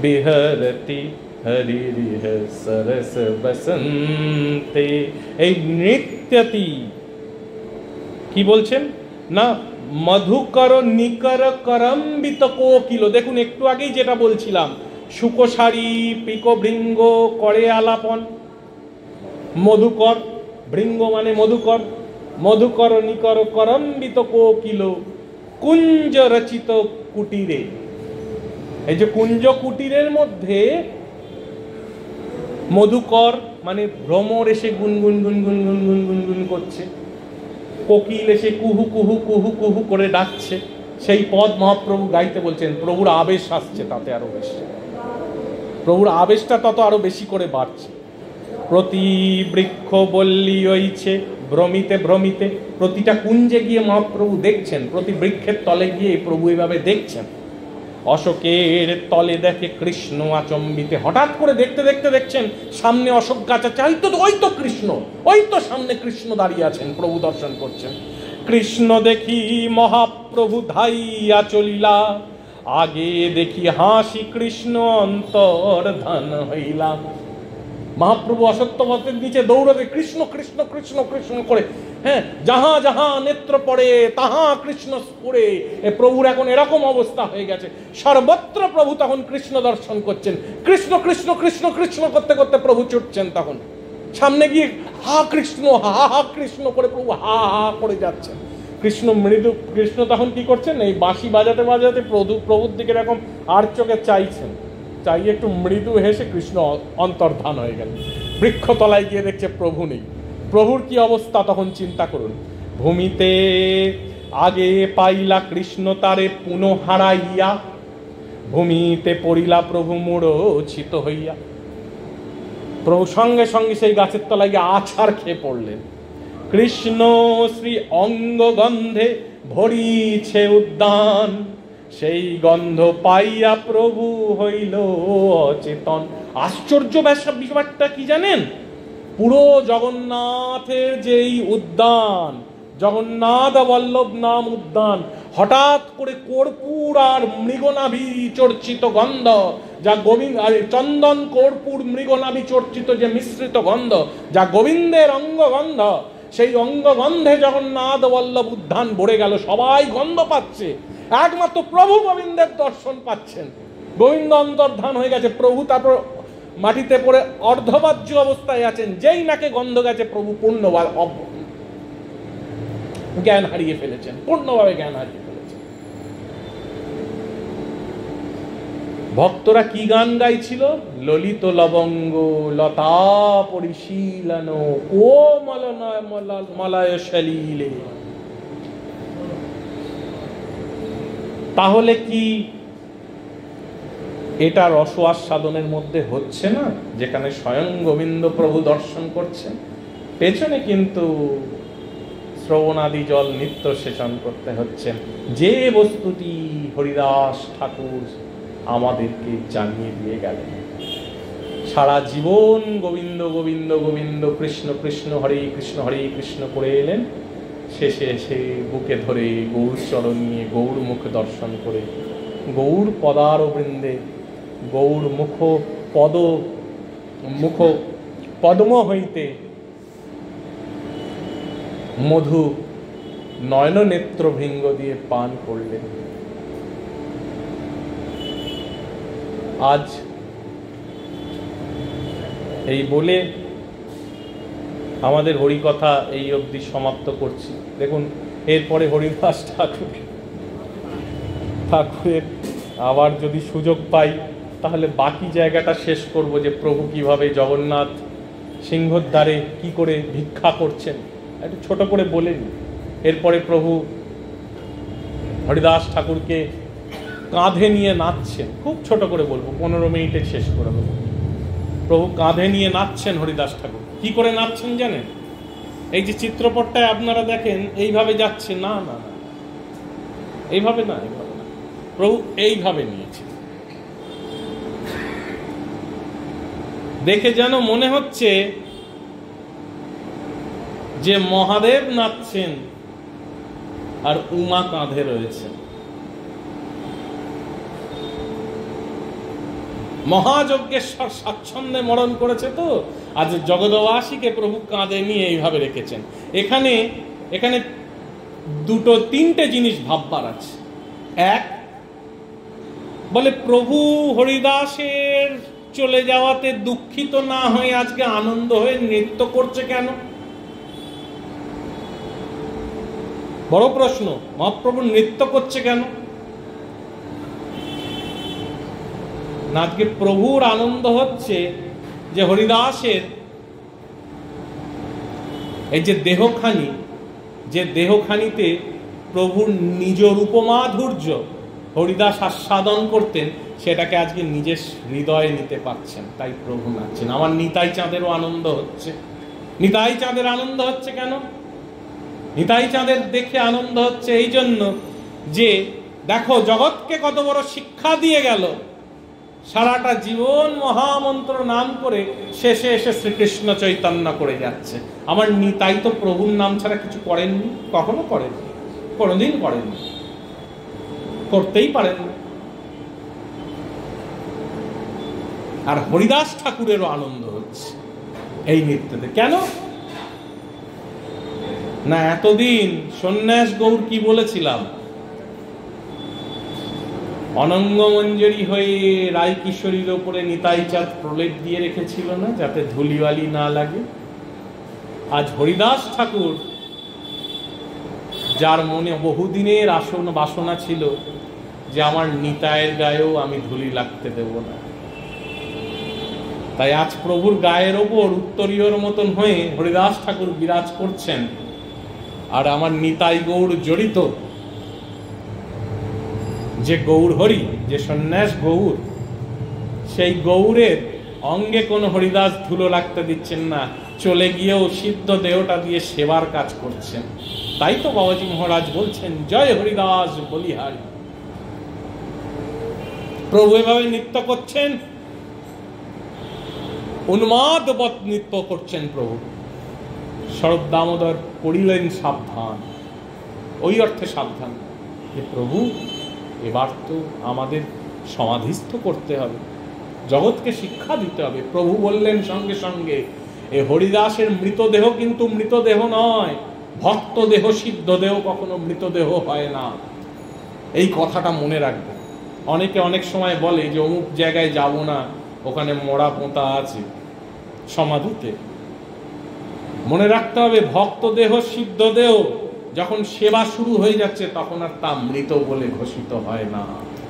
বিহরতি হরিরিহ সরস বসন্তে। এই নৃত্যতি কি বলছেন না, মধুকর নিকর করম্বিত কোকিল। দেখুন একটু আগেই যেটা বলছিলাম, শুকসারি পিক ভৃঙ্গ করে আলাপন। মধুকর, ভৃঙ্গ মানে মধুকর, মধুকর নিকর করম্বিত কোকিল, কুঞ্জ রচিত কুটিরে। এই যে কুঞ্জ কুটিরের মধ্যে মধুকর মানে ভ্রমর এসে গুনগুন গুনগুন গুনগুন গুনগুন করছে, কোকিল এসে কুহু কুহু কুহু কুহু করে ডাকছে। সেই পদ মহাপ্রভু গাইতে বলছেন। প্রভুর আবেশ আসছে তাতে আরো বেশি, প্রভুর আবেশটা তত আরো বেশি করে বাড়ছে। প্রতি বৃক্ষ বল্লী হইছে ভ্রমিতে ভ্রমিতে প্রতিটা কুঞ্জে গিয়ে মহাপ্রভু দেখছেন, প্রতি বৃক্ষের তলে গিয়ে প্রভু এইভাবে দেখছেন। অশোকের তলে দেখে কৃষ্ণ আচম্বিতে, হঠাৎ করে দেখতে দেখতে দেখছেন সামনে অশোক গাছ আছে, ওই তো কৃষ্ণ, ওই তো সামনে কৃষ্ণ দাঁড়িয়ে আছেন, প্রভু দর্শন করছেন। কৃষ্ণ দেখি মহাপ্রভু ধাইয়া চলিলা, আগে দেখি হাসি কৃষ্ণ অন্তর ধান হইলা। মহাপ্রভু অশ্বত্থবটের নিচে দৌড়বে কৃষ্ণ কৃষ্ণ কৃষ্ণ কৃষ্ণ করে, হ্যাঁ, যাহা যাহা নেত্র পড়ে তাহা কৃষ্ণ স্ফুরে। প্রভুর এখন এরকম অবস্থা হয়ে গেছে, সর্বত্র প্রভু তখন কৃষ্ণ দর্শন করছেন। কৃষ্ণ কৃষ্ণ কৃষ্ণ কৃষ্ণ করতে করতে প্রভু ছুটছেন, তখন সামনে গিয়ে হা কৃষ্ণ হা হা কৃষ্ণ করে প্রভু হা হা করে যাচ্ছেন। কৃষ্ণ মৃদু, কৃষ্ণ তখন কি করছেন, এই বাঁশি বাজাতে বাজাতে প্রভুর দিকে এরকম আর চোখে চাইছেন, চাই একটু মৃদু হেসে কৃষ্ণ অন্তর্ধান হয়ে গেল। বৃক্ষতলায় গিয়ে দেখছে প্রভু নেই। প্রভুর কি অবস্থা তখন চিন্তা করুন। ভূমিতে আগে পাইলা কৃষ্ণ তারে পুনঃ হারাইয়া, ভূমিতে পড়িলা প্রভু মূঢ়চিত হইয়া। প্রভু সঙ্গে সঙ্গে সেই গাছের তলায় গিয়ে আছাড় খেয়ে পড়লেন। কৃষ্ণ শ্রী অঙ্গ গন্ধে ভরিছে উদ্যান, সেই গন্ধ পাইয়া প্রভু হইল অচেতন। আশ্চর্য ব্যাপারটা কি জানেন, পুরো জগন্নাথের যেই উদ্যান, জগন্নাথ বল্লভ নাম উদ্যান, হঠাৎ করে কর্পূর আর মৃগনাভি চর্চিত গন্ধ, যা গোবিন্দ আর চন্দন কর্পূর মৃগনাভি চর্চিত যে মিশ্রিত গন্ধ, যা গোবিন্দের অঙ্গগন্ধ, সেই অঙ্গগন্ধে জগন্নাথ বল্লভ উদ্যান ভরে গেল। সবাই গন্ধ পাচ্ছে, একমাত্র প্রভু গোবিন্দের দর্শন পাচ্ছেন। গোবিন্দ অন্তর্ধান হয়ে গেছে, প্রভু তারপর মাটিতে পড়ে অর্ধবাহ্য অবস্থায় আছেন। যেই নাকে গন্ধ গেছে প্রভু পূর্ণভাবে জ্ঞান হারিয়ে ফেলেছেন, পূর্ণভাবে জ্ঞান হারিয়ে ফেলেছেন। ভক্তরা কি গান গাইছিল, ললিত লবঙ্গ লতা পরিশীলন ও মলয় সলিলে। তাহলে কি এটা রস আস্বাদনের মধ্যে হচ্ছে না, যেখানে স্বয়ং গোবিন্দ প্রভু দর্শন করছেন, পেছনে কিন্তু শ্রবণাদি জল নিত্য সেচন করতে হচ্ছেন, যে বস্তুটি হরিদাস ঠাকুর আমাদেরকে জানিয়ে দিয়ে গেলেন। সারা জীবন গোবিন্দ গোবিন্দ গোবিন্দ কৃষ্ণ কৃষ্ণ হরে কৃষ্ণ করে এলেন, শেষে এসে বুকে ধরে গৌর চরণ নিয়ে গৌর মুখ দর্শন করে, গৌর পদার বৃন্দে গৌর মুখ পদ্ম হইতে মধু নয়ন নেত্র ভৃঙ্গ দিয়ে পান করলেন। আজ এই বলে আমাদের হরিকথা এই অবধি সমাপ্ত করছি। দেখুন, এরপরে হরিদাস ঠাকুরের আবার যদি সুযোগ পাই তাহলে বাকি জায়গাটা শেষ করব, যে প্রভু কিভাবে জগন্নাথ সিংহর দ্বারে কি করে ভিক্ষা করছেন, একটু ছোট করে বলে নিই। এরপরে প্রভু হরিদাস ঠাকুরকে কাঁধে নিয়ে নাচছেন, খুব ছোট করে বলবো, 15 মিনিটে শেষ করে দেবো। প্রভু কাঁধে নিয়ে নাচছেন হরিদাস ঠাকুর। কি করে নাচছেন জানেন? এই যে চিত্রপটটায় আপনারা দেখেন এইভাবে যাচ্ছে, না না না, এইভাবে না, এইভাবে না, প্রভু এইভাবে নিয়েছে। দেখে যেন মনে হচ্ছে যে মহাদেব নাচছেন আর উমা কাঁধে রয়েছে। মহাযজ্ঞেশ্বর স্বাচ্ছন্দ্যে মরণ করেছে, তো আজ জগদবাসীকে প্রভু কাঁধে নিয়ে এইভাবে রেখেছেন। এখানে এখানে তিনটে জিনিস ভাববার আছে। এক, বলে প্রভু হরিদাসের চলে যাওয়াতে দুঃখিত না হয়ে আজকে আনন্দ হয়ে নৃত্য করছে কেন? বড় প্রশ্ন। মহাপ্রভু নৃত্য করছে কেন? না, আজকে প্রভুর আনন্দ হচ্ছে যে হরিদাসের এই যে দেহখানি, যে দেহখানিতে প্রভুর নিজ রূপমাধুর্য হরিদাস আস্বাদন করতেন, সেটাকে আজকে নিজের হৃদয়ে নিতে পারছেন, তাই প্রভু নাচছেন। আমার নিতাই চাঁদেরও আনন্দ হচ্ছে। নিতাই চাঁদের আনন্দ হচ্ছে কেন? নিতাই চাঁদের দেখে আনন্দ হচ্ছে এই জন্য যে দেখো জগৎকে কত বড় শিক্ষা দিয়ে গেল, সারাটা জীবন মহামন্ত্র নাম করে শেষে এসে শ্রীকৃষ্ণ চৈতন্য করে যাচ্ছে। আমার নিতাই তো প্রভুর নাম ছাড়া কিছু করেননি, কখনো করেননি, কোনোদিন করেননি, করতেই পারেননি। আর হরিদাস ঠাকুরেরও আনন্দ হচ্ছে এই নৃত্যতে। কেন না, এতদিন সন্ন্যাস গৌর কি বলেছিলাম, অনঙ্গ মঞ্জরি হয়ে রায় কিশোরীর ওপরে নিতাই চাঁদ প্রলেপ দিয়ে রেখেছিল না, যাতে ধুলিবালি না লাগে। আজ হরিদাস ঠাকুর, যার মনে বহুদিনের বাসনা ছিল যে আমার নিতাইয়ের গায়েও আমি ধুলি লাগতে দেব না, তাই আজ প্রভুর গায়ের ওপর উত্তরীয়র মতন হয়ে হরিদাস ঠাকুর বিরাজ করছেন। আর আমার নিতাই গৌর জড়িত যে গৌর হরি, যে সন্ন্যাস গৌর, সেই গৌরের অঙ্গে কোনো হরিদাস ধুলো লাগতে দিচ্ছেন না, চলে গিয়েও সিদ্ধ দেহটা দিয়ে সেবার কাজ করছেন। তাই তো বাবাজি মহারাজ বলছেন জয় হরিদাস বলিহারি। প্রভু এভাবে নৃত্য করছেন, উন্মাদবৎ নৃত্য করছেন প্রভু। শরৎ দামোদর করিলেন সাবধান, ওই অর্থে সাবধান যে প্রভু এবার তো আমাদের সমাধিস্থ করতে হবে, জগৎকে শিক্ষা দিতে হবে। প্রভু বললেন সঙ্গে সঙ্গে, এ হরিদাসের মৃতদেহ কিন্তু মৃতদেহ নয়, ভক্ত দেহ সিদ্ধ দেহ কখনো মৃতদেহ হয় না। এই কথাটা মনে রাখবে। অনেকে অনেক সময় বলে যে অমুক জায়গায় যাব না, ওখানে মরা পোঁতা আছে সমাধিতে। মনে রাখতে হবে ভক্ত দেহ সিদ্ধ দেহ যখন সেবা শুরু হয়ে যাচ্ছে তখন আর তা মৃত বলে ঘোষিত হয় না।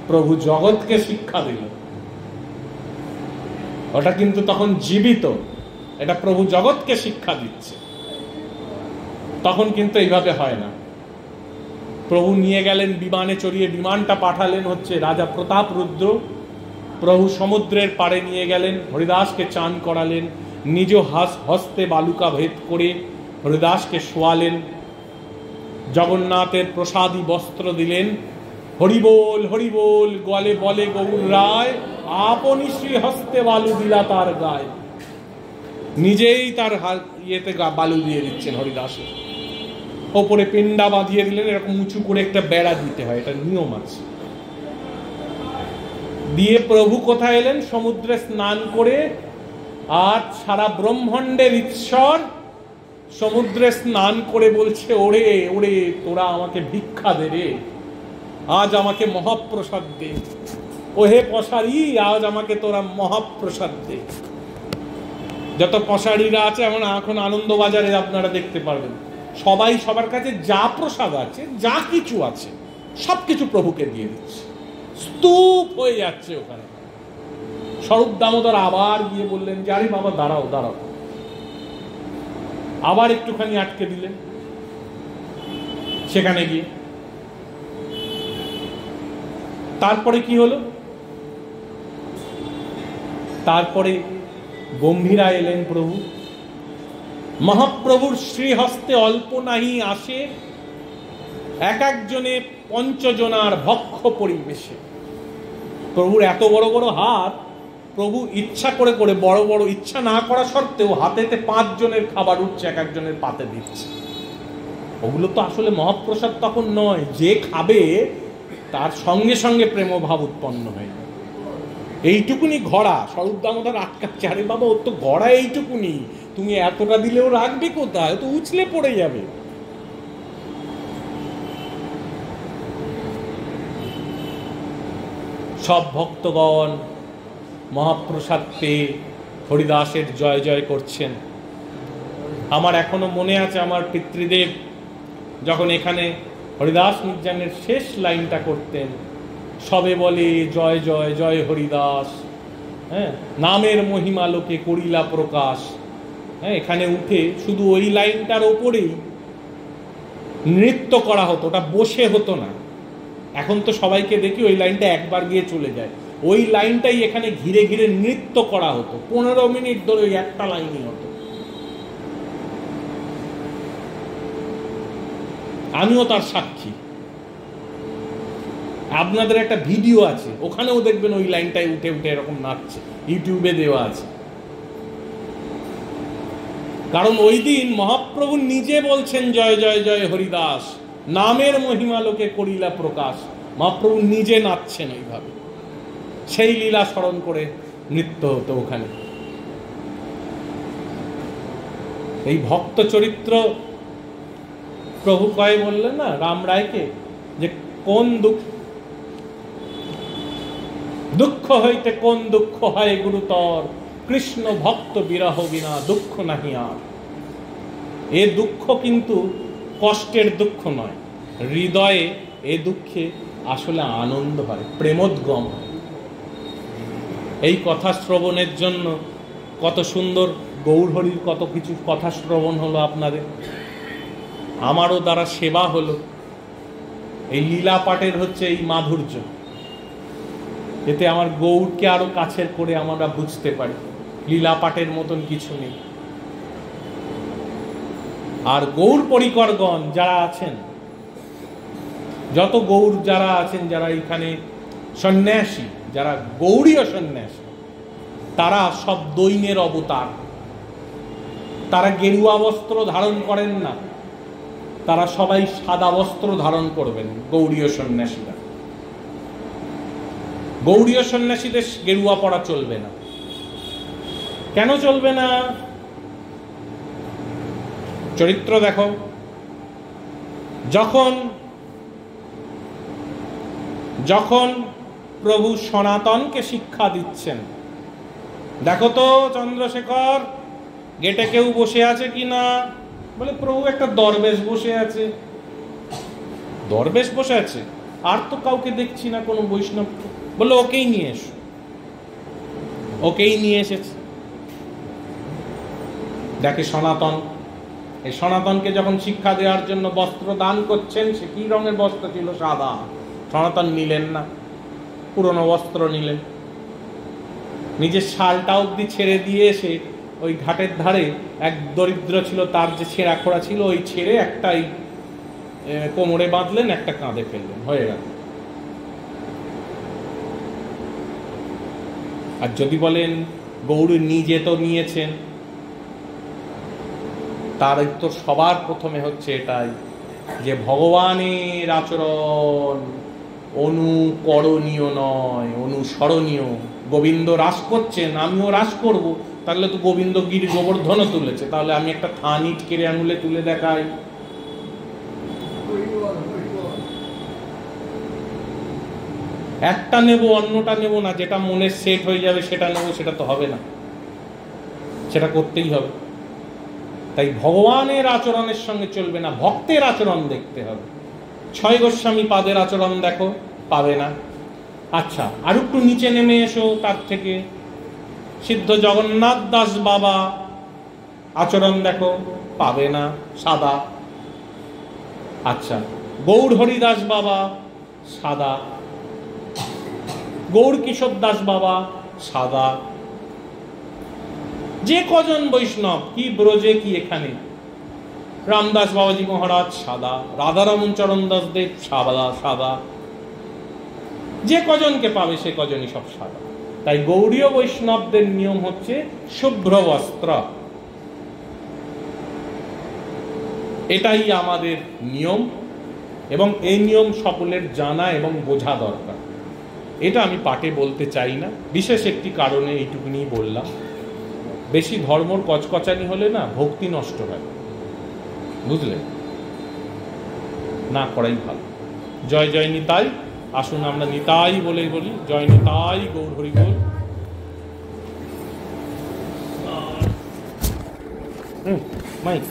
প্রভু জগৎকে শিক্ষা দিল, ওটা কিন্তু তখন জীবিত, এটা প্রভু জগৎকে শিক্ষা দিচ্ছে, তখন কিন্তু এইভাবে হয় না। প্রভু নিয়ে গেলেন বিমানে চড়িয়ে, বিমানটা পাঠালেন হচ্ছে রাজা প্রতাপ রুদ্র। প্রভু সমুদ্রের পাড়ে নিয়ে গেলেন, হরিদাসকে চান করালেন, নিজ হস্তে বালুকা ভেদ করে হরিদাসকে শোয়ালেন, জগন্নাথের প্রসাদী বস্ত্র দিলেন। হরিবোল হরিবোল গলে বলে গৌর রায়, আপনি শ্রী হস্তে বালু দিলা তার গায়ে। নিজেই তার ইয়েতে বালু দিয়ে দিচ্ছেন হরিদাসের ওপরে, পিণ্ডা বাঁধিয়ে দিলেন। এরকম উঁচু করে একটা বেড়া দিতে হয়, এটা নিয়ম আছে। দিয়ে প্রভু কোথায় এলেন? সমুদ্রে স্নান করে। আর সারা ব্রহ্মাণ্ডের ঈশ্বর সমুদ্রে স্নান করে বলছে, ওরে ওরে তোরা আমাকে ভিক্ষা দে রে, আজ আমাকে মহাপ্রসাদ দে, ওহে পশারি আজ আমাকে তোরা মহাপ্রসাদ দে। যত পশারিরা আছে এখন আনন্দবাজারে আপনারা দেখতে পারবেন, সবাই সবার কাছে যা প্রসাদ আছে, যা কিছু আছে সবকিছু প্রভুকে দিয়ে দিচ্ছে, স্তূপ হয়ে যাচ্ছে ওখানে। স্বরূপ দামোদর আবার গিয়ে বললেন যে আরে বাবা দাঁড়াও দাঁড়াও, আবার একটুখানি আটকে দিলেন সেখানে গিয়ে। তারপরে কি হলো? তারপরে গম্ভীরা এলেন প্রভু। মহাপ্রভুর শ্রীহস্তে অল্প নাহি আসে, এক একজনে পঞ্চজনার ভক্ষ পরিবেশে। প্রভুর এত বড় বড় হাত, প্রভু ইচ্ছা করে করে বড় বড়, ইচ্ছা না করা সত্ত্বেও হাতেতে 5 জনের খাবার উঠছে, এক একজনের পাতে দিচ্ছে। ওগুলো তো আসলে মহাপ্রসাদ তখন নয়, যে খাবে তার সঙ্গে সঙ্গে প্রেমভাব উৎপন্ন হয়ে যায়। এইটুকুনি ঘড়া স্বরূপ দামোদর আটকাচ্ছে, আরে বাবা ওর তো ঘড়া এইটুকুনি, তুমি এতটা দিলেও রাখবে কোথায়, তো উছলে পড়ে যাবে। সব ভক্তগণ মহাপ্রসাদ পেয়ে হরিদাসের জয় জয় করছেন। আমার এখনো মনে আছে, আমার পিতৃদেব যখন এখানে হরিদাস নির্জনের শেষ লাইনটা করতেন, সবে বলে জয় জয় জয় হরিদাস, হ্যাঁ, নামের মহিমা লোকে করিলা প্রকাশ। হ্যাঁ, এখানে উঠে শুধু ওই লাইনটার ওপরেই নৃত্য করা হতো, ওটা বসে হতো না। এখন তো সবাইকে দেখি ওই লাইনটা একবার গিয়ে চলে যায়, ওই লাইনটাই এখানে ঘিরে ঘিরে নৃত্য করা হতো। 15 মিনিট ধরে ওই একটা লাইনই হতো। আমিও তার সাক্ষী। আপনাদের একটা ভিডিও আছে, ওখানেও দেখবেন ওই লাইনটায় উঠে উঠে এরকম নাচছে, ইউটিউবে দেওয়া আছে। কারণ ওই দিন মহাপ্রভু নিজে বলছেন জয় জয় জয় হরিদাস, নামের মহিমা লোকে করিলা প্রকাশ। মহাপ্রভু নিজে নাচছেন ওইভাবে, সেই লীলা স্মরণ করে নৃত্য হতো ওখানে। এই ভক্ত চরিত্র প্রভু কয়ে বললেন না রাম রায়কে, যে কোন দুঃখ হইতে কোন দুঃখ হয় গুরুতর, কৃষ্ণ ভক্ত বিরহ বিনা দুঃখ নাহি আর। এ দুঃখ কিন্তু কষ্টের দুঃখ নয়, হৃদয়ে এ দুঃখে আসলে আনন্দ হয়, প্রেমোদ্গম হয়। এই কথা শ্রবণের জন্য কত সুন্দর গৌরহরির কত কিছু কথা শ্রবণ হলো আপনাদের, আমারও দ্বারা সেবা হলো। এই লীলা পাঠের হচ্ছে এই মাধুর্য, এতে আমার গৌরকে আরো কাছের করে আমরা বুঝতে পারি। লীলা পাঠের মতন কিছু নেই। আর গৌর পরিকরগণ যারা আছেন, যত গৌর যারা আছেন, যারা এখানে সন্ন্যাসী, যারা গৌড়ীয় সন্ন্যাসী, তারা সব দৈন্যের অবতার। তারা গেরুয়া বস্ত্র ধারণ করেন না, তারা সবাই সাদা বস্ত্র ধারণ করবেন। গৌড়ীয় সন্ন্যাসীরা, গৌড়ীয় সন্ন্যাসীদের গেরুয়া পরা চলবে না। কেন চলবে না? চরিত্র দেখো, যখন প্রভু সনাতনকে শিক্ষা দিচ্ছেন, দেখো তো চন্দ্রশেখর গেটে কেউ বসে আছে কিনা। বলে প্রভু একটা দরবেশ বসে আছে। দরবেশ বসে আছে, আর তো কাউকে দেখছি না, কোনো বৈষ্ণব। বললো ওকেই নিয়ে এসো। ওকেই নিয়ে এসেছে। দেখে সনাতন, এই সনাতনকে যখন শিক্ষা দেওয়ার জন্য বস্ত্র দান করছেন, সে কি রঙের বস্ত্র ছিল? সাদা। সনাতন নিলেন না, পুরনো বস্ত্র নিলেন। নিজের শালটা অব্দি ছেড়ে দিয়ে এসে ওই ঘাটের ধারে এক দরিদ্র ছিল, তার যে ছেঁড়া খোড়া ছিল, ওই ছেড়ে একটাই কোমরে বাঁধলেন, একটা কাঁধে ফেললেন, হয়ে গেল। আর যদি বলেন গৌর নিজে তো নিয়েছেন, তার তো সবার প্রথমে হচ্ছে এটাই যে ভগবানের আচরণ অনুকরণীয় নয়, অনুসরণীয়। গোবিন্দ রাস করছেন, আমিও রাস করব, তাহলে তো গোবিন্দ গিরি গোবর্ধনও তুলেছে, তাহলে আমি একটা থান ইট কেড়ে আঙুলে তুলে দেখাই। একটা নেব অন্যটা নেব না, যেটা মনের সেট হয়ে যাবে সেটা নেব, সেটা তো হবে না, সেটা করতেই হবে। তাই ভগবানের আচরণের সঙ্গে চলবে না, ভক্তের আচরণ দেখতে হবে। ছয় গোস্বামী পাদের আচরণ দেখো, পাবে না। আচ্ছা, আর একটু নিচে নেমে এসো, তার থেকে সিদ্ধ জগন্নাথ দাস বাবা আচরণ দেখো, পাবে না, সাদা। আচ্ছা, গৌর হরিদাস বাবা সাদা, গৌর কিশোর দাস বাবা সাদা। যে কজন বৈষ্ণব, কি ব্রজে কি এখানে, রামদাস বাবাজি মহারাজ সাদা, রাধারমন চরণ দাস দেব সাদা সাদা, যে কজনকে পাবে সে কজনই সব সাদা। তাই গৌড়ীয় বৈষ্ণবদের নিয়ম হচ্ছে শুভ্র বস্ত্র, এটাই আমাদের নিয়ম, এবং এই নিয়ম সকলের জানা এবং বোঝা দরকার। এটা আমি পাঠে বলতে চাই না, বিশেষ একটি কারণে এইটুকুনি বললাম। বেশি ধর্মর কচকচানি হলে না ভক্তি নষ্ট হয়, বুঝলে, না করাই ভালো। জয় জয় নিতাই। আসুন আমরা নিতাই বলে বলি, জয় নিতাই গৌর হরি বল। মাইক